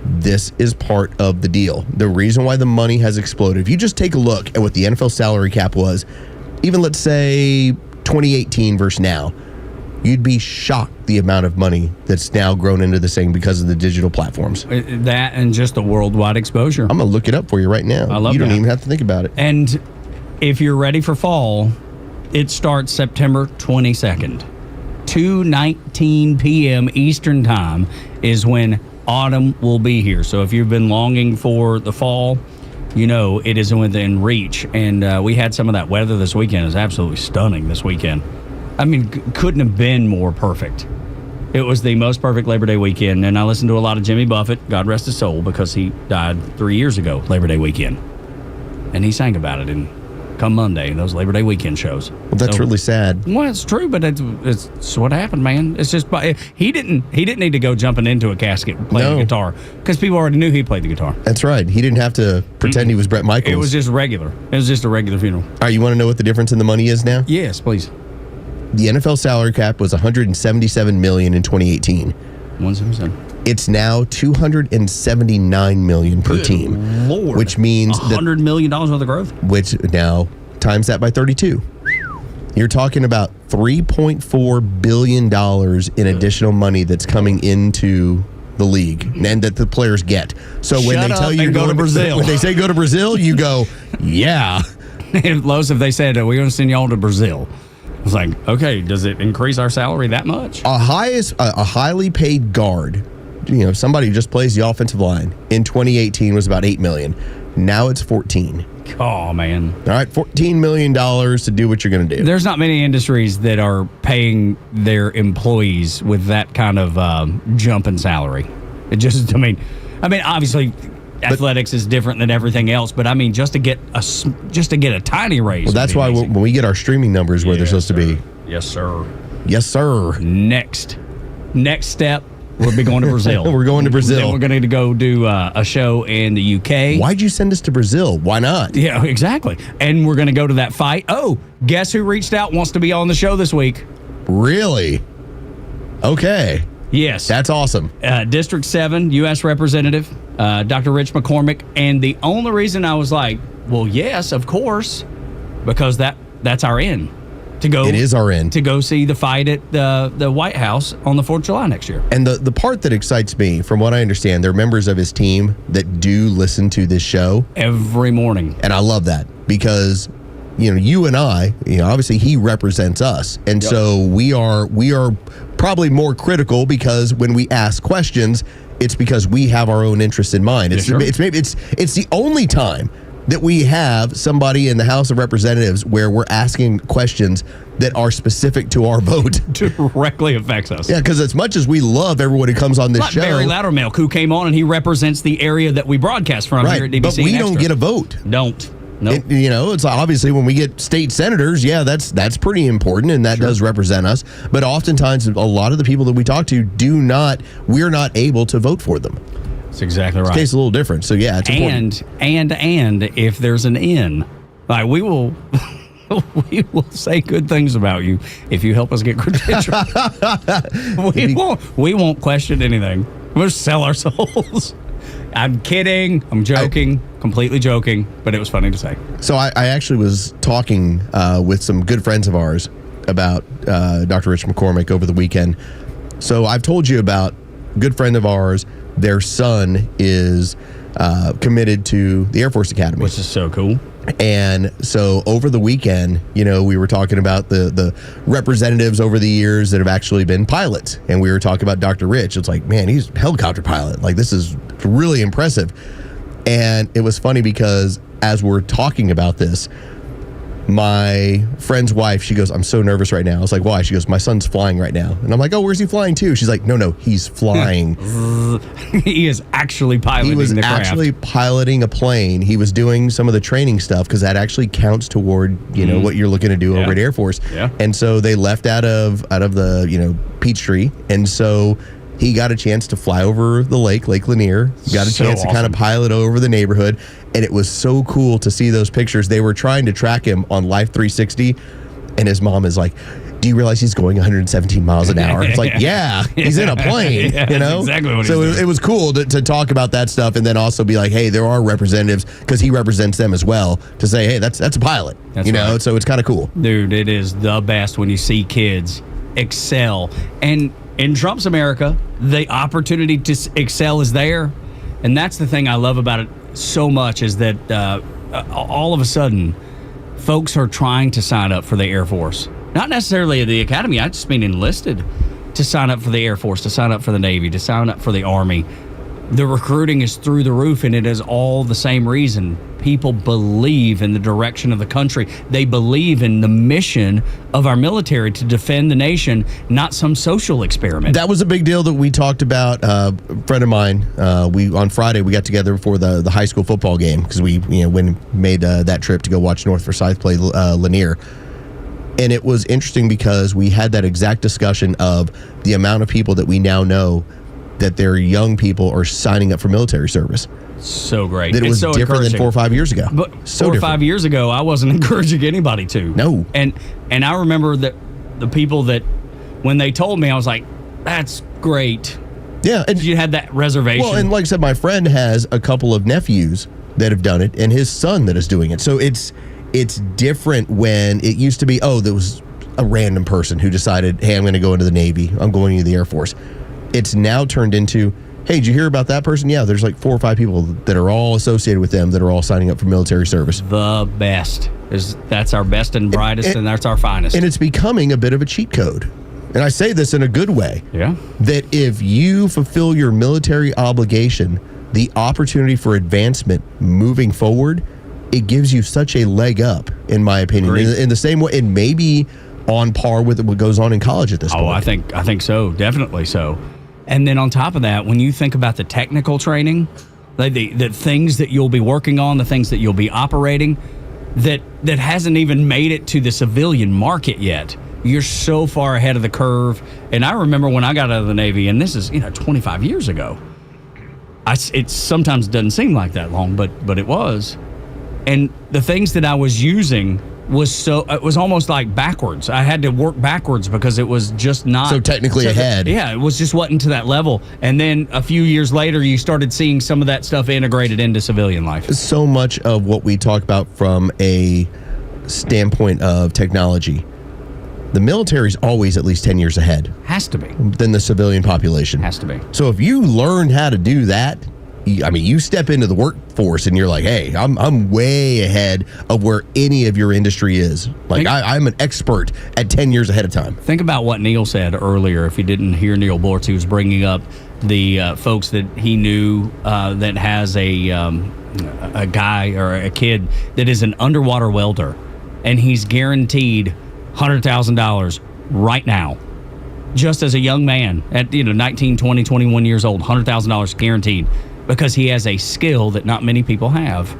This is part of the deal. The reason why the money has exploded. If you just take a look at what the NFL salary cap was, even let's say 2018 versus now, you'd be shocked the amount of money that's now grown into this thing because of the digital platforms. That and just the worldwide exposure. I'm going to look it up for you right now. I love You don't that. even have to think about it. And if you're ready for fall, it starts September 22nd. 2:19 p.m. Eastern Time is when autumn will be here. So if you've been longing for the fall, it is within reach. And we had some of that weather this weekend. It was absolutely stunning this weekend. I mean, couldn't have been more perfect. It was the most perfect Labor Day weekend. And I listened to a lot of Jimmy Buffett, God rest his soul, because he died 3 years ago, Labor Day weekend. And he sang about it in Come Monday, those Labor Day weekend shows. Well, that's really sad. Well, it's true, but it's what happened, man. It's just he didn't need to go jumping into a casket playing the guitar because people already knew he played the guitar. That's right. He didn't have to pretend he was Bret Michaels. It was just regular. It was just a regular funeral. All right, you want to know what the difference in the money is now? Yes, please. The NFL salary cap was $177 million in 2018. 177. It's now $279 million per team, Lord. which means $100 million worth of growth. Which now times that by 32. You're talking about $3.4 billion in additional money that's coming into the league and that the players get. So when they tell you you're go to Brazil, when they say go to Brazil, you go, yeah. Los, if they said we're going to send y'all to Brazil, it's like, okay, does it increase our salary that much? A highly paid guard, somebody who just plays the offensive line in 2018 was about $8 million. Now it's 14. Oh, man. All right, $14 million to do what you're going to do. There's not many industries that are paying their employees with that kind of jump in salary. It just, I mean, obviously, athletics is different than everything else, but I mean, just to get a tiny raise. Well, that's why when we get our streaming numbers where they're supposed to be. Yes, sir. Yes, sir. Next step. We'll be going to Brazil. We're going to Brazil. Then we're going to go do a show in the UK. Why'd you send us to Brazil? Why not? Yeah, exactly. And we're going to go to that fight. Oh, guess who reached out, wants to be on the show this week? Really? Okay. Yes. That's awesome. District 7, U.S. Representative, Dr. Rich McCormick. And the only reason I was like, well, yes, of course, because that's our in. It is our end. To go see the fight at the White House on the 4th of July next year. And the part that excites me, from what I understand, there are members of his team that do listen to this show. Every morning. And I love that because, you and I, obviously he represents us. And so we are probably more critical because when we ask questions, it's because we have our own interests in mind. It's the only time that we have somebody in the House of Representatives where we're asking questions that are specific to our vote. Directly affects us. Yeah, because as much as we love everyone who comes on this show. Barry Loudermilk, who came on and he represents the area that we broadcast from here at DBC. But we don't get a vote. Don't. Nope. It's obviously when we get state senators, that's pretty important, and that does represent us. But oftentimes, a lot of the people that we talk to we're not able to vote for them. That's exactly right. This case is a little different. So yeah, it's important. And if there's an in, like we will say good things about you if you help us get credentials. we won't question anything. We'll sell our souls. I'm kidding. I'm joking. Completely joking. But it was funny to say. So I actually was talking with some good friends of ours about Dr. Rich McCormick over the weekend. So I've told you about a good friend of ours. Their son is committed to the Air Force Academy. Which is so cool. And so over the weekend, we were talking about the representatives over the years that have actually been pilots. And we were talking about Dr. Rich. It's like, man, he's a helicopter pilot. Like, this is really impressive. And it was funny because as we're talking about this, my friend's wife, she goes, I'm so nervous right now. I was like, why? She goes, my son's flying right now. And I'm like, oh, where's he flying to? She's like, no, he's flying. He is actually piloting He was the craft. actually piloting a plane. He was doing some of the training stuff because that actually counts toward, what you're looking to do over at Air Force. Yeah. And so they left out of the, Peachtree. And so he got a chance to fly over the Lake Lanier, got a chance to kind of pilot over the neighborhood. And it was so cool to see those pictures. They were trying to track him on Life 360. And his mom is like, do you realize he's going 117 miles an hour? It's like, yeah, he's in a plane, That's exactly what So he's doing. it was cool to talk about that stuff and then also be like, hey, there are representatives, because he represents them as well, to say, hey, that's a pilot. That's right. So it's kind of cool. Dude, it is the best when you see kids excel. And in Trump's America, the opportunity to excel is there. And that's the thing I love about it so much, is that all of a sudden, folks are trying to sign up for the Air Force. Not necessarily the Academy, I just mean enlisted, to sign up for the Air Force, to sign up for the Navy, to sign up for the Army. The recruiting is through the roof, and it is all the same reason. People believe in the direction of the country. They believe in the mission of our military to defend the nation, not some social experiment. That was a big deal that we talked about. A friend of mine, on Friday, we got together for the high school football game, because we made that trip to go watch North Forsyth play Lanier. And it was interesting because we had that exact discussion of the amount of people that we now know that their young people are signing up for military service. So great. That it was so different than 4 or 5 years ago. But so 4 or 5 years ago, I wasn't encouraging anybody to. No. And I remember that the people that, when they told me, I was like, that's great. Yeah. And you had that reservation. Well, and like I said, my friend has a couple of nephews that have done it, and his son that is doing it. So it's different when it used to be, there was a random person who decided, hey, I'm going to go into the Navy. I'm going into the Air Force. It's now turned into, hey, did you hear about that person? Yeah, there's like 4 or 5 people that are all associated with them that are all signing up for military service. The best. That's our best and brightest, and that's our finest. And it's becoming a bit of a cheat code. And I say this in a good way. Yeah. That if you fulfill your military obligation, the opportunity for advancement moving forward, it gives you such a leg up, in my opinion. In the same way, and maybe on par with what goes on in college at this point. I think so. Definitely so. And then on top of that, when you think about the technical training, the things that you'll be working on, the things that you'll be operating, that hasn't even made it to the civilian market yet. You're so far ahead of the curve. And I remember when I got out of the Navy, and this is 25 years ago. It sometimes doesn't seem like that long, but it was. And the things that I was using it was almost like backwards. I had to work backwards because it was just not so technically ahead. Yeah, it was just wasn't to that level. And then a few years later, you started seeing some of that stuff integrated into civilian life. So much of what we talk about from a standpoint of technology, the military is always at least 10 years ahead. Has to be. Than the civilian population. Has to be. So if you learn how to do that, you step into the workforce and you're like, hey, I'm way ahead of where any of your industry is. Like, I'm an expert at 10 years ahead of time. Think about what Neil said earlier. If you didn't hear Neil Bortz, he was bringing up the folks that he knew that has a guy or a kid that is an underwater welder, and he's guaranteed $100,000 right now. Just as a young man at 19, 20, 21 years old, $100,000 guaranteed. Because he has a skill that not many people have.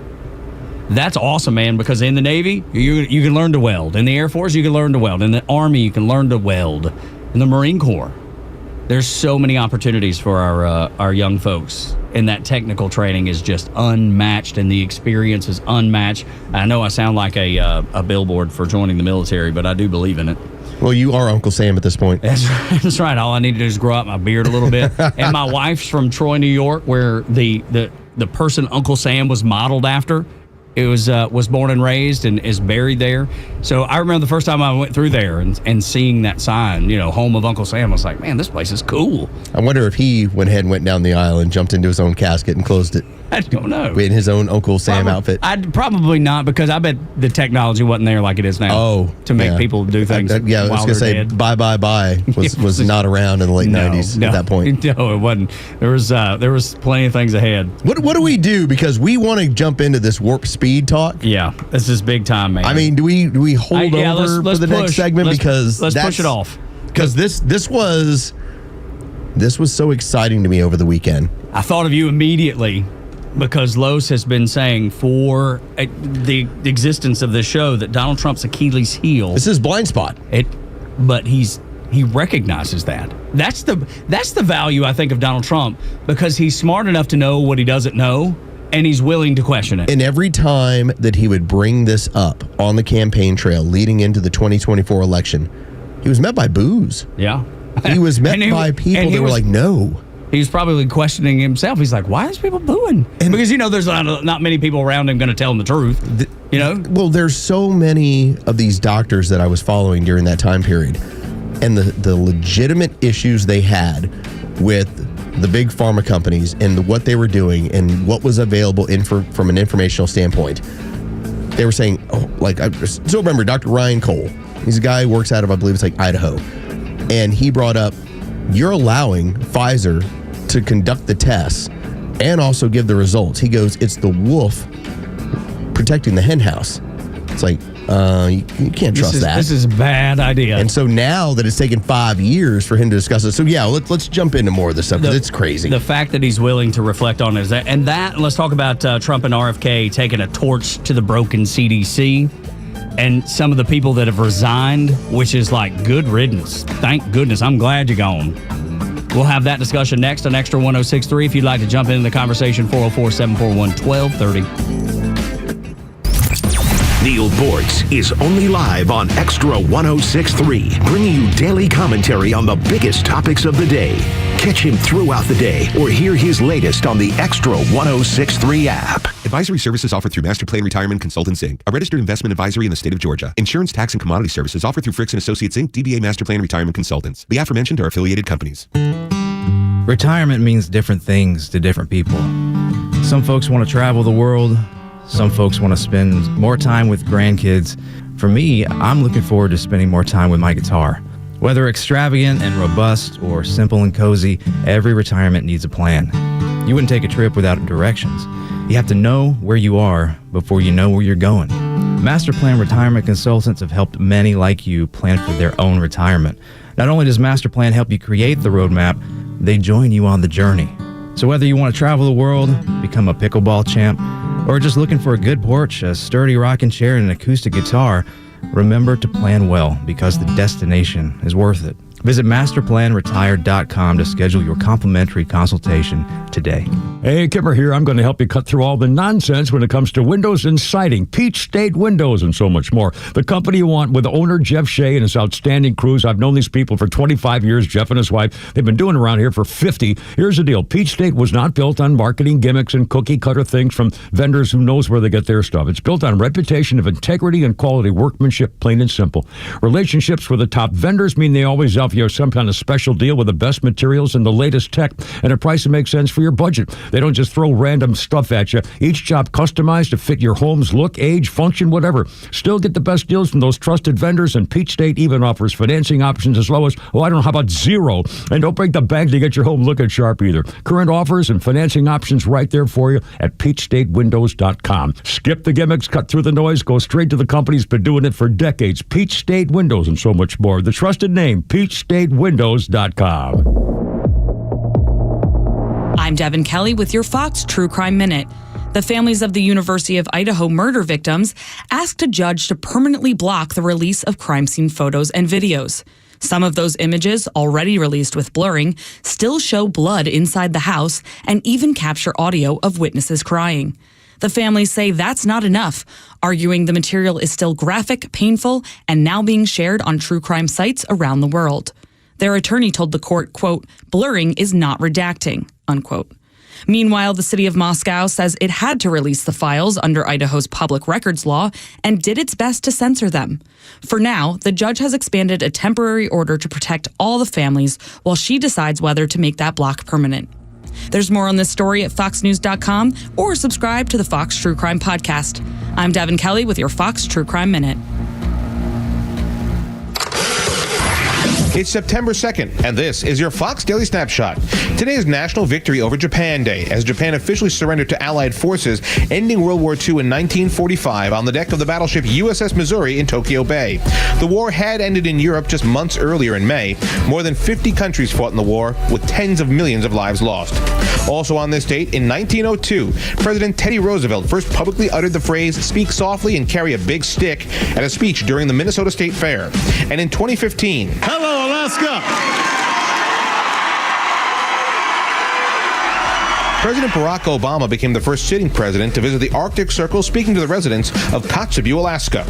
That's awesome, man, because in the Navy, you can learn to weld. In the Air Force, you can learn to weld. In the Army, you can learn to weld. In the Marine Corps, there's so many opportunities for our young folks. And that technical training is just unmatched, and the experience is unmatched. I know I sound like a billboard for joining the military, but I do believe in it. Well, you are Uncle Sam at this point. That's right. All I need to do is grow out my beard a little bit. And my wife's from Troy, New York, where the person Uncle Sam was modeled after. It was born and raised and is buried there. So I remember the first time I went through there and seeing that sign, home of Uncle Sam, I was like, man, this place is cool. I wonder if he went ahead and went down the aisle and jumped into his own casket and closed it. I don't know. In his own Uncle Sam outfit. I'd probably not, because I bet the technology wasn't there like it is now. To make people do things. I was going to say, dead. bye was not around in the late 90s at that point. No, it wasn't. There was plenty of things ahead. What do we do? Because we want to jump into this warp speed speed talk? Yeah, this is big time, man. I mean, do we hold over let's for the next segment because let's push it off because this was so exciting to me over the weekend. I thought of you immediately because Los has been saying for the existence of this show that Donald Trump's Achilles heel. This is blind spot. But he recognizes that. That's the value I think of Donald Trump because he's smart enough to know what he doesn't know. And he's willing to question it. And every time that he would bring this up on the campaign trail leading into the 2024 election, he was met by boos. Yeah. He was met by people that were like, no. He was probably questioning himself. He's like, why is people booing? Because, there's not many people around him going to tell him the truth. Well, there's so many of these doctors that I was following during that time period. And the legitimate issues they had with the big pharma companies and what they were doing and what was available from an informational standpoint. They were saying, I still remember Dr. Ryan Cole. He's a guy who works out of, I believe it's like Idaho. And he brought up, you're allowing Pfizer to conduct the tests and also give the results. He goes, it's the wolf protecting the hen house. It's like, you can't trust that. This is a bad idea. And so now that it's taken 5 years for him to discuss it, so yeah, let's jump into more of this stuff because it's crazy. The fact that he's willing to reflect on it, and let's talk about Trump and RFK taking a torch to the broken CDC and some of the people that have resigned, which is like good riddance. Thank goodness. I'm glad you're gone. We'll have that discussion next on Extra 106.3. If you'd like to jump into the conversation, 404-741-1230. Neil Bortz is only live on Extra 106.3, bringing you daily commentary on the biggest topics of the day. Catch him throughout the day or hear his latest on the Extra 106.3 app. Advisory services offered through Master Plan Retirement Consultants, Inc., a registered investment advisory in the state of Georgia. Insurance, tax, and commodity services offered through Fricks & Associates, Inc., DBA Master Plan Retirement Consultants. The aforementioned are affiliated companies. Retirement means different things to different people. Some folks want to travel the world. Some folks want to spend more time with grandkids. For me, I'm looking forward to spending more time with my guitar. Whether extravagant and robust or simple and cozy, every retirement needs a plan. You wouldn't take a trip without directions. You have to know where you are before you know where you're going. Master Plan Retirement Consultants have helped many like you plan for their own retirement. Not only does Master Plan help you create the roadmap, they join you on the journey. So whether you want to travel the world, become a pickleball champ, or just looking for a good porch, a sturdy rocking chair, and an acoustic guitar, remember to plan well because the destination is worth it. Visit masterplanretired.com to schedule your complimentary consultation today. Hey, Kimmer here. I'm going to help you cut through all the nonsense when it comes to windows and siding, Peach State Windows, and so much more. The company you want with owner Jeff Shea and his outstanding crews. I've known these people for 25 years, Jeff and his wife. They've been doing around here for 50. Here's the deal. Peach State was not built on marketing gimmicks and cookie cutter things from vendors who knows where they get their stuff. It's built on reputation of integrity and quality workmanship, plain and simple. Relationships with the top vendors mean they always offer you some kind of special deal with the best materials and the latest tech and a price that makes sense for your budget. They don't just throw random stuff at you. Each job customized to fit your home's look, age, function, whatever. Still get the best deals from those trusted vendors, and Peach State even offers financing options as low as, how about zero? And don't break the bank to get your home looking sharp either. Current offers and financing options right there for you at peachstatewindows.com. Skip the gimmicks, cut through the noise, go straight to the company's been doing it for decades. Peach State Windows and so much more. The trusted name, peachstatewindows.com. I'm Devin Kelly with your Fox True Crime Minute. The families of the University of Idaho murder victims asked a judge to permanently block the release of crime scene photos and videos. Some of those images, already released with blurring, still show blood inside the house and even capture audio of witnesses crying. The families say that's not enough, arguing the material is still graphic, painful, and now being shared on true crime sites around the world. Their attorney told the court, quote, blurring is not redacting, unquote. Meanwhile, the city of Moscow says it had to release the files under Idaho's public records law and did its best to censor them. For now, the judge has expanded a temporary order to protect all the families while she decides whether to make that block permanent. There's more on this story at foxnews.com or subscribe to the Fox True Crime Podcast. I'm Devin Kelly with your Fox True Crime Minute. It's September 2nd, and this is your Fox Daily Snapshot. Today is National Victory Over Japan Day, as Japan officially surrendered to Allied forces, ending World War II in 1945 on the deck of the battleship USS Missouri in Tokyo Bay. The war had ended in Europe just months earlier in May. More than 50 countries fought in the war, with tens of millions of lives lost. Also on this date, in 1902, President Teddy Roosevelt first publicly uttered the phrase, "Speak softly and carry a big stick," at a speech during the Minnesota State Fair. And in 2015, Hello, Alaska. President Barack Obama became the first sitting president to visit the Arctic Circle, speaking to the residents of Kotzebue, Alaska.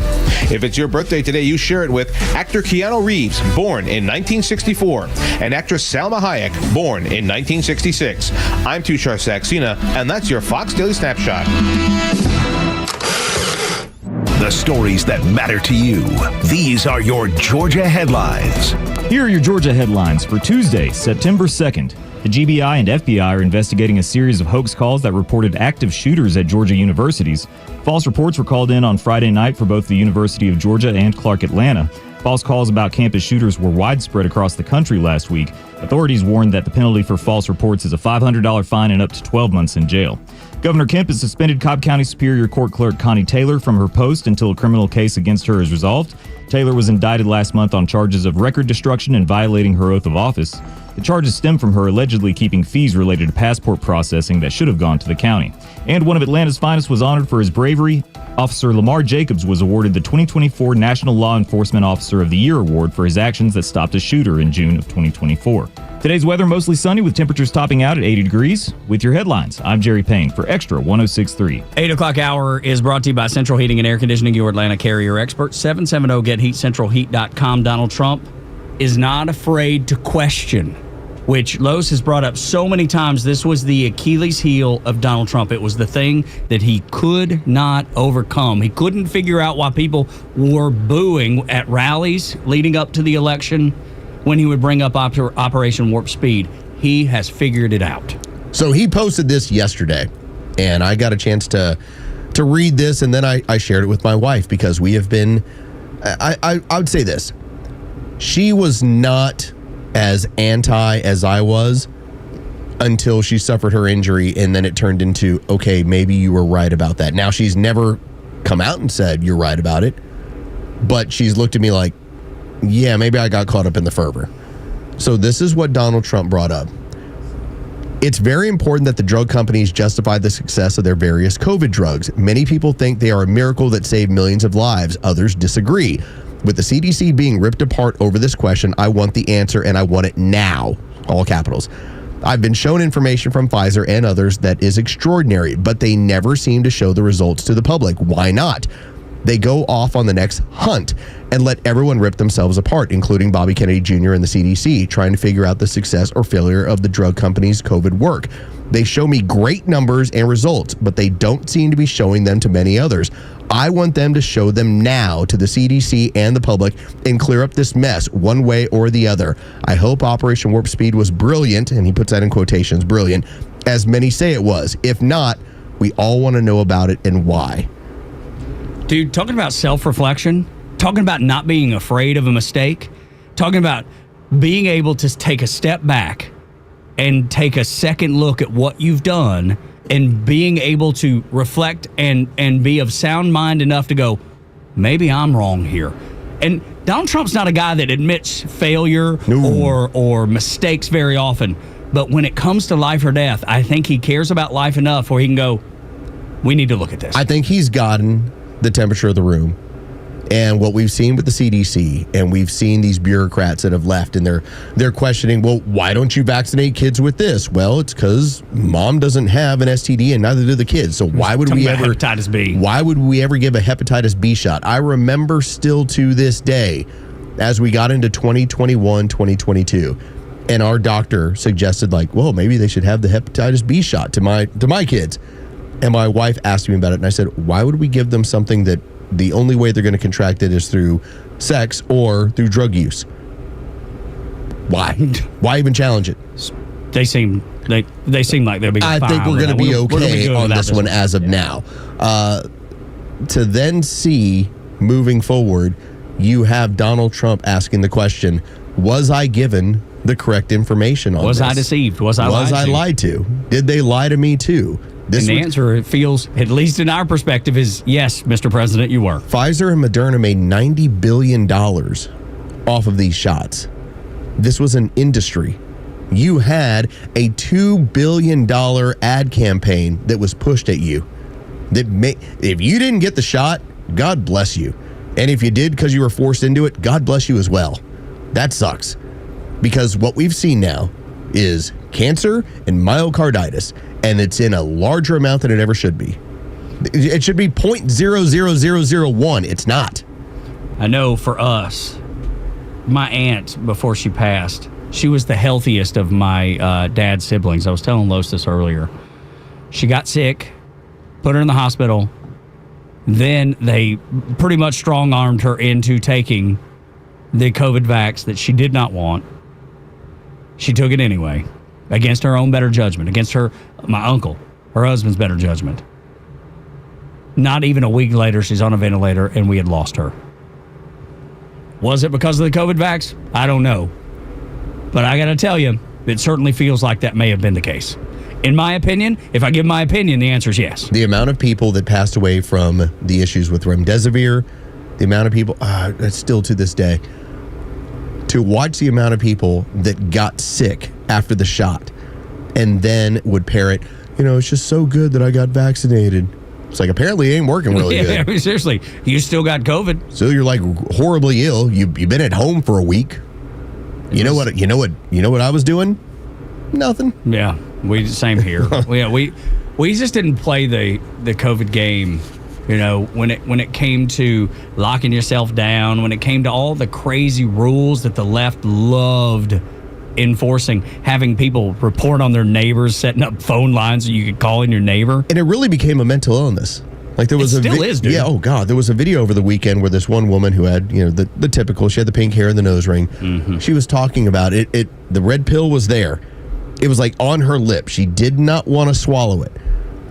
If it's your birthday today, you share it with actor Keanu Reeves, born in 1964, and actress Salma Hayek, born in 1966. I'm Tushar Saxena, and that's your Fox Daily Snapshot. The stories that matter to you. These are your Georgia headlines. Here are your Georgia headlines for Tuesday, September 2nd. The GBI and FBI are investigating a series of hoax calls that reported active shooters at Georgia universities. False reports were called in on Friday night for both the University of Georgia and Clark Atlanta. False calls about campus shooters were widespread across the country last week. Authorities warned that the penalty for false reports is a $500 fine and up to 12 months in jail. Governor Kemp has suspended Cobb County Superior Court Clerk Connie Taylor from her post until a criminal case against her is resolved. Taylor was indicted last month on charges of record destruction and violating her oath of office. The charges stem from her allegedly keeping fees related to passport processing that should have gone to the county. And one of Atlanta's finest was honored for his bravery. Officer Lamar Jacobs was awarded the 2024 National Law Enforcement Officer of the Year award for his actions that stopped a shooter in June of 2024. Today's weather mostly sunny with temperatures topping out at 80 degrees. With your headlines, I'm Jerry Payne for Extra 106.3. 8 o'clock hour is brought to you by Central Heating and Air Conditioning, your Atlanta carrier expert. 770-GET-HEAT, centralheat.com. Donald Trump is not afraid to question, which Los has brought up so many times. This was the Achilles heel of Donald Trump. It was the thing that he could not overcome. He couldn't figure out why people were booing at rallies leading up to the election when he would bring up Operation Warp Speed. He has figured it out. So he posted this yesterday, and I got a chance to read this, and then I shared it with my wife because we have been, I would say this, she was not as anti as I was until she suffered her injury, and then it turned into, okay, maybe you were right about that. Now, she's never come out and said you're right about it, but she's looked at me like, yeah, maybe I got caught up in the fervor. So this is what Donald Trump brought up. It's very important that the drug companies justify the success of their various COVID drugs. Many people think they are a miracle that save millions of lives. Others disagree. With the CDC being ripped apart over this question, I want the answer, and I want it now. All capitals. I've been shown information from Pfizer and others that is extraordinary, but they never seem to show the results to the public. Why not? They go off on the next hunt and let everyone rip themselves apart, including Bobby Kennedy Jr. and the CDC, trying to figure out the success or failure of the drug companies' COVID work. They show me great numbers and results, but they don't seem to be showing them to many others. I want them to show them now to the CDC and the public and clear up this mess one way or the other. I hope Operation Warp Speed was brilliant, and he puts that in quotations, brilliant, as many say it was. If not, we all want to know about it and why. Dude, talking about self-reflection, talking about not being afraid of a mistake, talking about being able to take a step back and take a second look at what you've done and being able to reflect and be of sound mind enough to go, maybe I'm wrong here. And Donald Trump's not a guy that admits failure or mistakes very often. But when it comes to life or death, I think he cares about life enough where he can go, we need to look at this. I think he's gotten the temperature of the room, and what we've seen with the CDC, and we've seen these bureaucrats that have left, and they're questioning, well, why don't you vaccinate kids with this? Well, it's because mom doesn't have an STD and neither do the kids. So why would we ever hepatitis B? Why would we ever give a hepatitis B shot? I remember still to this day, as we got into 2021, 2022, and our doctor suggested, like, well, maybe they should have the hepatitis B shot to my kids. And my wife asked me about it, and I said, why would we give them something that the only way they're going to contract it is through sex or through drug use? Why? Why even challenge it? They seem like they're being fine. I think we're going to be okay on this one as of now. To then see, moving forward, you have Donald Trump asking the question, Was I given the correct information on this? Was I deceived? Was I lied to? Did they lie to me too? And the answer, it feels, at least in our perspective, is yes, Mr. President, you were. Pfizer and Moderna made $90 billion off of these shots. This was an industry. You had a $2 billion ad campaign that was pushed at you. If you didn't get the shot, God bless you. And if you did because you were forced into it, God bless you as well. That sucks. Because what we've seen now is cancer and myocarditis, and it's in a larger amount than it ever should be. It should be 0.00001. It's not. I know for us, my aunt, before she passed, she was the healthiest of my dad's siblings. I was telling Los this earlier. She got sick, put her in the hospital. Then they pretty much strong-armed her into taking the COVID vax that she did not want. She took it anyway, against her own better judgment, against my uncle, her husband's better judgment. Not even a week later, she's on a ventilator, and we had lost her. Was it because of the COVID vax? I don't know. But I got to tell you, it certainly feels like that may have been the case. In my opinion, if I give my opinion, the answer is yes. The amount of people that passed away from the issues with remdesivir, the amount of people, still to this day, to watch the amount of people that got sick after the shot and then would parrot, it's just so good that I got vaccinated. It's like, apparently it ain't working really good. I mean, seriously, you still got COVID. So you're like horribly ill. You've been at home for a week. You know what I was doing? Nothing. Yeah, same here. We just didn't play the COVID game. When it came to locking yourself down, when it came to all the crazy rules that the left loved enforcing, having people report on their neighbors, setting up phone lines so you could call in your neighbor. And it really became a mental illness. Like there was still is, dude. Yeah, oh God. There was a video over the weekend where this one woman who had, the typical, she had the pink hair and the nose ring. Mm-hmm. She was talking about it. The red pill was there. It was like on her lip. She did not want to swallow it.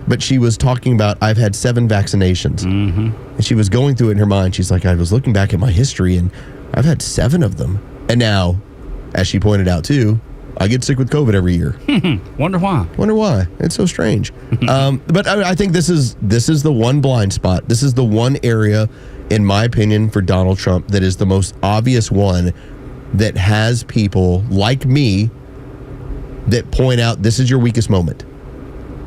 But she was talking about, I've had 7 vaccinations. Mm-hmm. And she was going through it in her mind. She's like, I was looking back at my history and I've had 7 of them. And now, as she pointed out too, I get sick with COVID every year. Wonder why. It's so strange. But I think this is the one blind spot. This is the one area, in my opinion, for Donald Trump that is the most obvious one that has people like me that point out this is your weakest moment.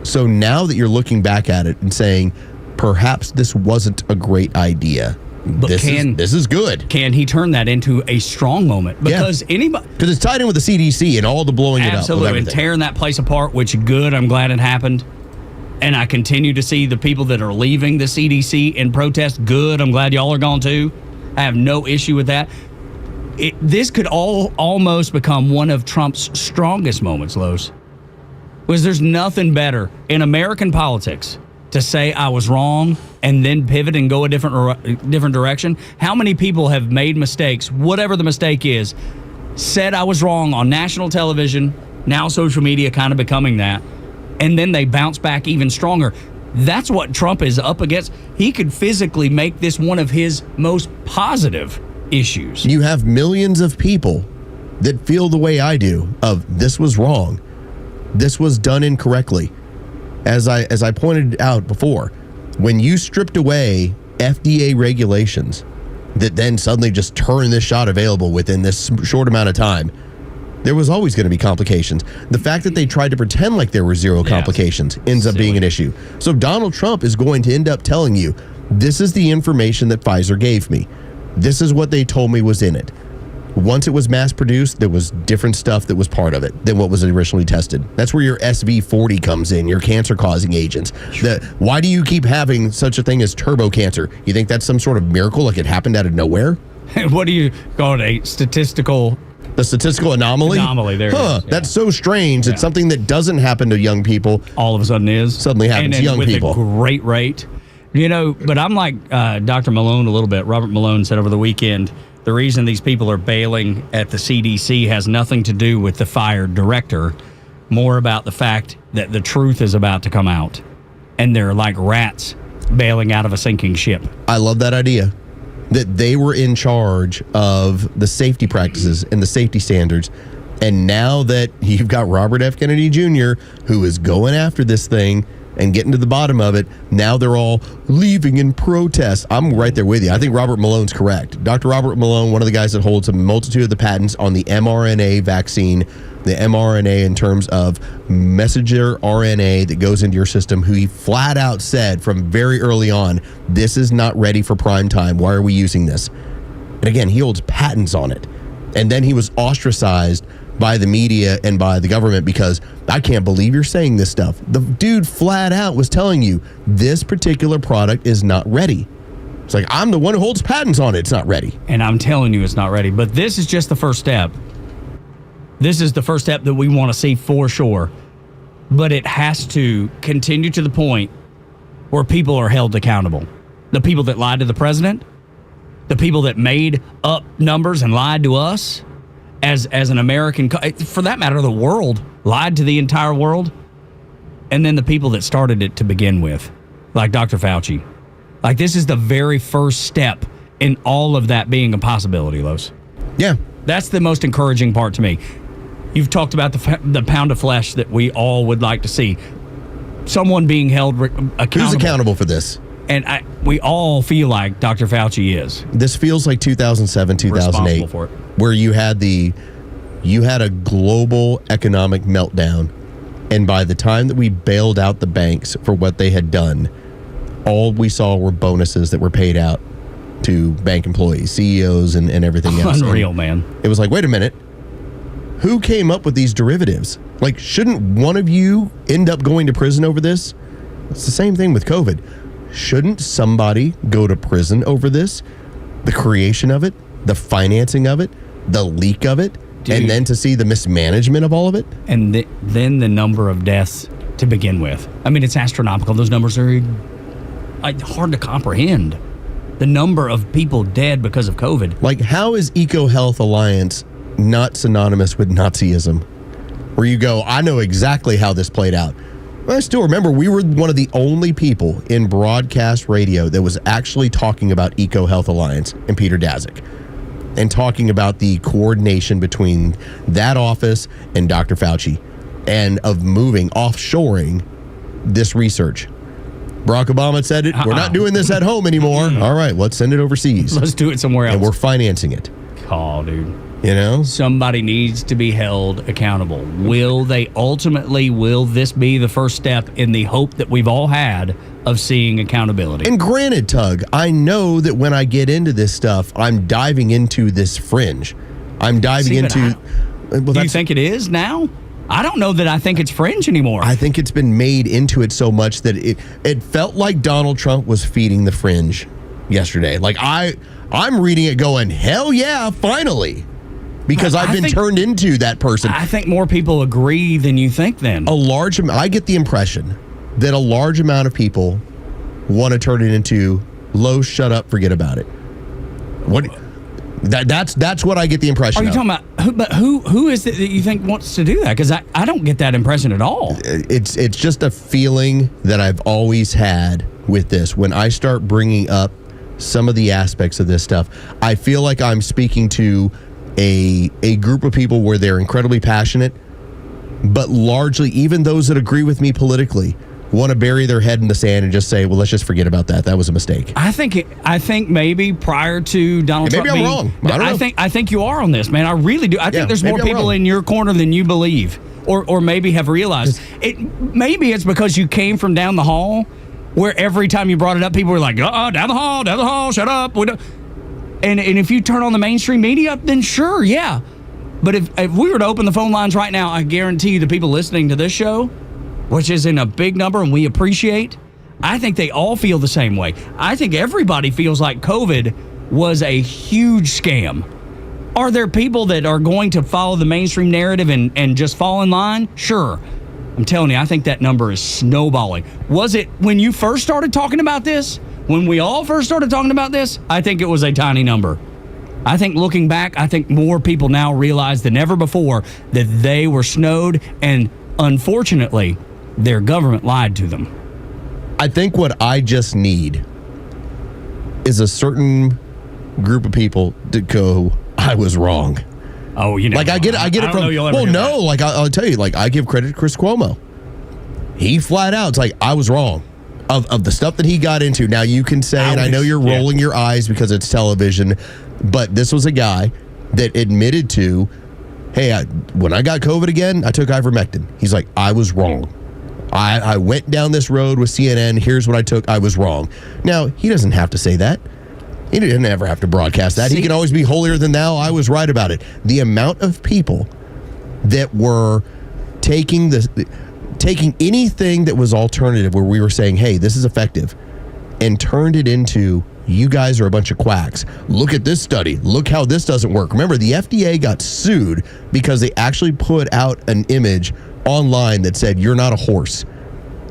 So now that you're looking back at it and saying, perhaps this wasn't a great idea. But this is good. Can he turn that into a strong moment? Because because it's tied in with the CDC and all the blowing it up. Absolutely, and tearing that place apart, which good, I'm glad it happened. And I continue to see the people that are leaving the CDC in protest. Good, I'm glad y'all are gone too. I have no issue with that. This could almost become one of Trump's strongest moments, Los. Because there's nothing better in American politics to say I was wrong and then pivot and go a different direction. How many people have made mistakes, whatever the mistake is, said I was wrong on national television, now social media kind of becoming that, and then they bounce back even stronger. That's what Trump is up against. He could physically make this one of his most positive issues. You have millions of people that feel the way I do of this was wrong. This was done incorrectly. As I pointed out before, when you stripped away FDA regulations that then suddenly just turn this shot available within this short amount of time, there was always going to be complications. The fact that they tried to pretend like there were zero complications ends up being an issue. So Donald Trump is going to end up telling you, this is the information that Pfizer gave me. This is what they told me was in it. Once it was mass-produced, there was different stuff that was part of it than what was originally tested. That's where your SV40 comes in, your cancer-causing agents. Why do you keep having such a thing as turbo cancer? You think that's some sort of miracle, like it happened out of nowhere? What do you call it, The statistical anomaly? There it is. Yeah. That's so strange. It's something that doesn't happen to young people. All of a sudden Suddenly happens to young people. With a great rate. But I'm like Dr. Malone a little bit. Robert Malone said over the weekend, the reason these people are bailing at the CDC has nothing to do with the fired director, more about the fact that the truth is about to come out. And they're like rats bailing out of a sinking ship. I love that idea. that they were in charge of the safety practices and the safety standards. And now that you've got Robert F. Kennedy Jr., who is going after this thing and getting to the bottom of it, now they're all leaving in protest. I'm right there with you. I think Robert Malone's correct. Dr. Robert Malone, one of the guys that holds a multitude of the patents on the mRNA vaccine, the mRNA in terms of messenger RNA that goes into your system, who he flat out said from very early on, this is not ready for prime time. Why are we using this? And again, he holds patents on it. And then he was ostracized by the media and by the government because I can't believe you're saying this stuff. The dude flat out was telling you this particular product is not ready. It's like, I'm the one who holds patents on it. It's not ready. And I'm telling you it's not ready. But this is just the first step. This is the first step that we want to see for sure. But it has to continue to the point where people are held accountable. The people that lied to the president, the people that made up numbers and lied to us, as an American, for that matter, the world, lied to the entire world. And then the people that started it to begin with, like Dr. Fauci. Like, this is the very first step in all of that being a possibility, Los. Yeah. That's the most encouraging part to me. You've talked about the pound of flesh that we all would like to see. Someone being held accountable. Who's accountable for this? And we all feel like Dr. Fauci is. This feels like 2007, 2008, responsible for it. Where you had a global economic meltdown, and by the time that we bailed out the banks for what they had done, all we saw were bonuses that were paid out to bank employees, CEOs, and everything else. Unreal, and man. It was like, wait a minute. Who came up with these derivatives? Like, shouldn't one of you end up going to prison over this? It's the same thing with COVID. Shouldn't somebody go to prison over this? The creation of it, the financing of it, the leak of it, and then to see the mismanagement of all of it? And then the number of deaths to begin with. I mean, it's astronomical. Those numbers are hard to comprehend. The number of people dead because of COVID. Like, how is EcoHealth Alliance not synonymous with Nazism? Where you go, I know exactly how this played out. I still remember we were one of the only people in broadcast radio that was actually talking about EcoHealth Alliance and Peter Daszak, and talking about the coordination between that office and Dr. Fauci, and of moving, offshoring this research. Barack Obama said it. We're not doing this at home anymore. All right, let's send it overseas. Let's do it somewhere else. And we're financing it. Oh, dude. You know? Somebody needs to be held accountable. Will this be the first step in the hope that we've all had of seeing accountability? And granted, Tug, I know that when I get into this stuff, I'm diving into this fringe. I'm diving into... Do you think it is now? I don't know that I think it's fringe anymore. I think it's been made into it so much that it felt like Donald Trump was feeding the fringe yesterday. Like, I'm reading it going, hell yeah, finally. Because I've been turned into that person. I think more people agree than you think then. I get the impression that a large amount of people want to turn it into low, shut up, forget about it. That's what I get the impression of. Are you talking about who is it that you think wants to do that? Because I don't get that impression at all. It's just a feeling that I've always had with this. When I start bringing up some of the aspects of this stuff, I feel like I'm speaking to a group of people where they're incredibly passionate, but largely, even those that agree with me politically, want to bury their head in the sand and just say, well, let's just forget about that. That was a mistake. I think maybe prior to Donald Trump maybe I'm wrong. I don't know. I think you are on this, man. I really do. I think there's more people in your corner than you believe, or maybe have realized. Maybe it's because you came from down the hall, where every time you brought it up, people were like, down the hall, shut up. And if you turn on the mainstream media, then sure, yeah. But if we were to open the phone lines right now, I guarantee you the people listening to this show, which is in a big number and we appreciate, I think they all feel the same way. I think everybody feels like COVID was a huge scam. Are there people that are going to follow the mainstream narrative and just fall in line? Sure. I'm telling you, I think that number is snowballing. Was it when you first started talking about this? When we all first started talking about this, I think it was a tiny number. I think looking back, I think more people now realize than ever before that they were snowed, and unfortunately, their government lied to them. I think what I just need is a certain group of people to go, I was wrong. Oh, you know. Like, I get it from, I'll tell you, like, I give credit to Chris Cuomo. He flat out, it's like, I was wrong. Of the stuff that he got into. Now, you can say, and I know you're rolling your eyes because it's television, but this was a guy that admitted to, hey, when I got COVID again, I took ivermectin. He's like, I was wrong. I went down this road with CNN. Here's what I took. I was wrong. Now, he doesn't have to say that. He didn't ever have to broadcast that. He can always be holier than thou. I was right about it. The amount of people that were taking anything that was alternative where we were saying, hey, this is effective, and turned it into, you guys are a bunch of quacks. Look at this study. Look how this doesn't work. Remember, the FDA got sued because they actually put out an image online that said, you're not a horse.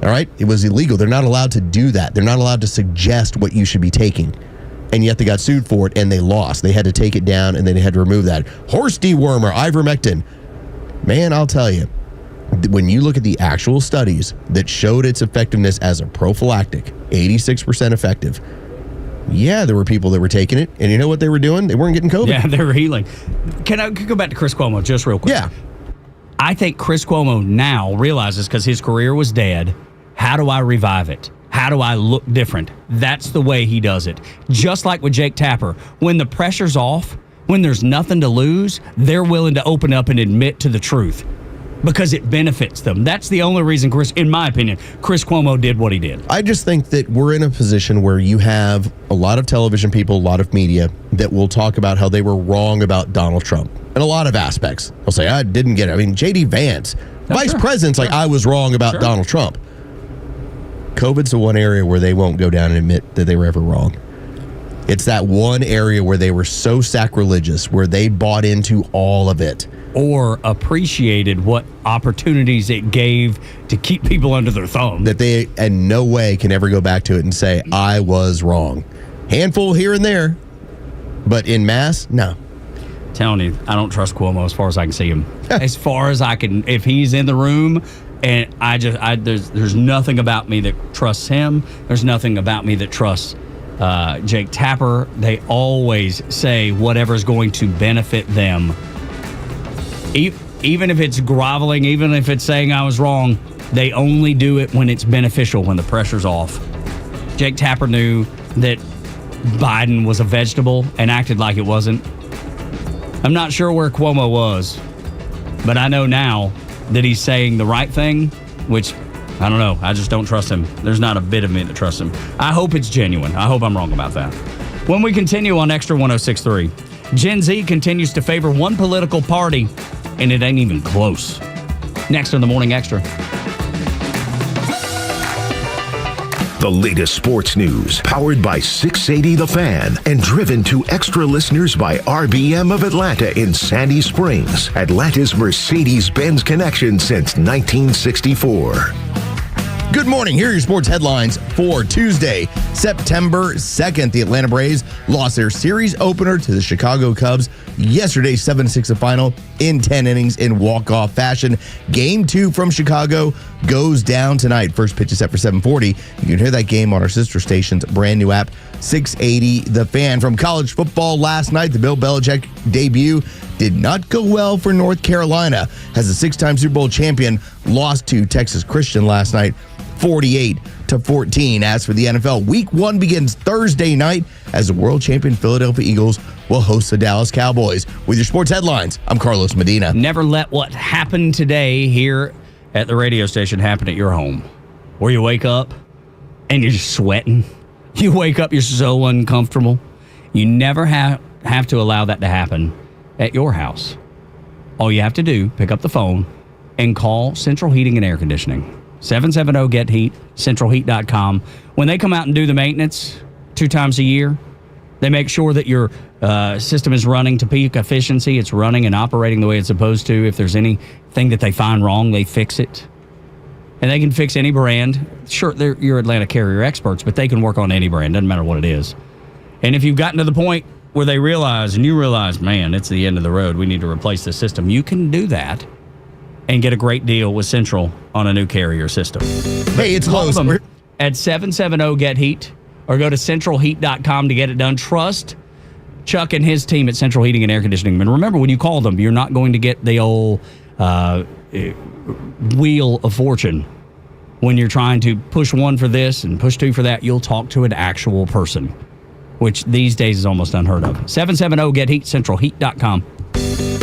All right? It was illegal. They're not allowed to do that. They're not allowed to suggest what you should be taking. And yet they got sued for it, and they lost. They had to take it down, and then they had to remove that. Horse dewormer, ivermectin. Man, I'll tell you, when you look at the actual studies that showed its effectiveness as a prophylactic, 86% effective, yeah, there were people that were taking it, and you know what they were doing? They weren't getting COVID. Yeah, they were healing. Can I go back to Chris Cuomo just real quick? Yeah. I think Chris Cuomo now realizes, because his career was dead, how do I revive it? How do I look different? That's the way he does it. Just like with Jake Tapper, when the pressure's off, when there's nothing to lose, they're willing to open up and admit to the truth because it benefits them. That's the only reason, in my opinion, Chris Cuomo did what he did. I just think that we're in a position where you have a lot of television people, a lot of media that will talk about how they were wrong about Donald Trump in a lot of aspects. They'll say, I didn't get it. I mean, J.D. Vance, vice president's like, I was wrong about Donald Trump. COVID's the one area where they won't go down and admit that they were ever wrong. It's that one area where they were so sacrilegious, where they bought into all of it. Or appreciated what opportunities it gave to keep people under their thumb. That they in no way can ever go back to it and say, I was wrong. Handful here and there, but in mass, no. Telling you, I don't trust Cuomo as far as I can see him. As far as I can, if he's in the room, and there's nothing about me that trusts him. There's nothing about me that trusts Jake Tapper. They always say whatever's going to benefit them. Even if it's groveling, even if it's saying I was wrong, they only do it when it's beneficial, when the pressure's off. Jake Tapper knew that Biden was a vegetable and acted like it wasn't. I'm not sure where Cuomo was, but I know now that he's saying the right thing, which, I don't know. I just don't trust him. There's not a bit of me that trusts him. I hope it's genuine. I hope I'm wrong about that. When we continue on Extra 106.3, Gen Z continues to favor one political party, and it ain't even close. Next on the Morning Extra. The latest sports news, powered by 680 The Fan, and driven to extra listeners by RBM of Atlanta in Sandy Springs, Atlanta's Mercedes-Benz connection since 1964. Good morning. Here are your sports headlines for Tuesday, September 2nd. The Atlanta Braves lost their series opener to the Chicago Cubs yesterday, 7-6 the final in 10 innings in walk-off fashion. Game 2 from Chicago goes down tonight. First pitch is set for 7:40. You can hear that game on our sister station's brand new app, 680 The Fan. From college football last night, the Bill Belichick debut did not go well for North Carolina as the six-time Super Bowl champion lost to Texas Christian last night, 48-14. As for the NFL, Week 1 begins Thursday night as the world champion Philadelphia Eagles will host the Dallas Cowboys. With your sports headlines, I'm Carlos Medina. Never let what happened today here at the radio station happen at your home, where you wake up and you're just sweating. You wake up, you're so uncomfortable. You never have to allow that to happen at your house. All you have to do, pick up the phone and call Central Heating and Air Conditioning. 770-GET-HEAT, centralheat.com. When they come out and do the maintenance 2 times a year, they make sure that your system is running to peak efficiency. It's running and operating the way it's supposed to. If there's anything that they find wrong, they fix it. And they can fix any brand. Sure, they're your Atlanta Carrier experts, but they can work on any brand. Doesn't matter what it is. And if you've gotten to the point where they realize, and you realize, man, it's the end of the road, we need to replace this system, you can do that and get a great deal with Central on a new Carrier system. Hey, it's close. At 770-GET-HEAT or go to centralheat.com to get it done. Trust Chuck and his team at Central Heating and Air Conditioning. And remember, when you call them, you're not going to get the old wheel of fortune. When you're trying to push one for this and push two for that, you'll talk to an actual person, which these days is almost unheard of. 770-GET-HEAT, centralheat.com.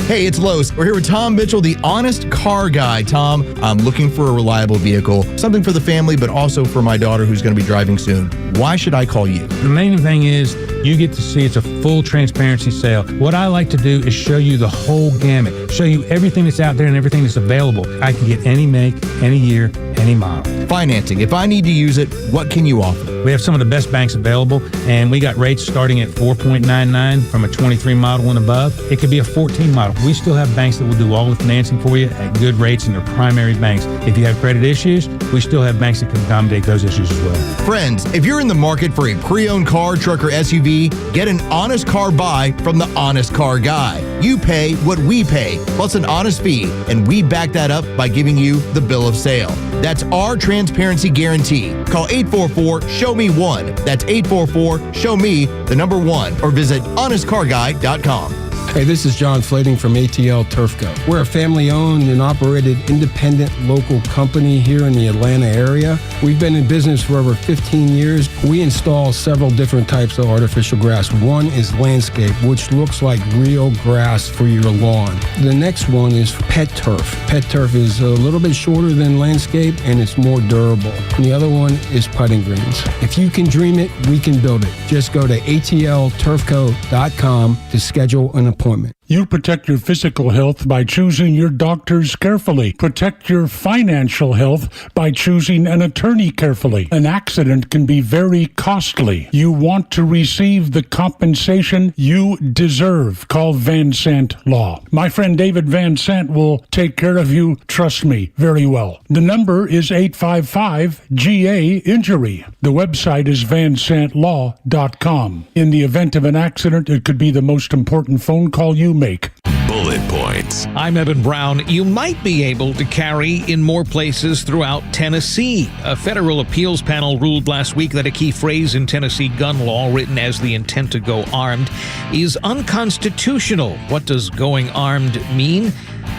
Hey, it's Los. We're here with Tom Mitchell, the honest car guy. Tom, I'm looking for a reliable vehicle, something for the family, but also for my daughter who's going to be driving soon. Why should I call you? The main thing is you get to see it's a full transparency sale. What I like to do is show you the whole gamut, show you everything that's out there and everything that's available. I can get any make, any year, any model. Financing. If I need to use it, what can you offer? We have some of the best banks available, and we got rates starting at 4.99 from a 23 model and above. It could be a 14 model. We still have banks that will do all the financing for you at good rates, and they're primary banks. If you have credit issues, we still have banks that can accommodate those issues as well. Friends, if you're in the market for a pre-owned car, truck, or SUV, get an honest car buy from the Honest Car Guy. You pay what we pay, plus an honest fee, and we back that up by giving you the bill of sale. That's our transparency guarantee. Call 844-SHOW-ME-1. That's 844-SHOW-ME1, or visit honestcarguy.com. Hey, this is John Flading from ATL Turfco. We're a family-owned and operated independent local company here in the Atlanta area. We've been in business for over 15 years. We install several different types of artificial grass. One is landscape, which looks like real grass for your lawn. The next one is pet turf. Pet turf is a little bit shorter than landscape, and it's more durable. And the other one is putting greens. If you can dream it, we can build it. Just go to atlturfco.com to schedule an appointment. You protect your physical health by choosing your doctors carefully. Protect your financial health by choosing an attorney carefully. An accident can be very costly. You want to receive the compensation you deserve. Call Van Sant Law. My friend David Van Sant will take care of you, trust me, very well. The number is 855-GA-INJURY. The website is vansantlaw.com. In the event of an accident, it could be the most important phone call you make. Bullet points. I'm Evan Brown. You might be able to carry in more places throughout Tennessee. A federal appeals panel ruled last week that a key phrase in Tennessee gun law, written as the intent to go armed, is unconstitutional. What does going armed mean?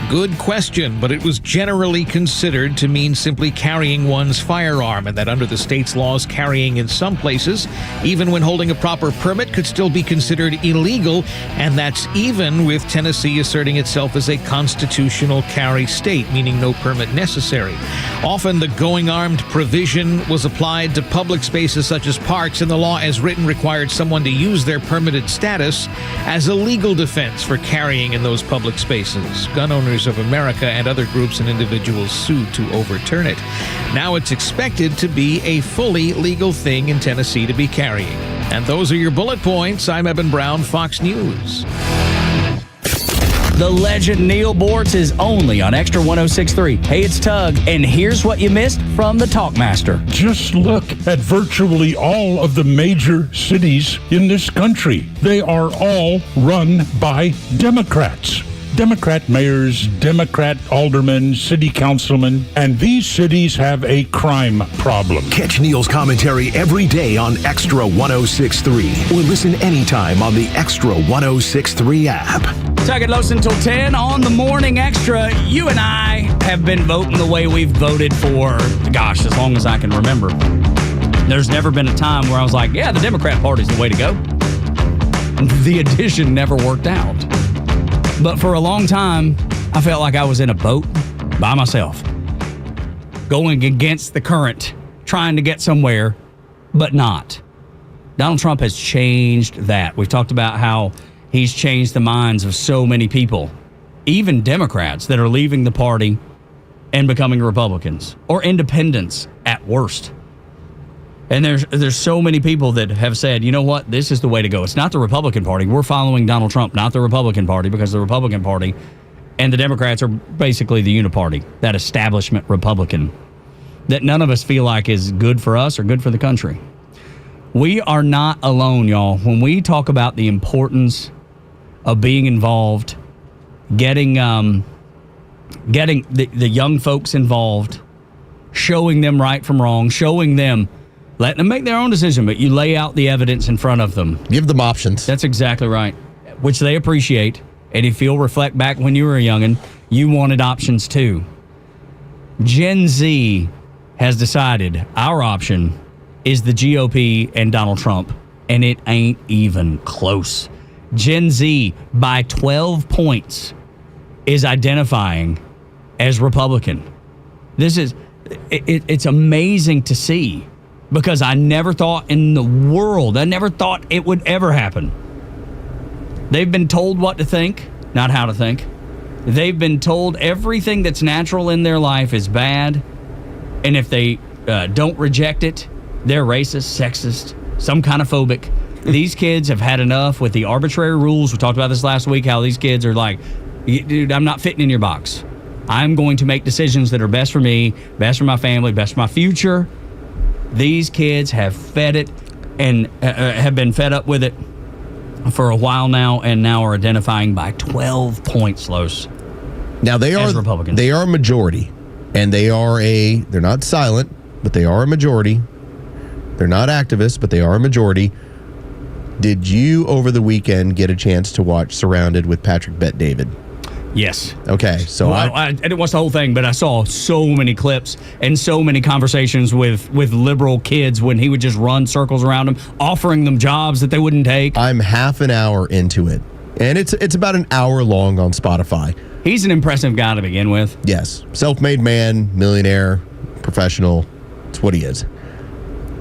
Good question, but it was generally considered to mean simply carrying one's firearm, and that under the state's laws, carrying in some places, even when holding a proper permit, could still be considered illegal, and that's even with Tennessee asserting itself as a constitutional carry state, meaning no permit necessary. Often the going armed provision was applied to public spaces such as parks, and the law as written required someone to use their permitted status as a legal defense for carrying in those public spaces. Gun owners of America and other groups and individuals sued to overturn it. Now it's expected to be a fully legal thing in Tennessee to be carrying. And those are your bullet points. I'm Evan Brown, Fox News. The legend Neil Bortz is only on Extra 106.3. Hey, it's Tug, and here's what you missed from the Talkmaster. Just look at virtually all of the major cities in this country. They are all run by Democrats. Democrat mayors, Democrat aldermen, city councilmen, and these cities have a crime problem. Catch Neil's commentary every day on Extra 106.3 or listen anytime on the Extra 106.3 app. Tug and Los until 10 on the Morning Extra. You and I have been voting the way we've voted for, gosh, as long as I can remember. There's never been a time where I was like, yeah, the Democrat Party's the way to go. The addition never worked out. But for a long time, I felt like I was in a boat by myself, going against the current, trying to get somewhere, but not. Donald Trump has changed that. We've talked about how he's changed the minds of so many people, even Democrats that are leaving the party and becoming Republicans or independents at worst. And there's so many people that have said, you know what, this is the way to go. It's not the Republican Party. We're following Donald Trump, not the Republican Party, because the Republican Party and the Democrats are basically the uniparty, that establishment Republican, that none of us feel like is good for us or good for the country. We are not alone, y'all. When we talk about the importance of being involved, getting the young folks involved, showing them right from wrong, showing them Let them make their own decision, but you lay out the evidence in front of them. Give them options. That's exactly right, which they appreciate. And if you'll reflect back when you were a youngin', you wanted options too. Gen Z has decided our option is the GOP and Donald Trump, and it ain't even close. Gen Z, by 12 points, is identifying as Republican. It's amazing to see, because I never thought in the world, I never thought it would ever happen. They've been told what to think, not how to think. They've been told everything that's natural in their life is bad, and if they don't reject it, they're racist, sexist, some kind of phobic. These kids have had enough with the arbitrary rules. We talked about this last week, how these kids are like, dude, I'm not fitting in your box. I'm going to make decisions that are best for me, best for my family, best for my future. These kids have fed it and have been fed up with it for a while now, and now are identifying by 12 points, Los. Now they are Republicans. They are a majority, and they're not silent, but they are a majority. They're not activists, but they are a majority. Did you over the weekend get a chance to watch Surrounded with Patrick Bet-David? Yes. Okay, so I didn't watch the whole thing, but I saw so many clips and so many conversations with liberal kids when he would just run circles around them, offering them jobs that they wouldn't take. I'm half an hour into it, and it's about an hour long on Spotify. He's an impressive guy to begin with. Yes. Self-made man, millionaire, professional. It's what he is.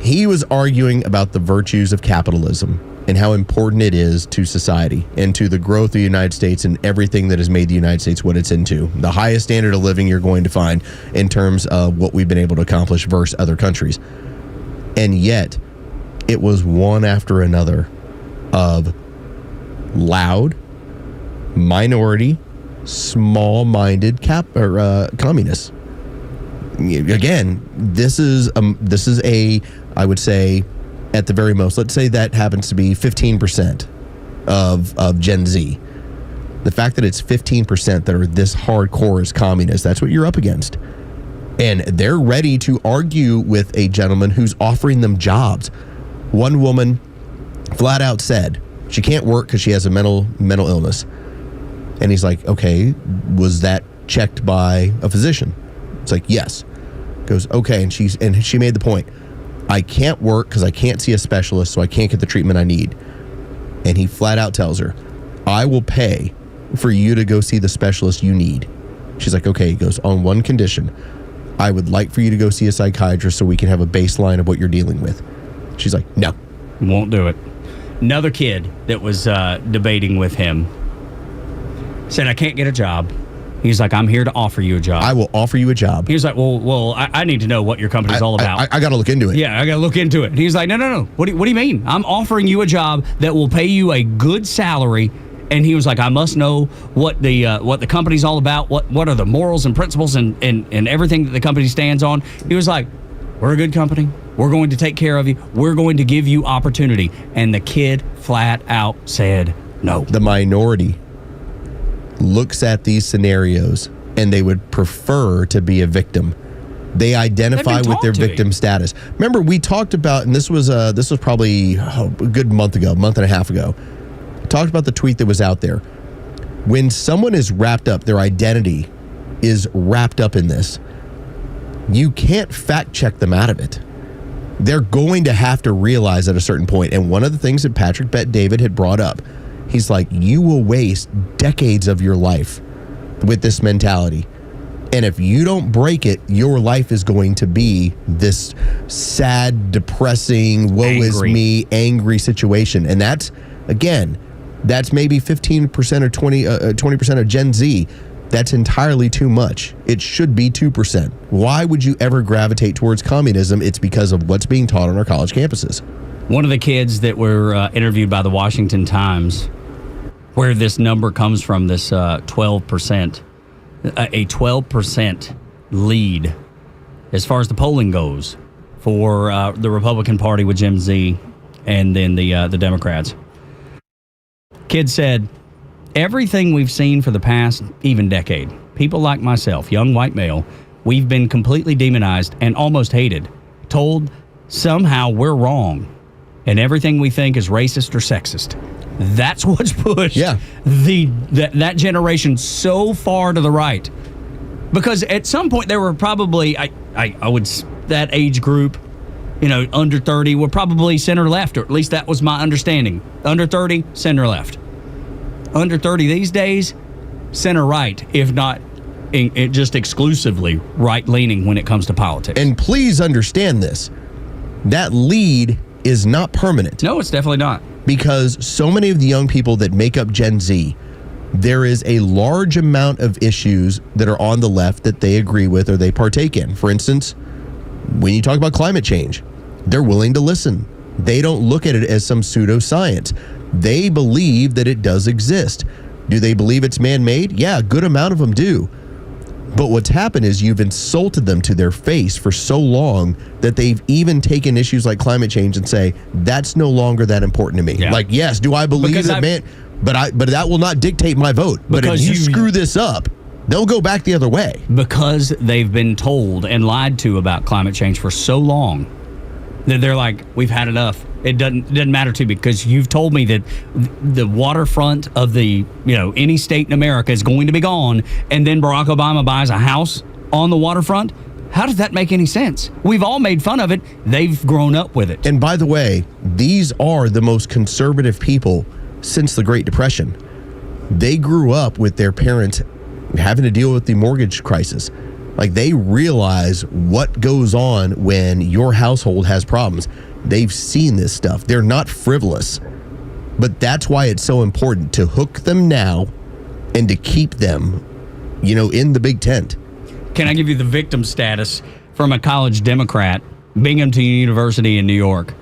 He was arguing about the virtues of capitalism and how important it is to society and to the growth of the United States and everything that has made the United States what it's into. The highest standard of living you're going to find in terms of what we've been able to accomplish versus other countries. And yet, it was one after another of loud, minority, small-minded communists. Again, this is a, I would say, at the very most, let's say that happens to be 15% of Gen Z. The fact that it's 15% that are this hardcore as communists, that's what you're up against. And they're ready to argue with a gentleman who's offering them jobs. One woman flat out said she can't work because she has a mental illness. And he's like, okay, was that checked by a physician? It's like, yes. Goes, okay, and she made the point. I can't work because I can't see a specialist, so I can't get the treatment I need. And he flat out tells her, I will pay for you to go see the specialist you need. She's like, okay. He goes, on one condition. I would like for you to go see a psychiatrist so we can have a baseline of what you're dealing with. She's like, no. Won't do it. Another kid that was debating with him said, I can't get a job. He's like, I'm here to offer you a job. I will offer you a job. He was like, well, I need to know what your company's all about. I got to look into it. Yeah, I got to look into it. And he's like, no. What do you mean? I'm offering you a job that will pay you a good salary. And he was like, I must know what the company's all about. What are the morals and principles and everything that the company stands on. He was like, we're a good company. We're going to take care of you. We're going to give you opportunity. And the kid flat out said no. The minority looks at these scenarios and they would prefer to be a victim. They identify with their victim status. Remember, we talked about, and this was probably a good month and a half ago. Talked about the tweet that was out there. When someone is wrapped up, their identity is wrapped up in this. You can't fact check them out of it. They're going to have to realize at a certain point. And one of the things that Patrick Bet-David had brought up, he's like, you will waste decades of your life with this mentality. And if you don't break it, your life is going to be this sad, depressing, woe is me, angry situation. And that's maybe 15% or 20% of Gen Z. That's entirely too much. It should be 2%. Why would you ever gravitate towards communism? It's because of what's being taught on our college campuses. One of the kids that were interviewed by the Washington Times, where this number comes from, this 12%, a 12% lead as far as the polling goes for the Republican Party with Gen Z and then the Democrats. Kid said, everything we've seen for the past even decade, people like myself, young white male, we've been completely demonized and almost hated, told somehow we're wrong and everything we think is racist or sexist. That's what's pushed that generation so far to the right. Because at some point there were probably, that age group, under 30 were probably center left, or at least that was my understanding. Under 30, center left. Under 30 these days, center right, if not just exclusively right leaning when it comes to politics. And please understand this. That lead is not permanent. No, it's definitely not. Because so many of the young people that make up Gen Z, there is a large amount of issues that are on the left that they agree with or they partake in. For instance, when you talk about climate change, they're willing to listen. They don't look at it as some pseudoscience. They believe that it does exist. Do they believe it's man-made? Yeah, a good amount of them do. But what's happened is you've insulted them to their face for so long that they've even taken issues like climate change and say, that's no longer that important to me. Yeah. Like, yes, do I believe that, man? But that will not dictate my vote. But if you screw this up, they'll go back the other way. Because they've been told and lied to about climate change for so long that they're like, we've had enough. It doesn't matter to me because you've told me that the waterfront of the any state in America is going to be gone, and then Barack Obama buys a house on the waterfront. How does that make any sense? We've all made fun of it. They've grown up with it. And by the way, these are the most conservative people since the Great Depression. They grew up with their parents having to deal with the mortgage crisis. Like, they realize what goes on when your household has problems. They've seen this stuff. They're not frivolous. But that's why it's so important to hook them now and to keep them, in the big tent. Can I give you the victim status from a college Democrat, Binghamton University in New York?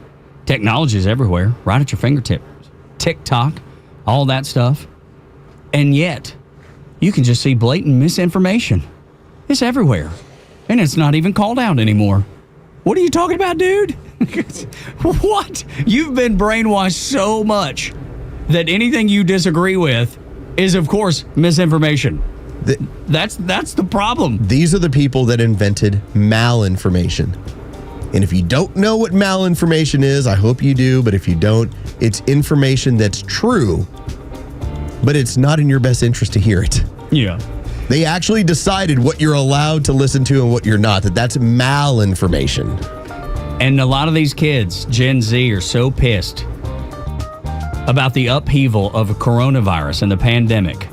Technology is everywhere, right at your fingertips. TikTok, all that stuff. And yet, you can just see blatant misinformation. It's everywhere. And it's not even called out anymore. What are you talking about, dude? What? You've been brainwashed so much that anything you disagree with is, of course, misinformation. That's the problem. These are the people that invented malinformation. And if you don't know what malinformation is, I hope you do, but if you don't, it's information that's true, but it's not in your best interest to hear it. Yeah. They actually decided what you're allowed to listen to and what you're not. That's malinformation. And a lot of these kids, Gen Z, are so pissed about the upheaval of coronavirus and the pandemic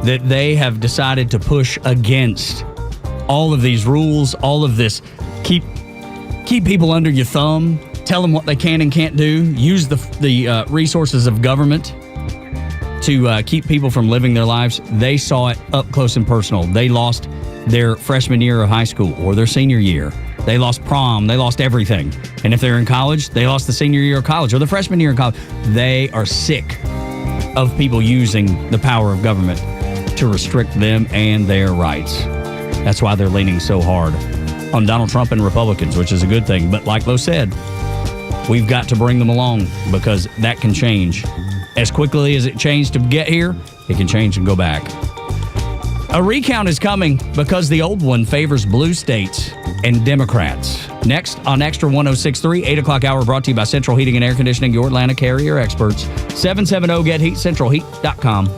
that they have decided to push against all of these rules, all of this. Keep people under your thumb. Tell them what they can and can't do. Use the resources of government to keep people from living their lives. They saw it up close and personal. They lost their freshman year of high school or their senior year. They lost prom. They lost everything. And if they're in college, they lost the senior year of college or the freshman year of college. They are sick of people using the power of government to restrict them and their rights. That's why they're leaning so hard on Donald Trump and Republicans, which is a good thing. But like Lo said, we've got to bring them along because that can change. As quickly as it changed to get here, it can change and go back. A recount is coming because the old one favors blue states and Democrats. Next on Extra 106.3, 8 o'clock hour brought to you by Central Heating and Air Conditioning, your Atlanta carrier experts. 770-GET-HEAT, centralheat.com.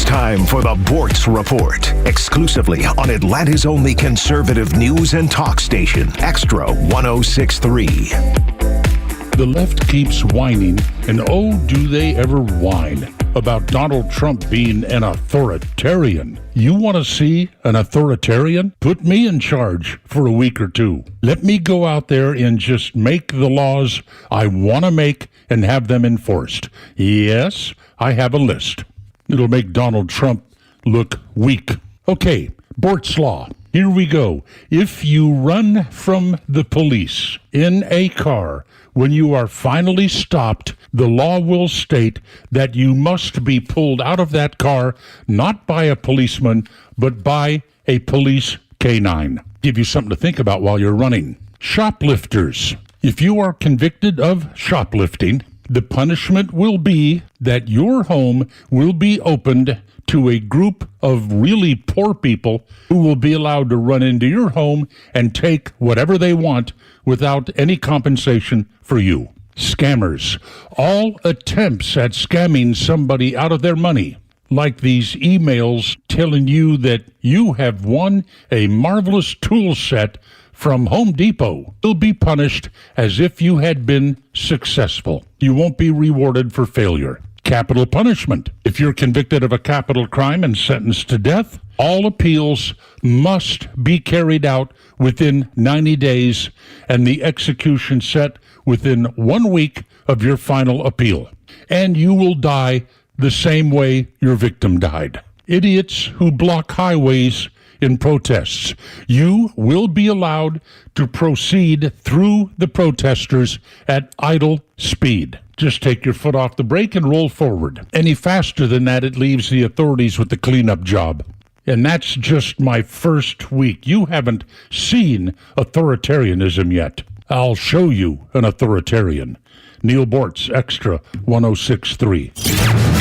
Time for the Bortz Report, exclusively on Atlanta's only conservative news and talk station, Extra 106.3. The left keeps whining, and oh, do they ever whine, about Donald Trump being an authoritarian. You want to see an authoritarian? Put me in charge for a week or two. Let me go out there and just make the laws I want to make and have them enforced. Yes, I have a list. It'll make Donald Trump look weak. Okay, Bort's Law. Here we go. If you run from the police in a car when you are finally stopped, the law will state that you must be pulled out of that car not by a policeman, but by a police K9. Give you something to think about while you're running. Shoplifters. If you are convicted of shoplifting, the punishment will be that your home will be opened to a group of really poor people who will be allowed to run into your home and take whatever they want without any compensation for you. Scammers. All attempts at scamming somebody out of their money, like these emails telling you that you have won a marvelous tool set from Home Depot, will be punished as if you had been successful. You won't be rewarded for failure. Capital punishment. If you're convicted of a capital crime and sentenced to death, all appeals must be carried out within 90 days and the execution set within 1 week of your final appeal. And you will die the same way your victim died. Idiots who block highways in protests. You will be allowed to proceed through the protesters at idle speed. Just take your foot off the brake and roll forward. Any faster than that, it leaves the authorities with the cleanup job. And that's just my first week. You haven't seen authoritarianism yet. I'll show you an authoritarian. Neil Bortz, Extra 106.3.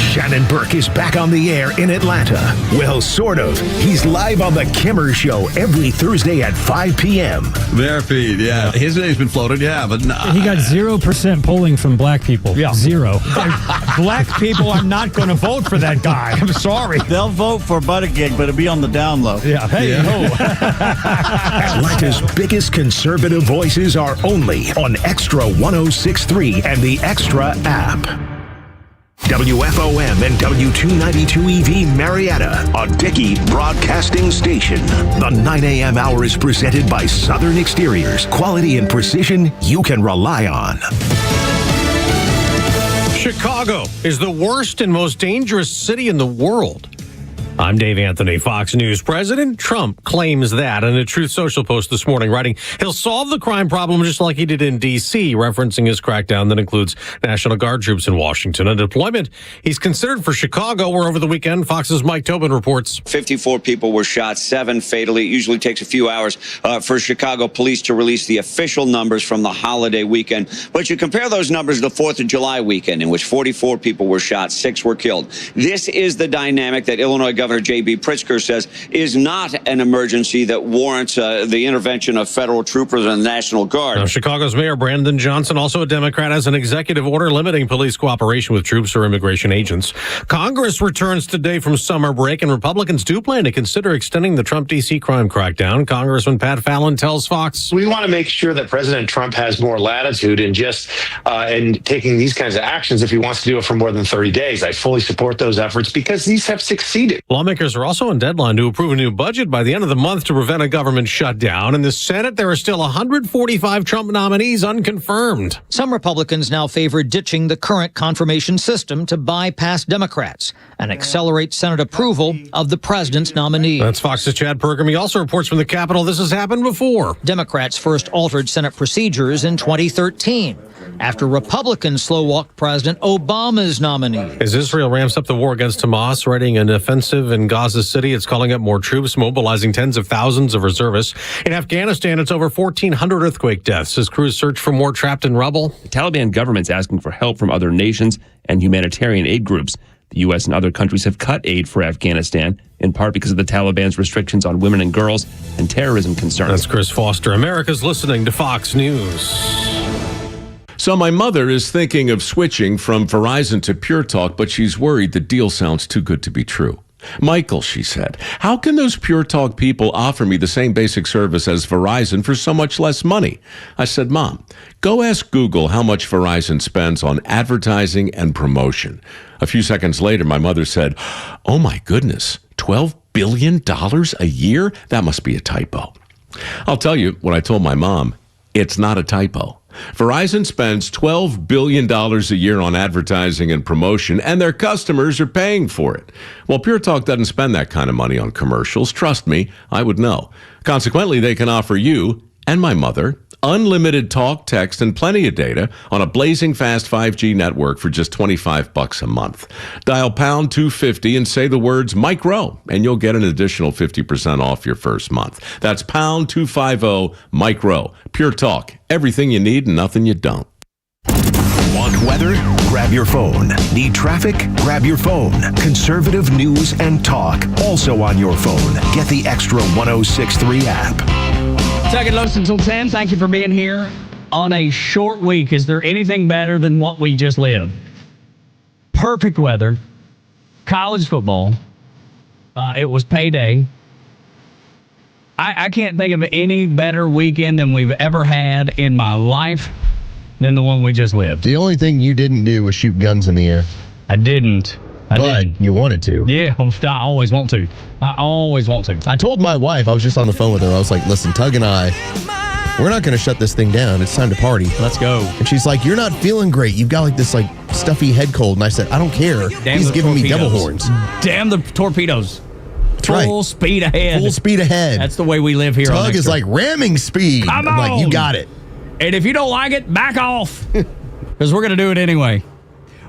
Shannon Burke is back on the air in Atlanta. Well, sort of. He's live on The Kimmer Show every Thursday at 5 p.m. Their feed, yeah. His name's been floated, yeah, but no. He got 0% polling from black people. Yeah. 0. Black people are not going to vote for that guy. I'm sorry. They'll vote for Buttigieg, but it'll be on the down low. Yeah. Hey, ho. Atlanta's biggest conservative voices are only on Extra 106.3 and the Extra app. WFOM and W292EV Marietta, a Dickey broadcasting station. The 9 a.m. hour is presented by Southern Exteriors. Quality and precision you can rely on. Chicago is the worst and most dangerous city in the world. I'm Dave Anthony, Fox News. President Trump claims that in a Truth Social post this morning, writing he'll solve the crime problem just like he did in D.C., referencing his crackdown that includes National Guard troops in Washington. A deployment he's considered for Chicago, where over the weekend, Fox's Mike Tobin reports 54 people were shot, 7 fatally. It usually takes a few hours for Chicago police to release the official numbers from the holiday weekend. But you compare those numbers to the 4th of July weekend, in which 44 people were shot, 6 were killed. This is the dynamic that Illinois Governor J.B. Pritzker says is not an emergency that warrants the intervention of federal troopers and the National Guard. Now, Chicago's Mayor Brandon Johnson, also a Democrat, has an executive order limiting police cooperation with troops or immigration agents. Congress returns today from summer break, and Republicans do plan to consider extending the Trump D.C. crime crackdown. Congressman Pat Fallon tells Fox, we want to make sure that President Trump has more latitude in just in taking these kinds of actions if he wants to do it for more than 30 days. I fully support those efforts because these have succeeded. Lawmakers are also on deadline to approve a new budget by the end of the month to prevent a government shutdown. In the Senate, there are still 145 Trump nominees unconfirmed. Some Republicans now favor ditching the current confirmation system to bypass Democrats and accelerate Senate approval of the president's nominee. That's Fox's Chad Perkam. He also reports from the Capitol this has happened before. Democrats first altered Senate procedures in 2013 after Republicans slow-walked President Obama's nominee. As Israel ramps up the war against Hamas, writing an offensive in Gaza City, it's calling up more troops, mobilizing tens of thousands of reservists. In Afghanistan, it's over 1,400 earthquake deaths as crews search for more trapped in rubble. The Taliban government's asking for help from other nations and humanitarian aid groups. The U.S. and other countries have cut aid for Afghanistan, in part because of the Taliban's restrictions on women and girls and terrorism concerns. That's Chris Foster. America's listening to Fox News. So my mother is thinking of switching from Verizon to Pure Talk, but she's worried the deal sounds too good to be true. Michael, she said, how can those Pure Talk people offer me the same basic service as Verizon for so much less money? I said, Mom, go ask Google how much Verizon spends on advertising and promotion. A few seconds later, my mother said, oh my goodness, $12 billion a year? That must be a typo. I'll tell you what I told my mom. It's not a typo. Verizon spends $12 billion a year on advertising and promotion, and their customers are paying for it. Well, Pure Talk doesn't spend that kind of money on commercials. Trust me, I would know. Consequently, they can offer you and my mother Unlimited talk, text, and plenty of data on a blazing fast 5G network for just $25 a month. Dial pound 250 and say the words Mike Rowe, and you'll get an additional 50% off your first month. That's pound 250 Mike Rowe. Pure talk. Everything you need and nothing you don't. Want weather? Grab your phone. Need traffic? Grab your phone. Conservative news and talk, also on your phone. Get the Extra 106.3 app. Tug and Los until 10. Thank you for being here on a short week. Is there anything better than what we just lived? Perfect weather. College football. It was payday. I can't think of any better weekend than we've ever had in my life than the one we just lived. The only thing you didn't do was shoot guns in the air. I didn't. But you wanted to. Yeah, I always want to. I told my wife, I was just on the phone with her, I was like, listen, Tug and I, we're not going to shut this thing down. It's time to party. Let's go. And she's like, you're not feeling great. You've got like this like stuffy head cold. And I said, I don't care. He's giving me devil horns. Damn the torpedoes. That's Full speed ahead. Full speed ahead. That's the way we live here. Tug is like ramming speed. I'm like, you got it. And if you don't like it, back off. Because we're going to do it anyway.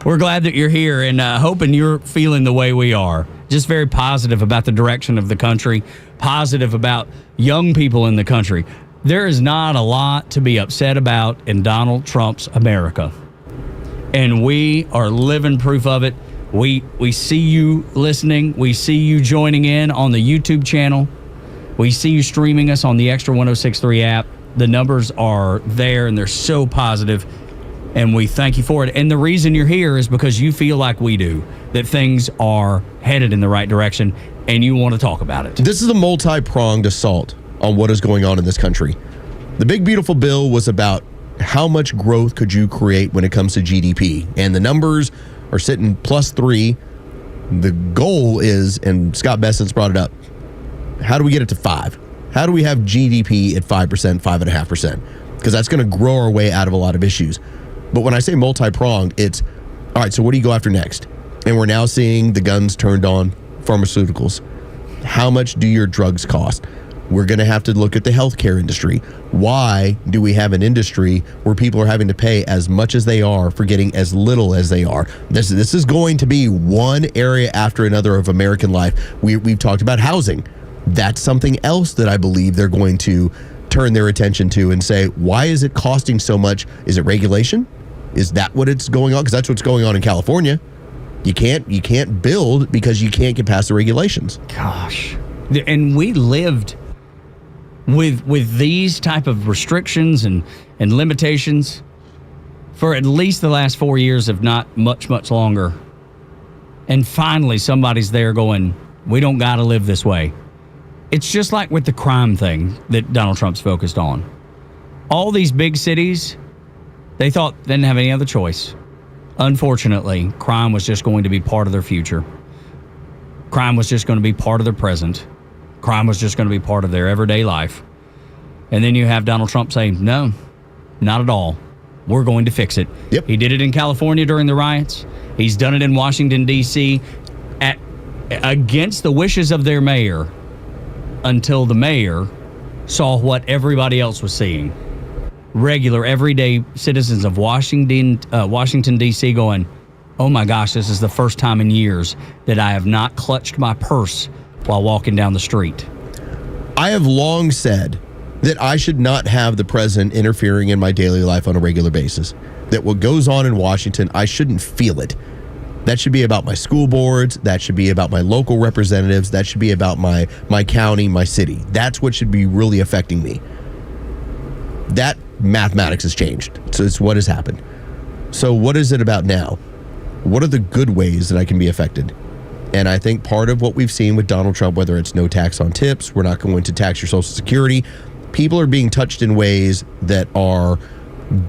We're glad that you're here and hoping you're feeling the way we are. Just very positive about the direction of the country, positive about young people in the country. There is not a lot to be upset about in Donald Trump's America. And we are living proof of it. We see you listening. We see you joining in on the YouTube channel. We see you streaming us on the Extra 106.3 app. The numbers are there and they're so positive. And we thank you for it. And the reason you're here is because you feel like we do, that things are headed in the right direction and you want to talk about it. This is a multi-pronged assault on what is going on in this country. The big, beautiful bill was about how much growth could you create when it comes to GDP. And the numbers are sitting +3. The goal is, and Scott Bessent's brought it up, how do we get it to 5? How do we have GDP at 5%, 5.5%? Because that's going to grow our way out of a lot of issues. But when I say multi-pronged, it's, all right, so what do you go after next? And we're now seeing the guns turned on pharmaceuticals. How much do your drugs cost? We're going to have to look at the healthcare industry. Why do we have an industry where people are having to pay as much as they are for getting as little as they are? This is going to be one area after another of American life. We've talked about housing. That's something else that I believe they're going to turn their attention to and say, why is it costing so much? Is it regulation? Is that what it's going on? Because that's what's going on in California. You can't build because you can't get past the regulations. Gosh. And we lived with these type of restrictions and limitations for at least the last 4 years, if not much, much longer. And finally somebody's there going, we don't got to live this way. It's just like with the crime thing that Donald Trump's focused on. All these big cities, they thought they didn't have any other choice. Unfortunately, crime was just going to be part of their future. Crime was just going to be part of their present. Crime was just going to be part of their everyday life. And then you have Donald Trump saying, no, not at all. We're going to fix it. Yep. He did it in California during the riots. He's done it in Washington, D.C. Against the wishes of their mayor, until the mayor saw what everybody else was seeing. Regular, everyday citizens of Washington, D.C. going, oh my gosh, this is the first time in years that I have not clutched my purse while walking down the street. I have long said that I should not have the president interfering in my daily life on a regular basis. That what goes on in Washington, I shouldn't feel it. That should be about my school boards. That should be about my local representatives. That should be about my county, my city. That's what should be really affecting me. That mathematics has changed. So it's what has happened. So what is it about now? What are the good ways that I can be affected? And I think part of what we've seen with Donald Trump, whether it's no tax on tips, we're not going to tax your Social Security, people are being touched in ways that are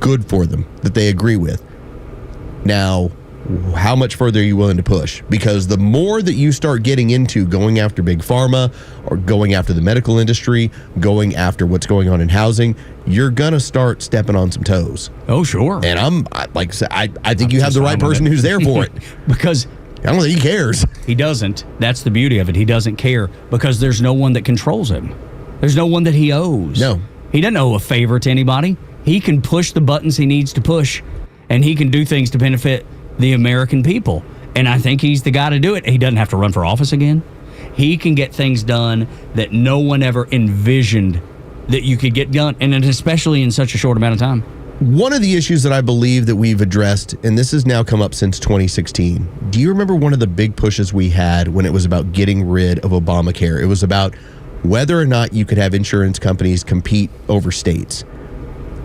good for them, that they agree with. Now, how much further are you willing to push? Because the more that you start getting into going after big pharma or going after the medical industry, going after what's going on in housing, you're going to start stepping on some toes. Oh, sure. And I think you have the right person who's there for it. Because I don't think he cares. He doesn't. That's the beauty of it. He doesn't care because there's no one that controls him. There's no one that he owes. No. He doesn't owe a favor to anybody. He can push the buttons he needs to push, and he can do things to benefit the American people. And I think he's the guy to do it. He doesn't have to run for office again. He can get things done that no one ever envisioned that you could get done, and especially in such a short amount of time. One of the issues that I believe that we've addressed, and this has now come up since 2016, do you remember one of the big pushes we had when it was about getting rid of Obamacare? It was about whether or not you could have insurance companies compete over states.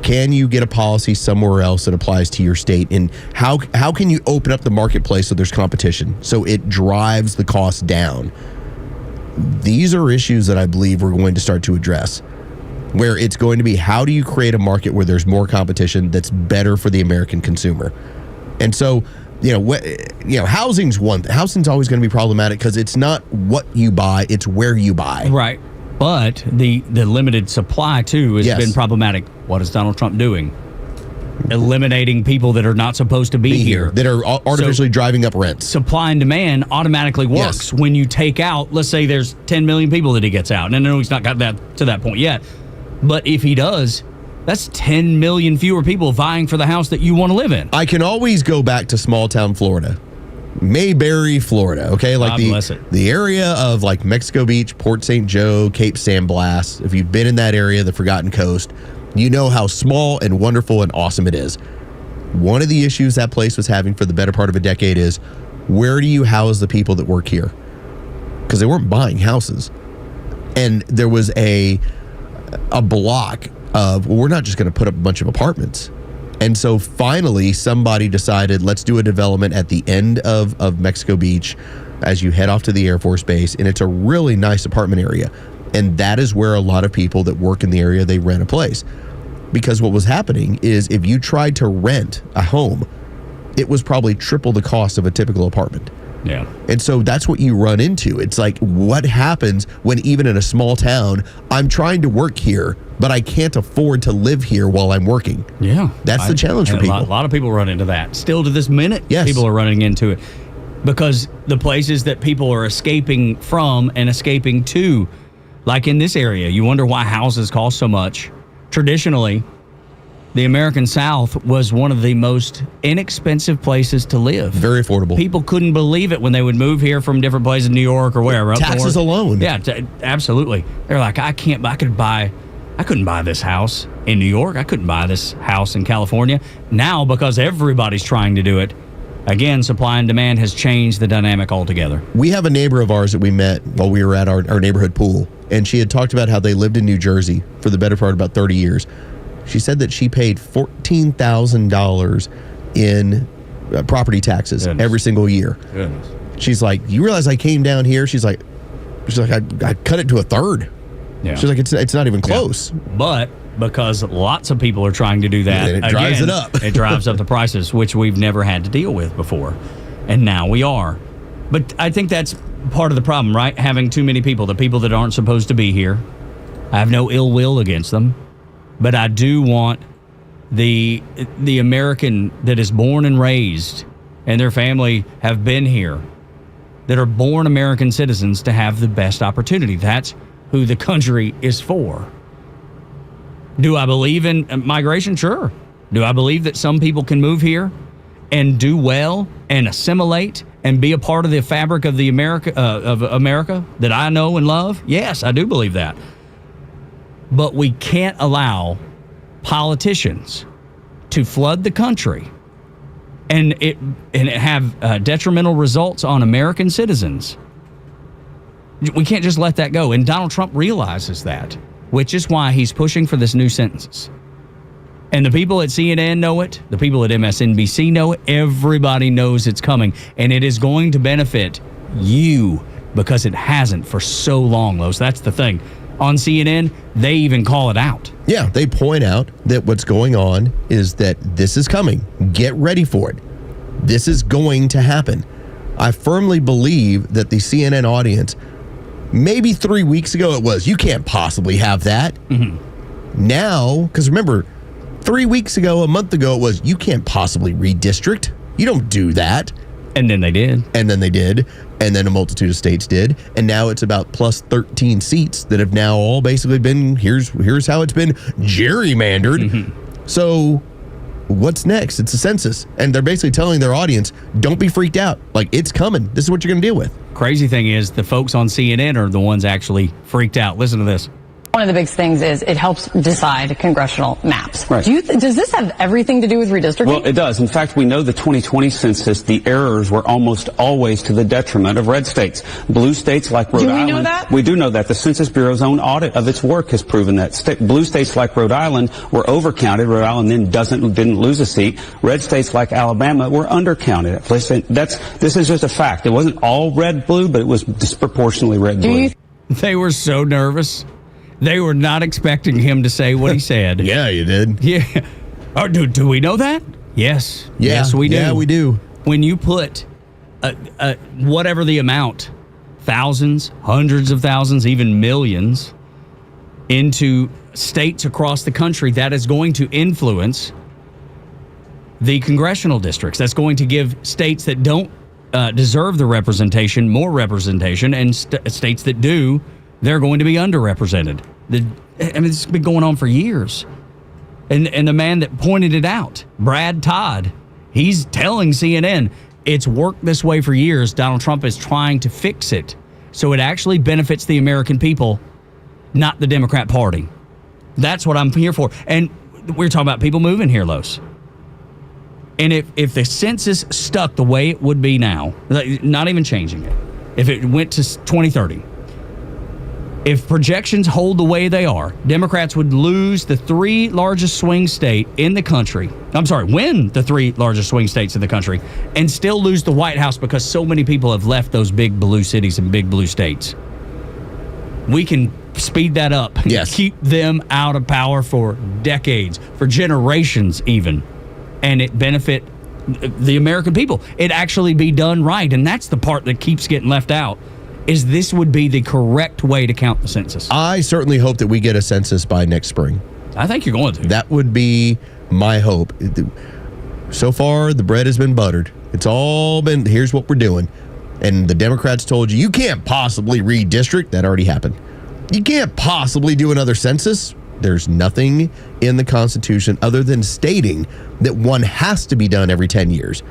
Can you get a policy somewhere else that applies to your state? And how can you open up the marketplace so there's competition, so it drives the cost down? These are issues that I believe we're going to start to address, where it's going to be, how do you create a market where there's more competition that's better for the American consumer? And so, housing's one. Housing's always going to be problematic because it's not what you buy, it's where you buy. Right. But the limited supply, too, has been problematic. What is Donald Trump doing? Eliminating people that are not supposed to be here. That are artificially driving up rents. Supply and demand automatically works when you take out, let's say there's 10 million people that he gets out. And I know he's not got that to that point yet. But if he does, that's 10 million fewer people vying for the house that you want to live in. I can always go back to small town Florida. Mayberry, Florida, okay? Like the area of like Mexico Beach, Port St. Joe, Cape San Blas. If you've been in that area, the Forgotten Coast, you know how small and wonderful and awesome it is. One of the issues that place was having for the better part of a decade is, where do you house the people that work here? Because they weren't buying houses. And there was a block of, well, we're not just going to put up a bunch of apartments. And so finally somebody decided, let's do a development at the end of Mexico Beach as you head off to the Air Force Base. And it's a really nice apartment area. And that is where a lot of people that work in the area, they rent a place. Because what was happening is, if you tried to rent a home, it was probably triple the cost of a typical apartment. Yeah. And so that's what you run into. It's like, what happens when, even in a small town, I'm trying to work here, but I can't afford to live here while I'm working? Yeah. That's the challenge for people. A lot of people run into that. Still to this minute, yes, people are running into it. Because the places that people are escaping from and escaping to, like in this area, you wonder why houses cost so much. Traditionally, the American South was one of the most inexpensive places to live. Very affordable. People couldn't believe it when they would move here from different places, New York or wherever. Taxes alone. Yeah, absolutely. They're like, I couldn't buy this house in New York. I couldn't buy this house in California. Now, because everybody's trying to do it, again, supply and demand has changed the dynamic altogether. We have a neighbor of ours that we met while we were at our neighborhood pool, and she had talked about how they lived in New Jersey for the better part of about 30 years. She said that she paid $14,000 in property taxes every single year. Goodness. She's like, you realize I came down here? She's like, I cut it to a third. Yeah. She's like, it's not even close. Yeah. But because lots of people are trying to do that, and it drives it up. It drives up the prices, which we've never had to deal with before. And now we are. But I think that's part of the problem, right? Having too many people, the people that aren't supposed to be here. I have no ill will against them. But I do want the American that is born and raised and their family have been here, that are born American citizens, to have the best opportunity. That's who the country is for. Do I believe in migration? Sure. Do I believe that some people can move here and do well and assimilate and be a part of the fabric of America that I know and love? Yes, I do believe that. But we can't allow politicians to flood the country and it have detrimental results on American citizens. We can't just let that go. And Donald Trump realizes that, which is why he's pushing for this new census. And the people at CNN know it. The people at MSNBC know it. Everybody knows it's coming. And it is going to benefit you because it hasn't for so long, Los. That's the thing. On CNN, they even call it out. Yeah, they point out that what's going on is that this is coming. Get ready for it. This is going to happen. I firmly believe that the CNN audience, maybe 3 weeks ago it was, you can't possibly have that. Mm-hmm. Now, because remember, 3 weeks ago, a month ago, it was, you can't possibly redistrict. You don't do that. And then they did. And then a multitude of states did. And now it's about plus 13 seats that have now all basically been, here's how it's been gerrymandered. So what's next? It's a census. And they're basically telling their audience, don't be freaked out. Like, it's coming. This is what you're going to deal with. Crazy thing is, the folks on CNN are the ones actually freaked out. Listen to this. One of the big things is it helps decide congressional maps. Right. Does this have everything to do with redistricting? Well, it does. In fact, we know the 2020 census, the errors were almost always to the detriment of red states. Blue states like Rhode Island. Do we know that? We do know that. The Census Bureau's own audit of its work has proven that. Blue states like Rhode Island were overcounted. Rhode Island then didn't lose a seat. Red states like Alabama were undercounted. This is just a fact. It wasn't all red-blue, but it was disproportionately red-blue. They were so nervous. They were not expecting him to say what he said. Yeah, you did. Yeah. Oh, do we know that? Yes. Yeah. Yes, we do. Yeah, we do. When you put whatever the amount, thousands, hundreds of thousands, even millions, into states across the country, that is going to influence the congressional districts. That's going to give states that don't deserve the representation more representation, and states that do, they're going to be underrepresented. This has been going on for years. And the man that pointed it out, Brad Todd, he's telling CNN, it's worked this way for years. Donald Trump is trying to fix it so it actually benefits the American people, not the Democrat Party. That's what I'm here for. And we're talking about people moving here, Los. And if the census stuck the way it would be now, not even changing it, if it went to 2030, if projections hold the way they are, Democrats would lose the three largest swing state in the country. Win the three largest swing states in the country and still lose the White House because so many people have left those big blue cities and big blue states. We can speed that up. Yes. Keep them out of power for decades, for generations even. And it benefit the American people. It actually be done right. And that's the part that keeps getting left out. Is this would be the correct way to count the census. I certainly hope that we get a census by next spring. I think you're going to. That would be my hope. So far, the bread has been buttered. It's all been, here's what we're doing. And the Democrats told you can't possibly redistrict. That already happened. You can't possibly do another census. There's nothing in the Constitution other than stating that one has to be done every 10 years.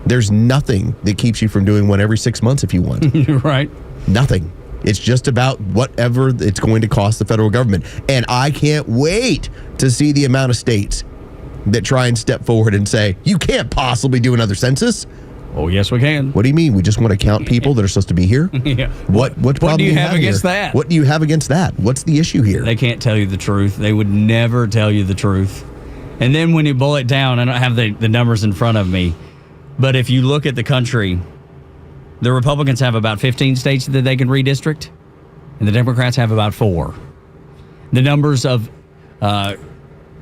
There's nothing that keeps you from doing one every 6 months if you want. Right. Nothing. It's just about whatever it's going to cost the federal government. And I can't wait to see the amount of states that try and step forward and say, you can't possibly do another census. Oh, yes, we can. What do you mean? We just want to count people that are supposed to be here? Yeah. What problem do you have against here? that? What do you have against that? What's the issue here? They can't tell you the truth. They would never tell you the truth. And then when you boil it down, I don't have the numbers in front of me, but if you look at the country, the Republicans have about 15 states that they can redistrict, and the Democrats have about 4. The numbers of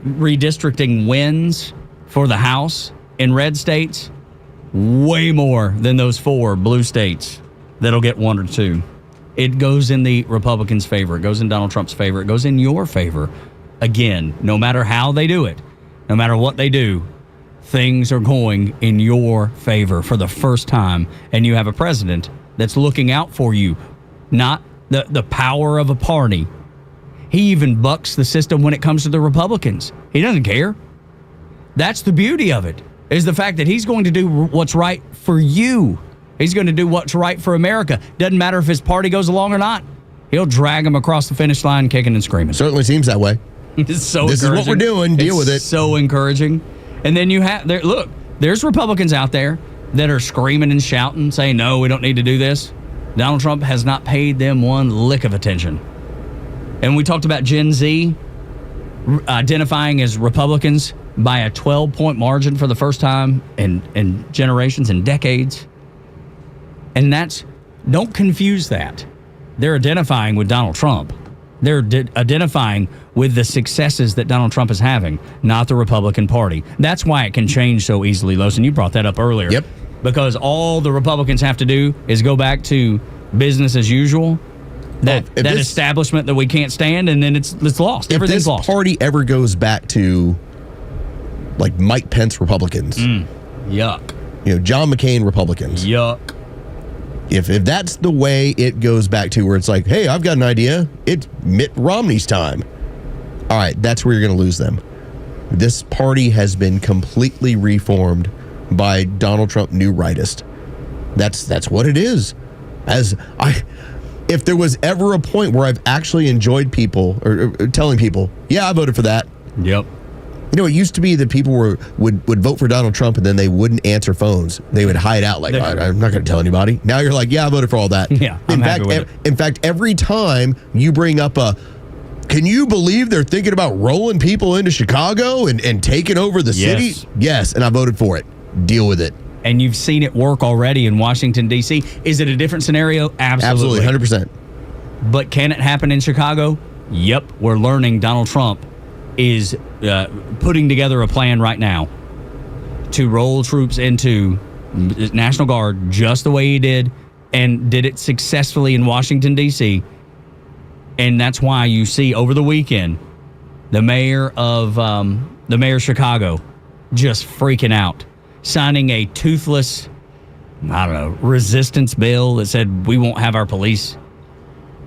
redistricting wins for the House in red states, way more than those 4 blue states that'll get 1 or 2. It goes in the Republicans' favor. It goes in Donald Trump's favor. It goes in your favor. Again, no matter how they do it, no matter what they do, things are going in your favor for the first time, and you have a president that's looking out for you, not the power of a party. He even bucks the system when it comes to the Republicans. He doesn't care. That's the beauty of it, is the fact that he's going to do what's right for you. He's going to do what's right for America. Doesn't matter if his party goes along or not. He'll drag him across the finish line kicking and screaming. Certainly seems that way. It's so this encouraging. Is what we're doing. Deal with it. So encouraging. And then you have there's Republicans out there that are screaming and shouting, saying, no, we don't need to do this. Donald Trump has not paid them one lick of attention. And we talked about Gen Z identifying as Republicans by a 12-point margin for the first time in generations and decades. And don't confuse that. They're identifying with Donald Trump. They're identifying with the successes that Donald Trump is having, not the Republican Party. That's why it can change so easily, Los, and you brought that up earlier. Yep. Because all the Republicans have to do is go back to business as usual, that establishment that we can't stand, and then it's lost. Everything's lost. If this party ever goes back to, like, Mike Pence Republicans. Yuck. John McCain Republicans. Yuck. If that's the way it goes back to where it's like, hey, I've got an idea. It's Mitt Romney's time. All right, that's where you're going to lose them. This party has been completely reformed by Donald Trump new rightist. That's what it is. If there was ever a point where I've actually enjoyed people or telling people, yeah, I voted for that. Yep. It used to be that people would vote for Donald Trump and then they wouldn't answer phones. They would hide out like, I'm not going to tell anybody. Now you're like, yeah, I voted for all that. Yeah, in fact, every time you bring up can you believe they're thinking about rolling people into Chicago and taking over the city? Yes, and I voted for it. Deal with it. And you've seen it work already in Washington, D.C. Is it a different scenario? Absolutely. 100%. But can it happen in Chicago? Yep. We're learning Donald Trump is putting together a plan right now to roll troops into National Guard just the way he did and did it successfully in Washington, D.C. And that's why you see over the weekend the mayor of Chicago just freaking out, signing a toothless, resistance bill that said we won't have our police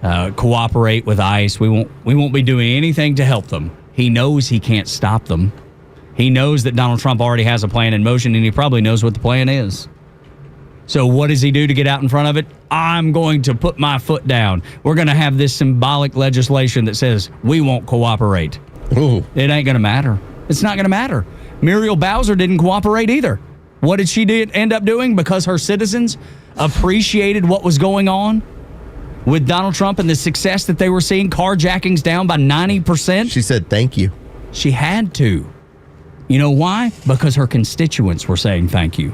cooperate with ICE. We won't be doing anything to help them. He knows he can't stop them. He knows that Donald Trump already has a plan in motion, and he probably knows what the plan is. So what does he do to get out in front of it? I'm going to put my foot down. We're going to have this symbolic legislation that says we won't cooperate. Ooh. It ain't going to matter. It's not going to matter. Muriel Bowser didn't cooperate either. What did she end up doing? Because her citizens appreciated what was going on with Donald Trump and the success that they were seeing, carjackings down by 90%. She said thank you. She had to. You know why? Because her constituents were saying thank you.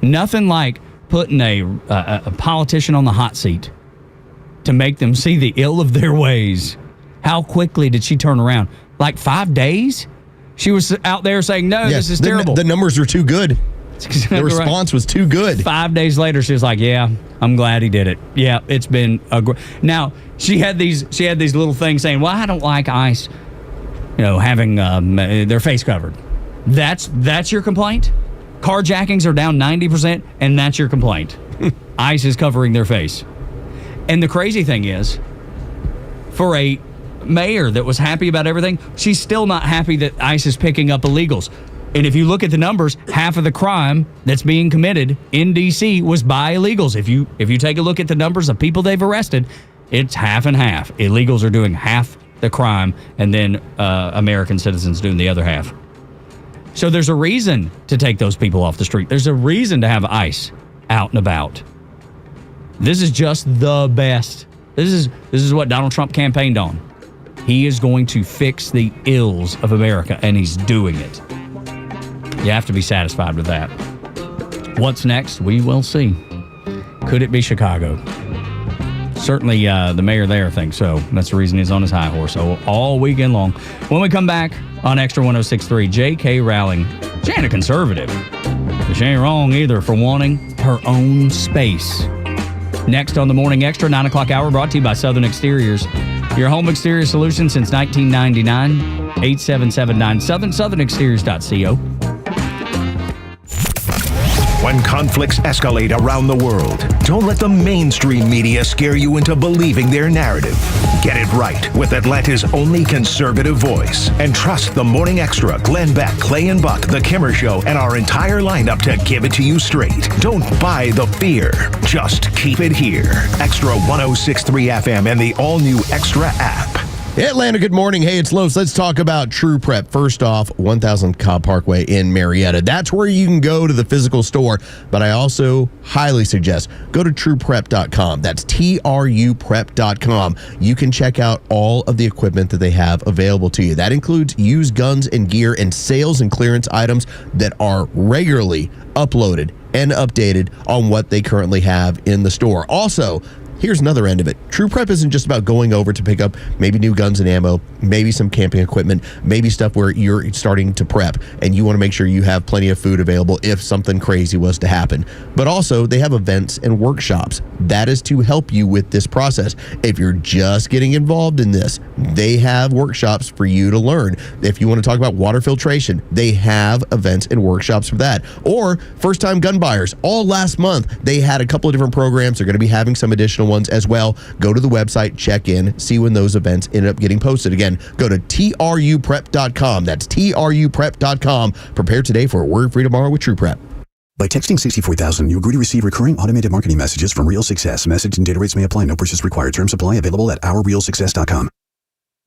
Nothing like putting a politician on the hot seat to make them see the ill of their ways. How quickly did she turn around? Like 5 days? She was out there saying, no, this is terrible. The numbers were too good. Exactly the response was too good. 5 days later, she was like, yeah, I'm glad he did it. Yeah, it's been now she had these little things saying, well, I don't like ICE, having their face covered. That's your complaint? Carjackings are down 90%, and that's your complaint. ICE is covering their face. And the crazy thing is, for a mayor that was happy about everything, she's still not happy that ICE is picking up illegals. And if you look at the numbers, half of the crime that's being committed in D.C. was by illegals. If you take a look at the numbers of people they've arrested, it's half and half. Illegals are doing half the crime, and then American citizens doing the other half. So there's a reason to take those people off the street. There's a reason to have ICE out and about. This is just the best. This is what Donald Trump campaigned on. He is going to fix the ills of America, and he's doing it. You have to be satisfied with that. What's next? We will see. Could it be Chicago? Certainly the mayor there thinks so. That's the reason he's on his high horse all weekend long. When we come back on Extra 106.3, J.K. Rowling, she ain't a conservative. But she ain't wrong either for wanting her own space. Next on the Morning Extra, 9 o'clock hour, brought to you by Southern Exteriors. Your home exterior solution since 1999. 8779 southernexteriors.co. When conflicts escalate around the world, don't let the mainstream media scare you into believing their narrative. Get it right with Atlanta's only conservative voice. And trust the Morning Extra, Glenn Beck, Clay and Buck, The Kimmer Show, and our entire lineup to give it to you straight. Don't buy the fear. Just keep it here. Extra 106.3 FM and the all-new Extra app. Atlanta, good morning. Hey, it's Los. Let's talk about True Prep. First off, 1000 Cobb Parkway in Marietta. That's where you can go to the physical store, but I also highly suggest go to trueprep.com. That's truprep.com. You can check out all of the equipment that they have available to you. That includes used guns and gear and sales and clearance items that are regularly uploaded and updated on what they currently have in the store. Also, here's another end of it. True Prep isn't just about going over to pick up maybe new guns and ammo, maybe some camping equipment, maybe stuff where you're starting to prep and you want to make sure you have plenty of food available if something crazy was to happen. But also, they have events and workshops. That is to help you with this process. If you're just getting involved in this, they have workshops for you to learn. If you want to talk about water filtration, they have events and workshops for that. Or first-time gun buyers. All last month, they had a couple of different programs. They're going to be having some additional ones as well. Go to the website, check in, see when those events end up getting posted. Again, go to truprep.com. That's truprep.com. Prepare today for a word-free tomorrow with True Prep. By texting 64000, you agree to receive recurring automated marketing messages from Real Success. Message and data rates may apply. No purchase required. Terms apply. Available at ourrealsuccess.com.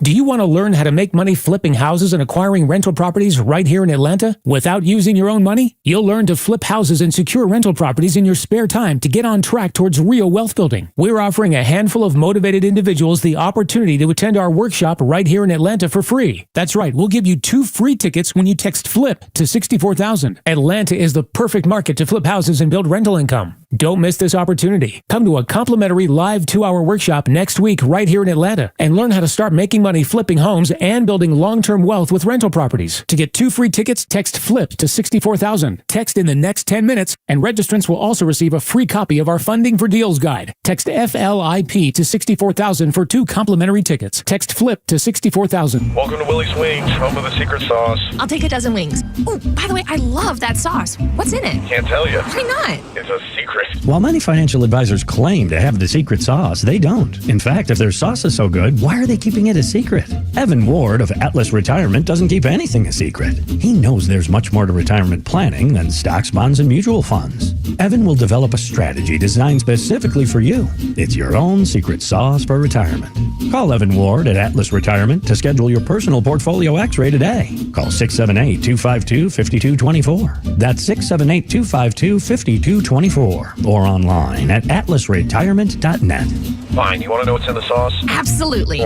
Do you want to learn how to make money flipping houses and acquiring rental properties right here in Atlanta without using your own money? You'll learn to flip houses and secure rental properties in your spare time to get on track towards real wealth building. We're offering a handful of motivated individuals the opportunity to attend our workshop right here in Atlanta for free. That's right, we'll give you 2 free tickets when you text FLIP to 64,000. Atlanta is the perfect market to flip houses and build rental income. Don't miss this opportunity. Come to a complimentary live 2-hour workshop next week right here in Atlanta and learn how to start making money flipping homes and building long-term wealth with rental properties. To get 2 free tickets, text FLIP to 64,000. Text in the next 10 minutes, and registrants will also receive a free copy of our Funding for Deals guide. Text FLIP to 64,000 for 2 complimentary tickets. Text FLIP to 64,000. Welcome to Willie's Wings, home of the secret sauce. I'll take a dozen wings. Oh, by the way, I love that sauce. What's in it? Can't tell you. Why not? It's a secret. While many financial advisors claim to have the secret sauce, they don't. In fact, if their sauce is so good, why are they keeping it a secret? Evan Ward of Atlas Retirement doesn't keep anything a secret. He knows there's much more to retirement planning than stocks, bonds, and mutual funds. Evan will develop a strategy designed specifically for you. It's your own secret sauce for retirement. Call Evan Ward at Atlas Retirement to schedule your personal portfolio X-ray today. Call 678-252-5224. That's 678-252-5224. Or online at atlasretirement.net. Fine, you want to know what's in the sauce? Absolutely.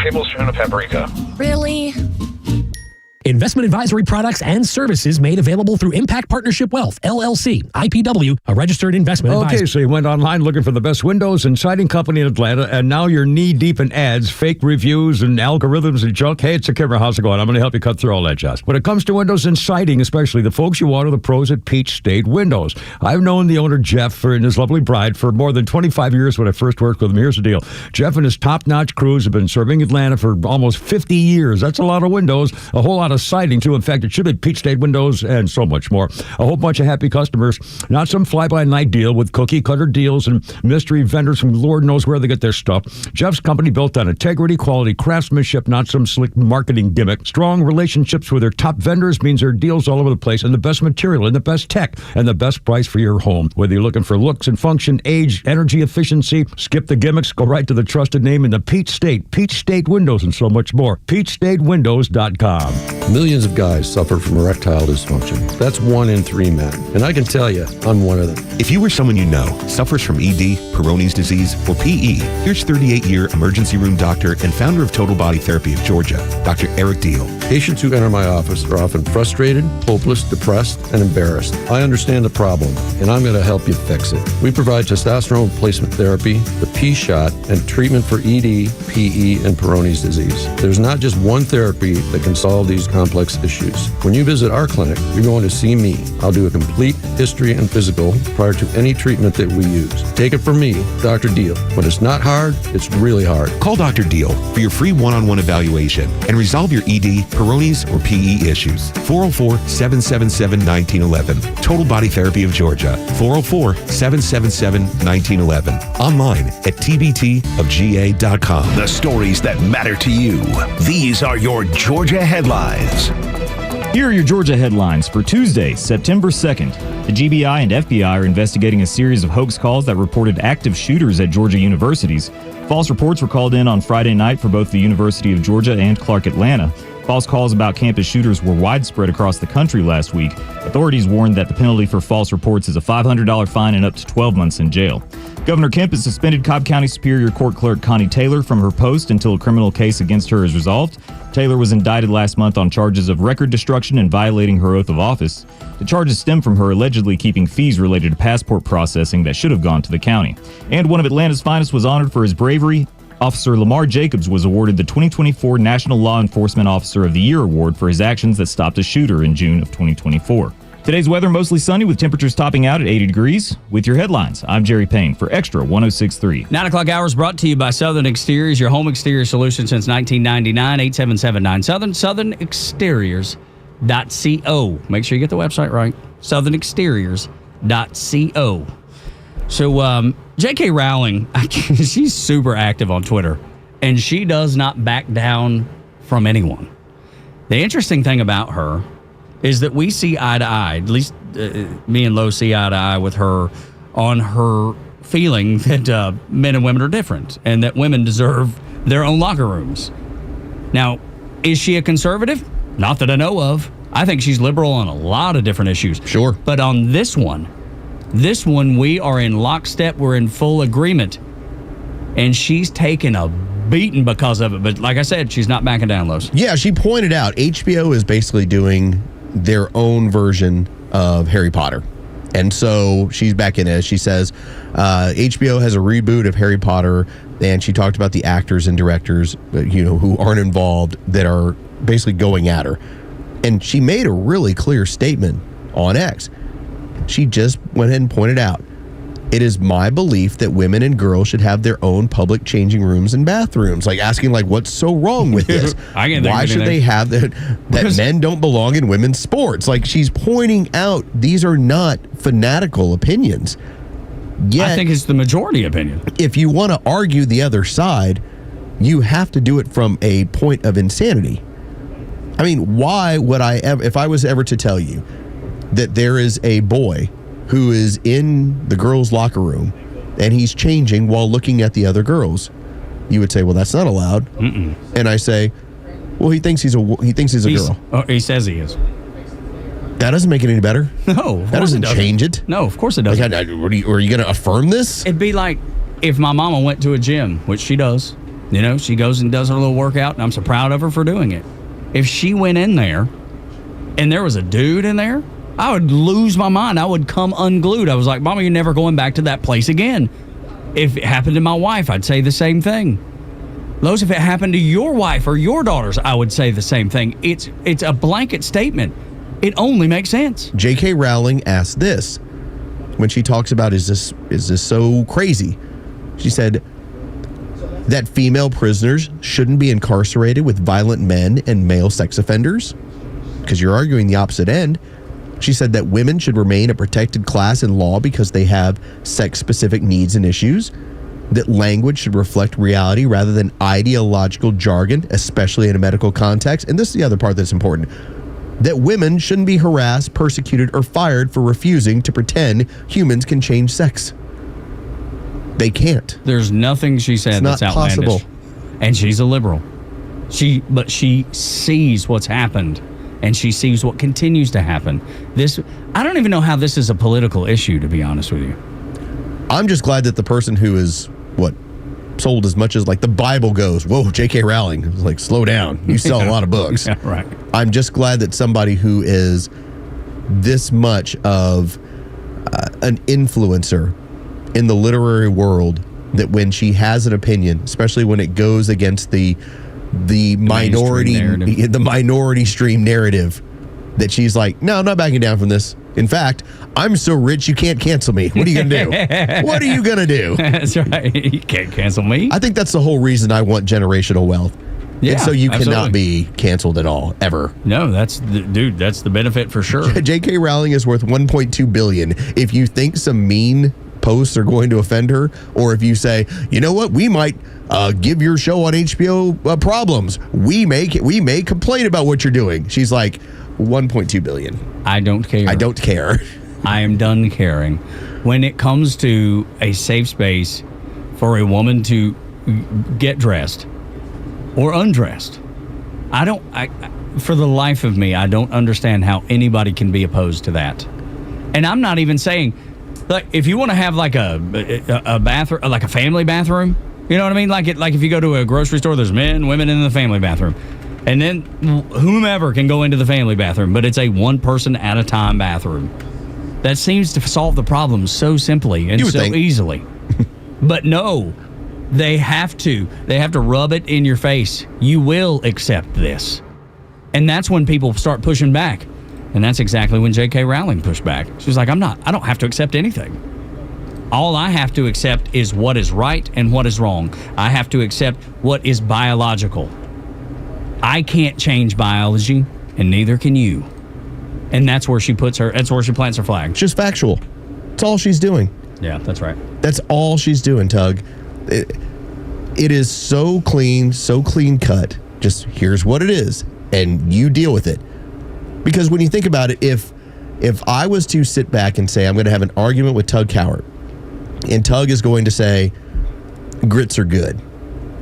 Tablespoon of paprika. Really? Investment advisory products and services made available through Impact Partnership Wealth, LLC, IPW, a registered investment advisor. Okay, so you went online looking for the best windows and siding company in Atlanta, and now you're knee-deep in ads, fake reviews, and algorithms and junk. Hey, it's a Kimmer. How's it going? I'm going to help you cut through all that jazz. When it comes to windows and siding, especially, the folks you want are the pros at Peach State Windows. I've known the owner, Jeff, and his lovely bride for more than 25 years when I first worked with him. Here's the deal. Jeff and his top-notch crews have been serving Atlanta for almost 50 years. That's a lot of windows, a whole lot of siding, too. In fact, it should be Peach State Windows and so much more. A whole bunch of happy customers, not some fly-by-night deal with cookie-cutter deals and mystery vendors from Lord knows where they get their stuff. Jeff's company built on integrity, quality, craftsmanship, not some slick marketing gimmick. Strong relationships with their top vendors means there are deals all over the place and the best material and the best tech and the best price for your home. Whether you're looking for looks and function, age, energy efficiency, skip the gimmicks, go right to the trusted name in the Peach State Windows, and so much more. PeachStateWindows.com. Millions of guys suffer from erectile dysfunction. That's 1 in 3 men. And I can tell you, I'm one of them. If you or someone you know suffers from ED, Peyronie's disease, or PE, here's 38-year emergency room doctor and founder of Total Body Therapy of Georgia, Dr. Eric Deal. Patients who enter my office are often frustrated, hopeless, depressed, and embarrassed. I understand the problem, and I'm going to help you fix it. We provide testosterone replacement therapy, the P-shot, and treatment for ED, PE, and Peyronie's disease. There's not just one therapy that can solve these complex issues. When you visit our clinic, you're going to see me. I'll do a complete history and physical prior to any treatment that we use. Take it from me, Dr. Deal. When it's not hard, it's really hard. Call Dr. Deal for your free one-on-one evaluation and resolve your ED, Peyronie's, or PE issues. 404-777-1911. Total Body Therapy of Georgia. 404-777-1911. Online at tbtofga.com. The stories that matter to you. These are your Georgia headlines. Here are your Georgia headlines for Tuesday, September 2nd. The GBI and FBI are investigating a series of hoax calls that reported active shooters at Georgia universities. False reports were called in on Friday night for both the University of Georgia and Clark Atlanta. False calls about campus shooters were widespread across the country last week. Authorities warned that the penalty for false reports is a $500 fine and up to 12 months in jail. Governor Kemp has suspended Cobb County Superior Court Clerk Connie Taylor from her post until a criminal case against her is resolved. Taylor was indicted last month on charges of record destruction and violating her oath of office. The charges stem from her allegedly keeping fees related to passport processing that should have gone to the county. And one of Atlanta's finest was honored for his bravery Officer Lamar Jacobs was awarded the 2024 National Law Enforcement Officer of the Year award for his actions that stopped a shooter in June of 2024. Today's weather mostly sunny with temperatures topping out at 80 degrees. With your headlines, I'm Jerry Payne for Extra 106.3. 9 o'clock hours brought to you by Southern Exteriors, your home exterior solution since 1999. 8779 Southern, southernexteriors.co. Make sure you get the website right. southernexteriors.co. So, J.K. Rowling, she's super active on Twitter, and she does not back down from anyone. The interesting thing about her is that we see eye to eye, at least me and Lo see eye to eye with her on her feeling that men and women are different and that women deserve their own locker rooms. Now, is she a conservative? Not that I know of. I think she's liberal on a lot of different issues. Sure. But on this one, we are in lockstep. We're in full agreement. And she's taken a beaten because of it. But like I said, she's not backing down, Los. Yeah, she pointed out HBO is basically doing their own version of Harry Potter. And so she's back in it. She says HBO has a reboot of Harry Potter, and she talked about the actors and directors who aren't involved that are basically going at her. And she made a really clear statement on X. She just went ahead and pointed out, it is my belief that women and girls should have their own public changing rooms and bathrooms. Like asking, what's so wrong with this? Why should they have that men don't belong in women's sports? Like, she's pointing out these are not fanatical opinions. Yet, I think it's the majority opinion. If you want to argue the other side, you have to do it from a point of insanity. I mean, why would I ever, if I was ever to tell you that there is a boy who is in the girls' locker room and he's changing while looking at the other girls, you would say, well, that's not allowed. Mm-mm. And I say, well, he thinks he's a girl. Oh, he says he is. That doesn't make it any better. No, that doesn't change it. No, of course it doesn't. Are you going to affirm this? It'd be like if my mama went to a gym, which she does. She goes and does her little workout, and I'm so proud of her for doing it. If she went in there and there was a dude in there, I would lose my mind. I would come unglued. I was like, Mama, you're never going back to that place again. If it happened to my wife, I'd say the same thing. Los, if it happened to your wife or your daughters, I would say the same thing. It's a blanket statement. It only makes sense. J.K. Rowling asked this when she talks about, is this so crazy? She said that female prisoners shouldn't be incarcerated with violent men and male sex offenders, because you're arguing the opposite end. She said that women should remain a protected class in law because they have sex-specific needs and issues, that language should reflect reality rather than ideological jargon, especially in a medical context. And this is the other part that's important, that women shouldn't be harassed, persecuted, or fired for refusing to pretend humans can change sex. They can't. There's nothing she said that's outlandish. Possible. And she's a liberal. But she sees what's happened. And she sees what continues to happen. I don't even know how this is a political issue, to be honest with you. I'm just glad that the person who is, sold as much as the Bible goes, whoa, J.K. Rowling, slow down. You sell a lot of books. Yeah, right. I'm just glad that somebody who is this much of an influencer in the literary world, that when she has an opinion, especially when it goes against the minority stream narrative, that she's like, no, I'm not backing down from this. In fact, I'm so rich you can't cancel me. What are you gonna do? What are you gonna do? That's right. You can't cancel me. I think that's the whole reason I want generational wealth. Yeah, and so you absolutely. cannot be canceled at all, ever. No, that's the benefit for sure. J.K. Rowling is worth $1.2 billion. If you think some mean posts are going to offend her, or if you say, you know what, we might give your show on HBO problems. We may complain about what you're doing. She's like, 1.2 billion. I don't care. I don't care. I am done caring. When it comes to a safe space for a woman to get dressed or undressed, for the life of me, I don't understand how anybody can be opposed to that. And I'm not even saying, if you want to have a bathroom, like a family bathroom, you know what I mean? Like if you go to a grocery store, there's men, women in the family bathroom. And then whomever can go into the family bathroom, but it's a one person at a time bathroom. That seems to solve the problem so simply and so easily. But no, They have to rub it in your face. You will accept this. And that's when people start pushing back. And that's exactly when J.K. Rowling pushed back. She was like, I don't have to accept anything. All I have to accept is what is right and what is wrong. I have to accept what is biological. I can't change biology, and neither can you. And that's where she plants her flag. It's just factual. That's all she's doing. Yeah, that's right. That's all she's doing, Tug. It is so clean cut. Just here's what it is, and you deal with it. Because when you think about it, if I was to sit back and say I'm going to have an argument with Tug Cowart, and Tug is going to say grits are good.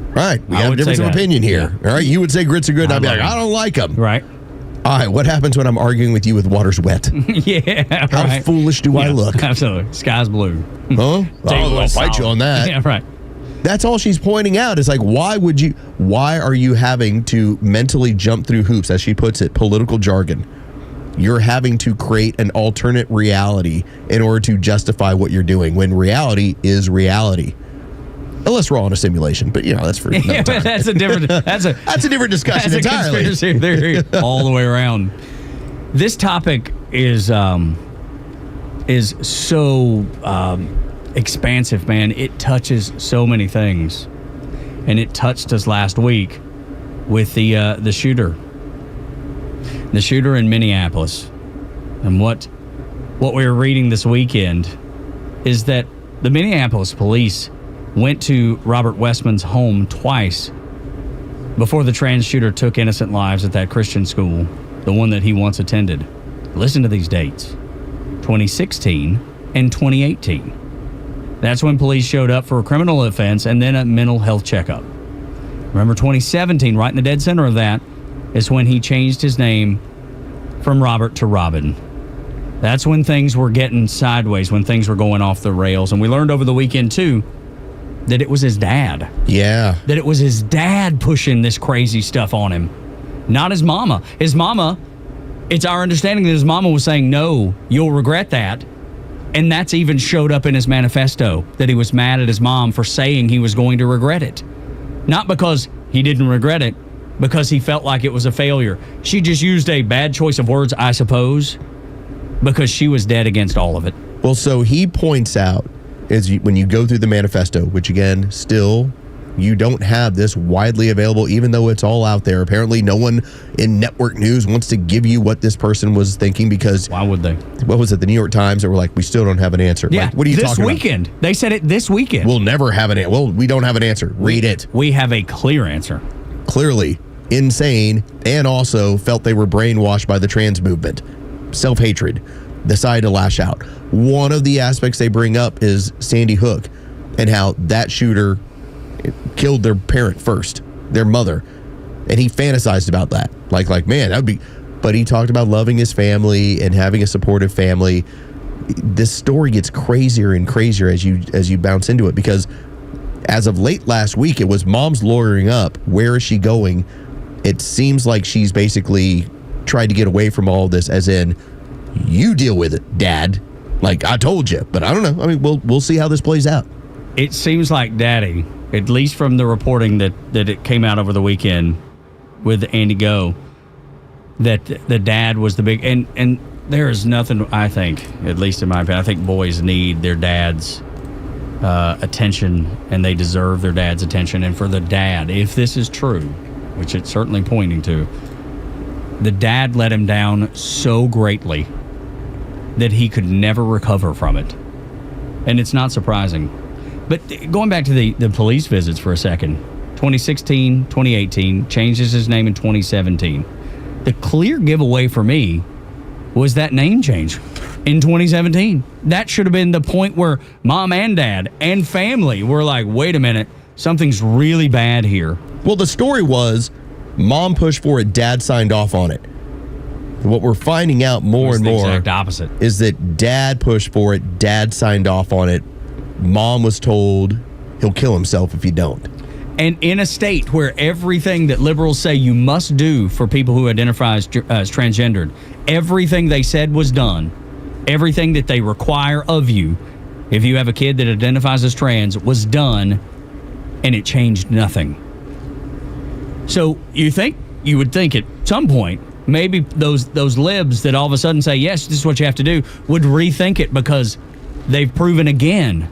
All right, we have a difference of opinion here. Yeah. All right, you would say grits are good, and I'd be like, I don't like them. Right. All right, what happens when I'm arguing with you with water's wet? Yeah, How foolish do I look? Absolutely. Sky's blue. Huh? I'll fight you on that. Yeah, right. That's all she's pointing out. Is like, why are you having to mentally jump through hoops, as she puts it, political jargon? You're having to create an alternate reality in order to justify what you're doing, when reality is reality. Unless we're all in a simulation, but that's for another time. That's a different discussion entirely. Conspiracy theory all the way around. This topic is so expansive, man. It touches so many things, and it touched us last week with the shooter in Minneapolis, and what we were reading this weekend is that the Minneapolis police went to Robert Westman's home twice before the trans shooter took innocent lives at that Christian school, the one that he once attended. Listen to these dates: 2016 and 2018. That's when police showed up for a criminal offense and then a mental health checkup. Remember, 2017, right in the dead center of that, is when he changed his name from Robert to Robin. That's when things were getting sideways, when things were going off the rails. And we learned over the weekend, too, that it was his dad. Yeah. That it was his dad pushing this crazy stuff on him, not his mama. His mama, it's our understanding that his mama was saying, no, you'll regret that. And that's even showed up in his manifesto, that he was mad at his mom for saying he was going to regret it. Not because he didn't regret it, because he felt like it was a failure. She just used a bad choice of words, I suppose, because she was dead against all of it. Well, so he points out, when you go through the manifesto, which again, still, you don't have this widely available, even though it's all out there. Apparently, no one in network news wants to give you what this person was thinking, because why would they? What was it? The New York Times that were like, we still don't have an answer. Yeah, like, what are you talking about? This weekend. They said it this weekend. We'll never have an answer. Well, we don't have an answer. Read it. We have a clear answer. Clearly insane, and also felt they were brainwashed by the trans movement. Self-hatred. Decided to lash out. One of the aspects they bring up is Sandy Hook, and how that shooter killed their parent first, their mother, and he fantasized about that. Like man, that would be. But he talked about loving his family and having a supportive family. This story gets crazier and crazier as you bounce into it, because as of late last week, it was mom's lawyering up. Where is she going? It seems like she's basically tried to get away from all this, as in, you deal with it, Dad. Like, I told you, but I don't know. I mean, we'll see how this plays out. It seems like Daddy, at least from the reporting that it came out over the weekend with Andy Go, that the dad was the big, and there is nothing, I think, at least in my opinion, I think boys need their dad's attention, and they deserve their dad's attention. And for the dad, if this is true, which it's certainly pointing to, the dad let him down so greatly that he could never recover from it. And it's not surprising. But going back to the police visits for a second, 2016, 2018, changes his name in 2017. The clear giveaway for me was that name change in 2017. That should have been the point where mom and dad and family were like, wait a minute, something's really bad here. Well, the story was mom pushed for it, dad signed off on it. What we're finding out more and more exact opposite is that dad pushed for it, dad signed off on it. Mom was told he'll kill himself if you don't. And in a state where everything that liberals say you must do for people who identify as transgendered, everything they said was done. Everything that they require of you, if you have a kid that identifies as trans, was done. and it changed nothing. So you would think at some point, maybe those libs that all of a sudden say, yes, this is what you have to do, would rethink it because they've proven again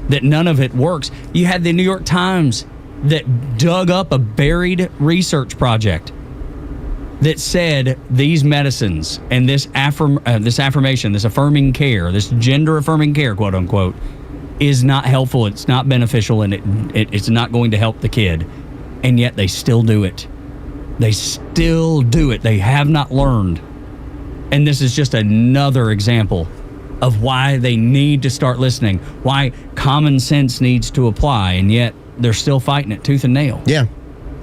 that none of it works. You had the New York Times that dug up a buried research project that said these medicines and this affirmation, this affirming care, this gender affirming care, quote unquote, is not helpful, it's not beneficial, and it's not going to help the kid. And yet they still do it. They still do it. They have not learned. And this is just another example of why they need to start listening, why common sense needs to apply, and yet they're still fighting it tooth and nail. Yeah,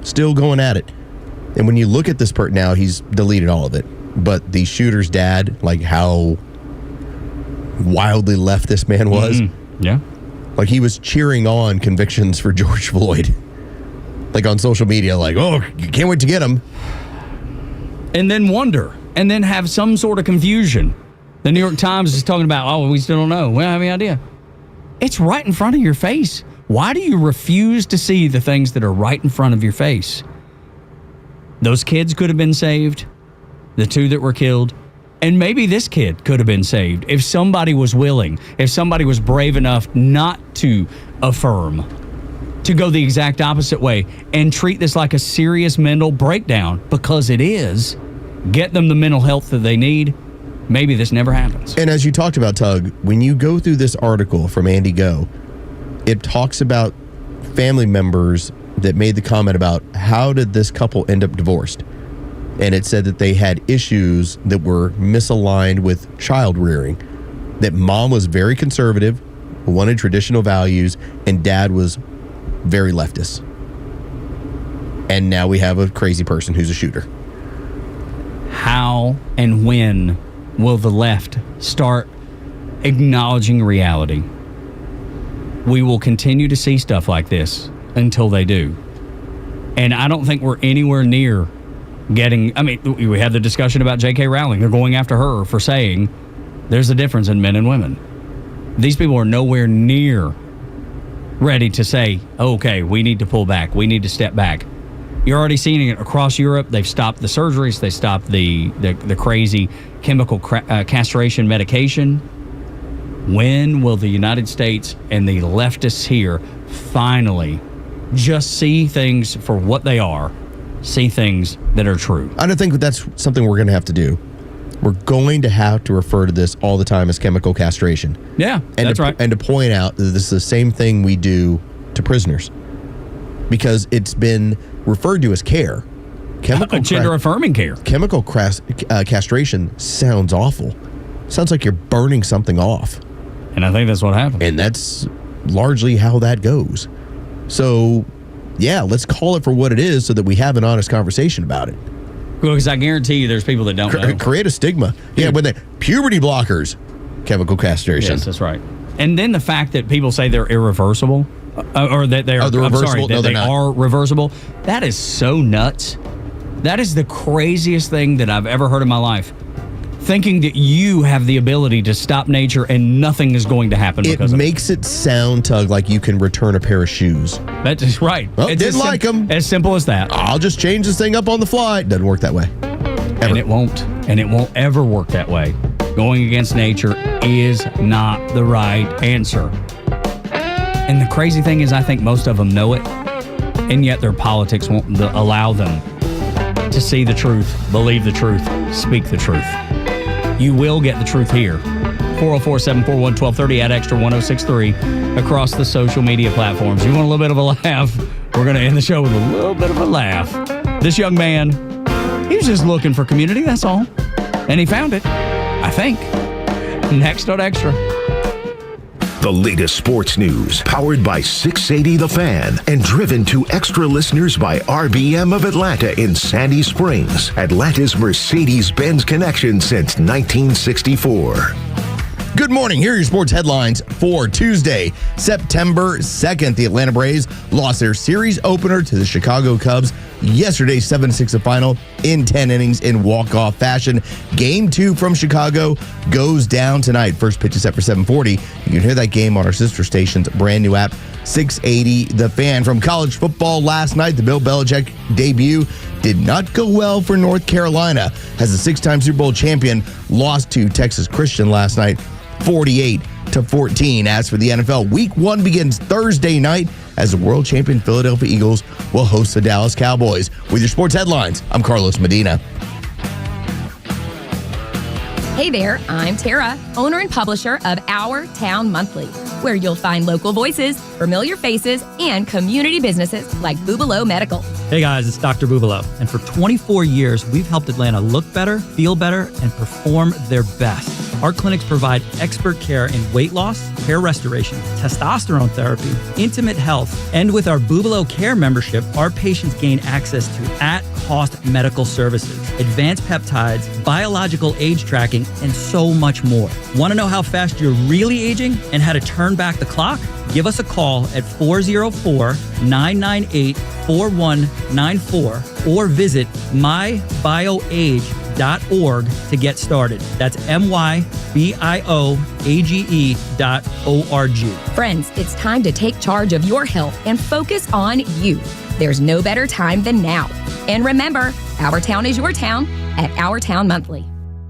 still going at it. And when you look at this part now, he's deleted all of it. But the shooter's dad, like how wildly left this man was. Mm-hmm. Yeah. Like he was cheering on convictions for George Floyd. Like on social media, like, oh, you can't wait to get him. And then wonder, and then have some sort of confusion. The New York Times is talking about, oh, we still don't know. We don't have any idea. It's right in front of your face. Why do you refuse to see the things that are right in front of your face? Those kids could have been saved, the two that were killed, and maybe this kid could have been saved if somebody was willing, if somebody was brave enough not to affirm, to go the exact opposite way and treat this like a serious mental breakdown, because it is. Get them the mental health that they need. Maybe this never happens. And as you talked about, Tug, when you go through this article from Andy Go, it talks about family members that made the comment about how did this couple end up divorced? And it said that they had issues that were misaligned with child rearing, that mom was very conservative, wanted traditional values, and dad was very leftist. And now we have a crazy person who's a shooter. How and when will the left start acknowledging reality? We will continue to see stuff like this until they do. And I don't think we're anywhere near getting... I mean, we had the discussion about J.K. Rowling. They're going after her for saying there's a difference in men and women. These people are nowhere near ready to say, okay, we need to pull back. We need to step back. You're already seeing it across Europe. They've stopped the surgeries. They stopped the crazy chemical castration medication. When will the United States and the leftists here finally just see things for what they are, see things that are true? I don't think that's something we're going to have to do. We're going to have to refer to this all the time as chemical castration. Yeah, that's right. And to point out that this is the same thing we do to prisoners, because it's been referred to as care. Gender-affirming care. Chemical castration sounds awful. Sounds like you're burning something off. And I think that's what happened. And that's largely how that goes. So, yeah, let's call it for what it is so that we have an honest conversation about it. Because I guarantee you there's people that don't know. Create a stigma. Yeah, when they puberty blockers, chemical castration. Yes, that's right. And then the fact that people say they're irreversible, or that they are, they're reversible. I'm sorry, that they are reversible, that is so nuts. That is the craziest thing that I've ever heard in my life. Thinking that you have the ability to stop nature and nothing is going to happen because of it. It makes it sound, Tug, like you can return a pair of shoes. That's just right. Well, didn't like them. As simple as that. I'll just change this thing up on the fly. Doesn't work that way. Ever. And it won't. And it won't ever work that way. Going against nature is not the right answer. And the crazy thing is, I think most of them know it, and yet their politics won't allow them to see the truth, believe the truth, speak the truth. You will get the truth here. 404-741-1230 at Extra 106.3 across the social media platforms. You want a little bit of a laugh? We're going to end the show with a little bit of a laugh. This young man, he was just looking for community, that's all. And he found it, I think. Next on Extra. The latest sports news, powered by 680 The Fan and driven to Extra listeners by RBM of Atlanta in Sandy Springs, Atlanta's Mercedes-Benz connection since 1964. Good morning. Here are your sports headlines for Tuesday, September 2nd. The Atlanta Braves lost their series opener to the Chicago Cubs yesterday's 7-6 final in 10 innings in walk-off fashion. Game 2 from Chicago goes down tonight. First pitch is set for 7:40. You can hear that game on our sister station's brand new app, 680 The Fan. From college football last night, the Bill Belichick debut did not go well for North Carolina, as the 6-time Super Bowl champion lost to Texas Christian last night, 48-14. As for the NFL, Week 1 begins Thursday night as the world champion Philadelphia Eagles will host the Dallas Cowboys. With your sports headlines, I'm Carlos Medina. Hey there, I'm Tara, owner and publisher of Our Town Monthly, where you'll find local voices, familiar faces, and community businesses like Bubalo Medical. Hey guys, it's Dr. Bubalo, and for 24 years, we've helped Atlanta look better, feel better, and perform their best. Our clinics provide expert care in weight loss, hair restoration, testosterone therapy, intimate health, and with our Bubalo Care membership, our patients gain access to at-cost medical services, advanced peptides, biological age tracking, and so much more. Want to know how fast you're really aging and how to turn back the clock? Give us a call at 404-998-4194 or visit mybioage.org to get started. That's mybioage.org. Friends, it's time to take charge of your health and focus on you. There's no better time than now. And remember, Our Town is your town at Our Town Monthly.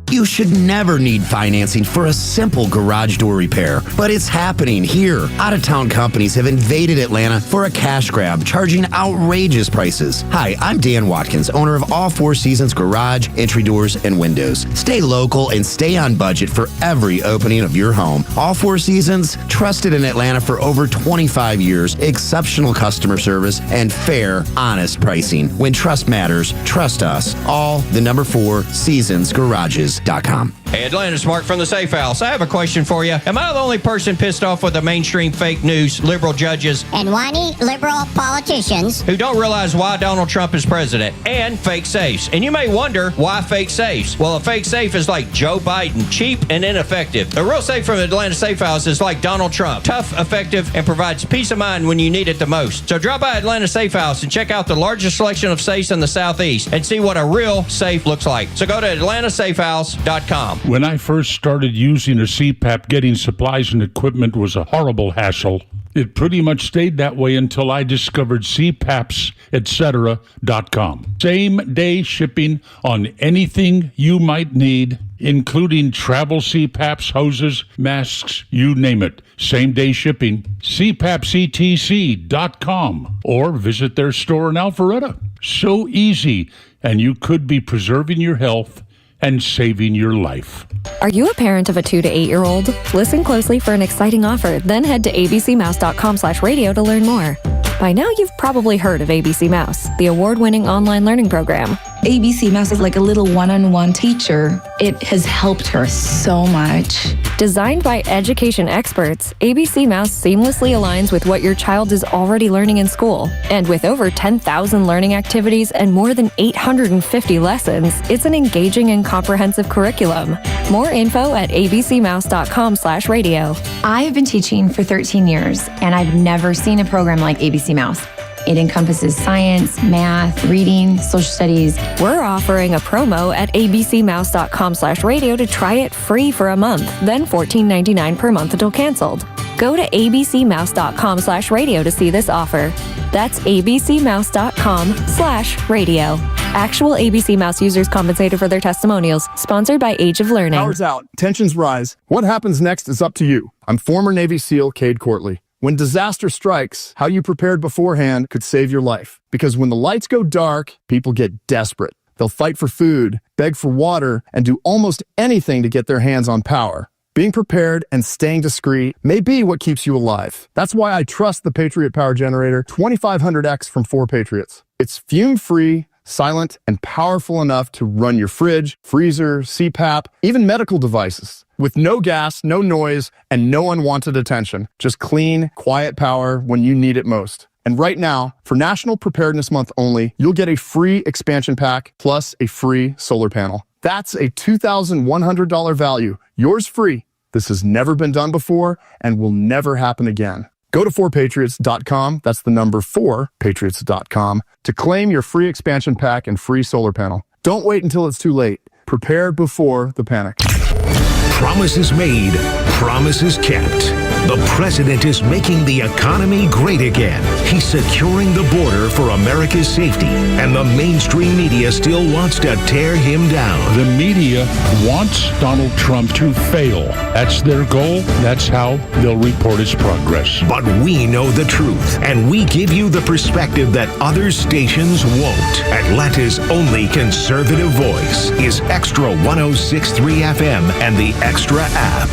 You should never need financing for a simple garage door repair, but it's happening here. Out-of-town companies have invaded Atlanta for a cash grab, charging outrageous prices. Hi, I'm Dan Watkins, owner of All Four Seasons Garage, Entry Doors, and Windows. Stay local and stay on budget for every opening of your home. All Four Seasons, trusted in Atlanta for over 25 years, exceptional customer service, and fair, honest pricing. When trust matters, trust us. All the number 4 Seasons Garages. Hey, Atlanta's Mark from the Safe House. I have a question for you. Am I the only person pissed off with the mainstream fake news, liberal judges, and whiny liberal politicians who don't realize why Donald Trump is president, and fake safes? And you may wonder, why fake safes? Well, a fake safe is like Joe Biden, cheap and ineffective. A real safe from Atlanta Safe House is like Donald Trump, tough, effective, and provides peace of mind when you need it the most. So drop by Atlanta Safe House and check out the largest selection of safes in the Southeast and see what a real safe looks like. So go to AtlantaSafeHouse.com. When I first started using a CPAP, getting supplies and equipment was a horrible hassle. It pretty much stayed that way until I discovered CPAPs, etc.com. Same-day shipping on anything you might need, including travel CPAPs, hoses, masks, you name it. Same-day shipping. CPAPsETC.com or visit their store in Alpharetta. So easy, and you could be preserving your health and saving your life. Are you a parent of a 2 to 8 year old? Listen closely for an exciting offer, then head to abcmouse.com/radio to learn more. By now, you've probably heard of ABC Mouse, the award-winning online learning program. ABC Mouse is like a little one-on-one teacher. It has helped her so much. Designed by education experts, ABC Mouse seamlessly aligns with what your child is already learning in school. And with over 10,000 learning activities and more than 850 lessons, it's an engaging and comprehensive curriculum. More info at abcmouse.com/radio. I have been teaching for 13 years, and I've never seen a program like ABC Mouse. It encompasses science, math, reading, social studies. We're offering a promo at abcmouse.com/radio to try it free for a month, then $14.99 per month until canceled. Go to abcmouse.com/radio to see this offer. That's abcmouse.com/radio. Actual ABC Mouse users compensated for their testimonials. Sponsored by Age of Learning. Power's out. Tensions rise. What happens next is up to you. I'm former Navy SEAL Cade Courtley. When disaster strikes, how you prepared beforehand could save your life. Because when the lights go dark, people get desperate. They'll fight for food, beg for water, and do almost anything to get their hands on power. Being prepared and staying discreet may be what keeps you alive. That's why I trust the Patriot Power Generator 2500X from 4Patriots. It's fume-free, silent, and powerful enough to run your fridge, freezer, CPAP, even medical devices. With no gas, no noise, and no unwanted attention. Just clean, quiet power when you need it most. And right now, for National Preparedness Month only, you'll get a free expansion pack plus a free solar panel. That's a $2,100 value. Yours free. This has never been done before and will never happen again. Go to 4patriots.com, that's the number 4patriots.com, to claim your free expansion pack and free solar panel. Don't wait until it's too late. Prepare before the panic. Promises made, promises kept. The president is making the economy great again. He's securing the border for America's safety, and the mainstream media still wants to tear him down. The media wants Donald Trump to fail. That's their goal. That's how they'll report his progress. But we know the truth, and we give you the perspective that other stations won't. Atlanta's only conservative voice is Xtra 106.3 FM and the Xtra app.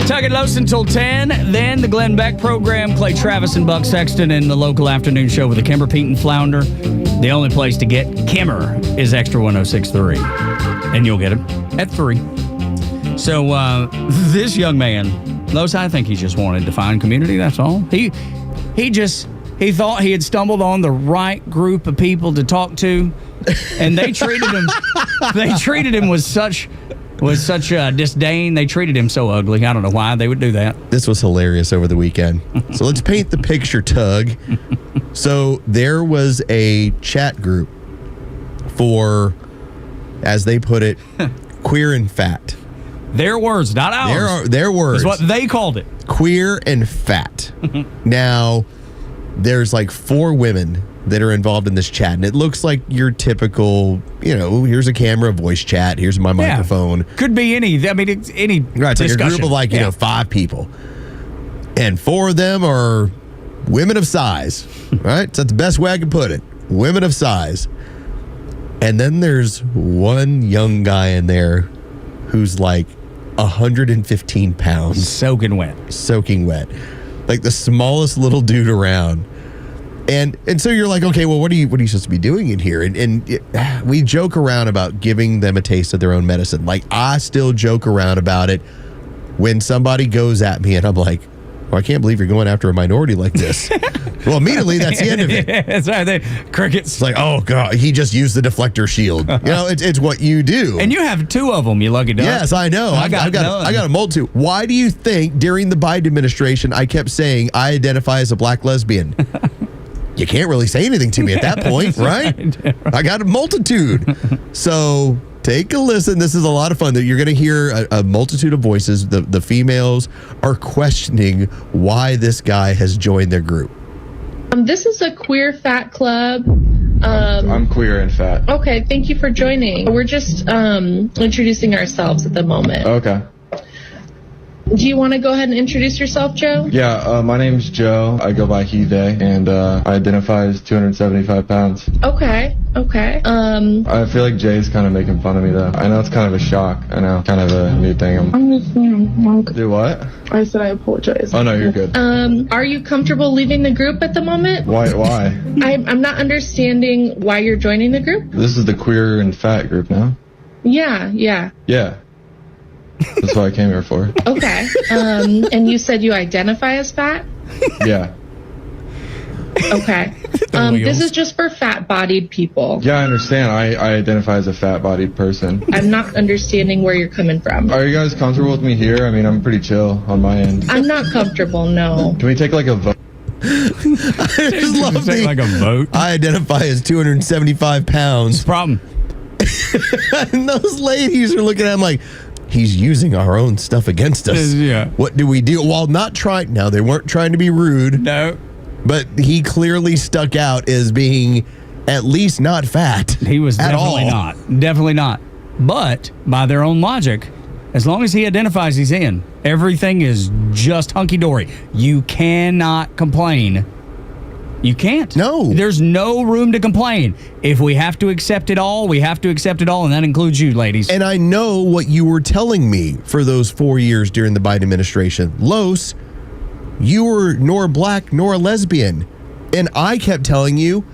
Tug and Los until 10. Then the Glenn Beck program, Clay Travis and Buck Sexton, and the local afternoon show with the Kimmer, Pete, and Flounder. The only place to get Kimmer is Xtra 106.3. And you'll get him at 3. So this young man, Los, I think he just wanted to find community, that's all. He thought he had stumbled on the right group of people to talk to, and they treated him with such disdain. They treated him so ugly. I don't know why they would do that. This was hilarious over the weekend. So let's paint the picture, Tug. So there was a chat group for, as they put it, queer and fat. Their words, not ours. Their words. Is what they called it. Queer and fat. Now, there's like 4 women that are involved in this chat, and it looks like your typical, here's a camera, voice chat, here's my microphone. Could be any. I mean, it's any. Right, it's like a group of 5 people, and 4 of them are women of size. Right, so that's the best way I can put it. Women of size, and then there's one young guy in there who's like 115 pounds, soaking wet, like the smallest little dude around. And so you're like, okay, well, what are you supposed to be doing in here? And we joke around about giving them a taste of their own medicine. Like, I still joke around about it when somebody goes at me and I'm like, well, I can't believe you're going after a minority like this. Well, immediately that's the end of it. That's right. Crickets. It's like, oh God, he just used the deflector shield. It's what you do. And you have 2 of them, you lucky duck. Yes, I know. I got a multitude. Why do you think during the Biden administration I kept saying I identify as a black lesbian? You can't really say anything to me at that point, right? I got a multitude. So take a listen. This is a lot of fun. You're going to hear a multitude of voices. The females are questioning why this guy has joined their group. This is a queer fat club. I'm queer and fat. Okay, thank you for joining. We're just introducing ourselves at the moment. Okay. Do you want to go ahead and introduce yourself, Joe? Yeah, my name's Joe. I go by he, they, and I identify as 275 pounds. Okay. I feel like Jay's kind of making fun of me, though. I know it's kind of a shock. I know, kind of a new thing. I'm just drunk. Do what? I said I apologize. Oh, no, you're good. Are you comfortable leaving the group at the moment? Why? I'm not understanding why you're joining the group. This is the queer and fat group now? Yeah. Yeah. That's what I came here for. Okay. And you said you identify as fat? Yeah. Okay. This is just for fat-bodied people. Yeah, I understand. I identify as a fat-bodied person. I'm not understanding where you're coming from. Are you guys comfortable with me here? I mean, I'm pretty chill on my end. I'm not comfortable, no. Can we take like a vote? I just love like a vote. I identify as 275 pounds. What's the problem? And those ladies are looking at him like, he's using our own stuff against us. Yeah. What do we do? While not trying, now they weren't trying to be rude. No. But he clearly stuck out as being at least not fat. He was definitely not. But by their own logic, as long as he identifies he's in, everything is just hunky-dory. You cannot complain. You can't. No. There's no room to complain. If we have to accept it all, we have to accept it all, and that includes you, ladies. And I know what you were telling me for those 4 years during the Biden administration. Los, you were nor black nor a lesbian. And I kept telling you,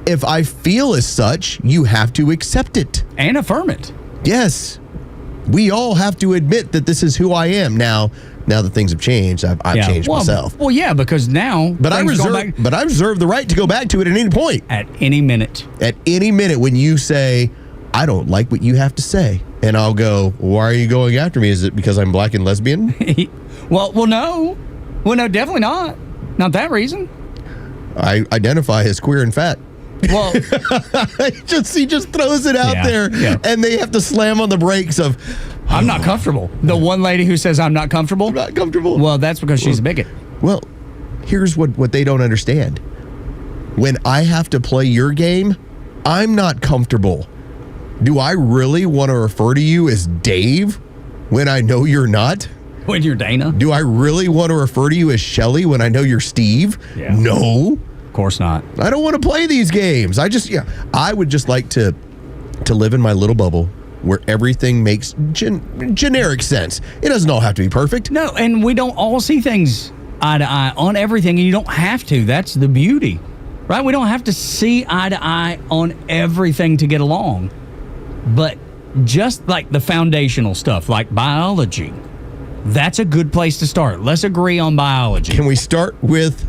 if I feel as such, you have to accept it. And affirm it. Yes. We all have to admit that this is who I am. Now that things have changed, I've changed myself. Well, yeah, because now... But I reserve the right to go back to it at any point. At any minute. At any minute when you say, I don't like what you have to say. And I'll go, why are you going after me? Is it because I'm black and lesbian? Well, no. Well, no, definitely not. Not that reason. I identify as queer and fat. Well, he just throws it out there, and they have to slam on the brakes of, I'm not comfortable. The one lady who says I'm not comfortable? I'm not comfortable. Well, that's because she's a bigot. Well, here's what they don't understand. When I have to play your game, I'm not comfortable. Do I really want to refer to you as Dave when I know you're not? When you're Dana? Do I really want to refer to you as Shelly when I know you're Steve? Yeah. No. Of course not. I don't want to play these games. I would just like to live in my little bubble where everything makes generic sense. It doesn't all have to be perfect. No, and we don't all see things eye to eye on everything, and you don't have to. That's the beauty, right? We don't have to see eye to eye on everything to get along. But just like the foundational stuff, like biology, that's a good place to start. Let's agree on biology. Can we start with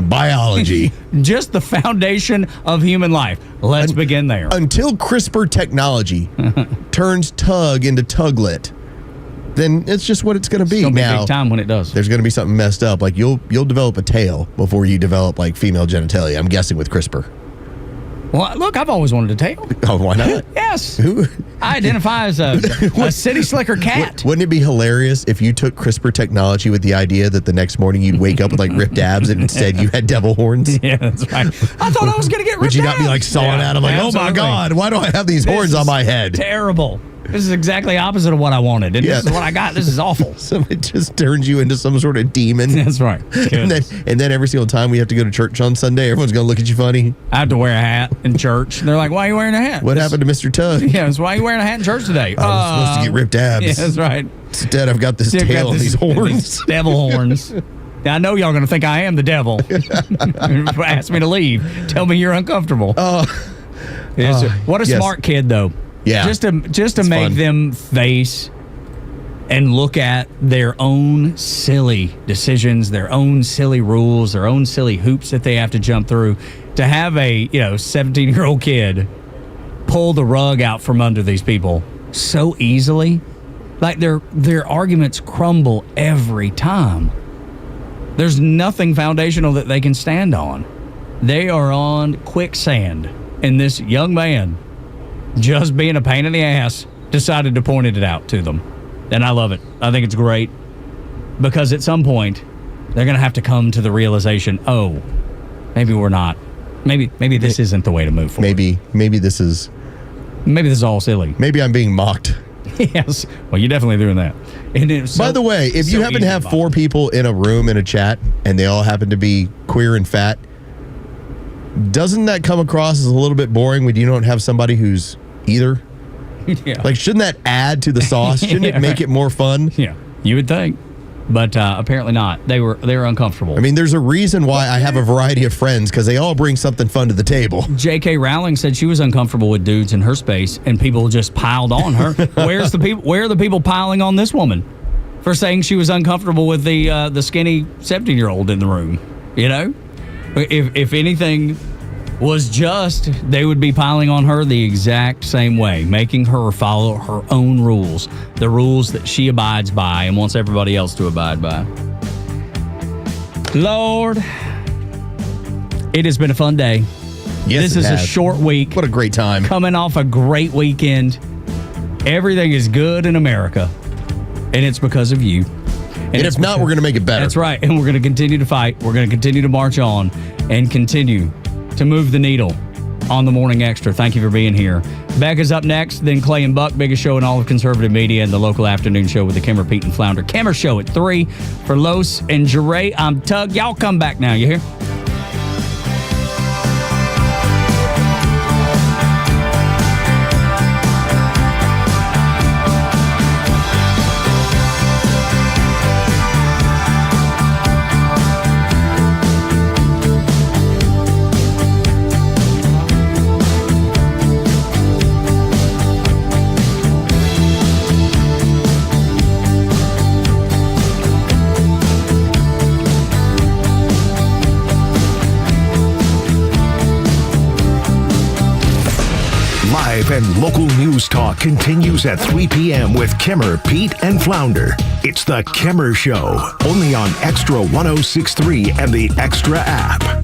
biology? Just the foundation of human life. Let's begin there. Until CRISPR technology turns Tug into Tuglet, then it's just what it's going to be. It's gonna be now, a big time when it does. There's going to be something messed up. Like you'll develop a tail before you develop like female genitalia. I'm guessing with CRISPR. Well, look, I've always wanted a tail. Oh, why not? Yes. I identify as a city slicker cat. Wouldn't it be hilarious if you took CRISPR technology with the idea that the next morning you'd wake up with like ripped abs and instead you had devil horns? Yeah, that's right. I thought I was going to get ripped Would you not abs. be like sawing at him like, oh my God, why do I have these horns on my head? Terrible. This is exactly opposite of what I wanted. And this is what I got. This is awful. So it just turns you into some sort of demon. That's right. And then every single time we have to go to church on Sunday, everyone's going to look at you funny. I have to wear a hat in church. They're like, why are you wearing a hat? What happened to Mr. Tug? Yes, why are you wearing a hat in church today? I was supposed to get ripped abs. Yeah, that's right. Instead, I've got this tail and these horns. These devil horns. Now, I know y'all going to think I am the devil. Ask me to leave. Tell me you're uncomfortable. What a smart kid, though. Yeah. Just to make them face and look at their own silly decisions, their own silly rules, their own silly hoops that they have to jump through. To have a 17-year-old kid pull the rug out from under these people so easily, like their arguments crumble every time. There's nothing foundational that they can stand on. They are on quicksand, and this young man, just being a pain in the ass, decided to point it out to them. And I love it. I think it's great because at some point they're going to have to come to the realization, oh, maybe we're not. Maybe this isn't the way to move forward. Maybe this is all silly. Maybe I'm being mocked. Yes. Well, you're definitely doing that. And by the way, if you happen to have 4 people in a room in a chat and they all happen to be queer and fat, doesn't that come across as a little bit boring when you don't have somebody who's either? Yeah. Like, shouldn't that add to the sauce? Shouldn't it make it more fun? Yeah, you would think. But apparently not. They were uncomfortable. I mean, there's a reason why I have a variety of friends, because they all bring something fun to the table. J.K. Rowling said she was uncomfortable with dudes in her space, and people just piled on her. Where are the people piling on this woman for saying she was uncomfortable with the skinny 17-year-old in the room? You know, if anything was just, they would be piling on her the exact same way, making her follow her own rules, the rules that she abides by and wants everybody else to abide by. Lord, it has been a fun day. Yes, this is a short week. What a great time. Coming off a great weekend. Everything is good in America, and it's because of you. And if not, we're going to make it better. That's right. And we're going to continue to fight. We're going to continue to march on and continue to move the needle on the Morning Extra. Thank you for being here. Beck is up next, then Clay and Buck, biggest show in all of conservative media, and the local afternoon show with the Kimmer, Pete, and Flounder. Kimmer show at 3 for Los and Jure. I'm Tug. Y'all come back now. You hear? Live and local news talk continues at 3 p.m. with Kimmer, Pete, and Flounder. It's the Kimmer Show, only on Extra 106.3 and the Extra app.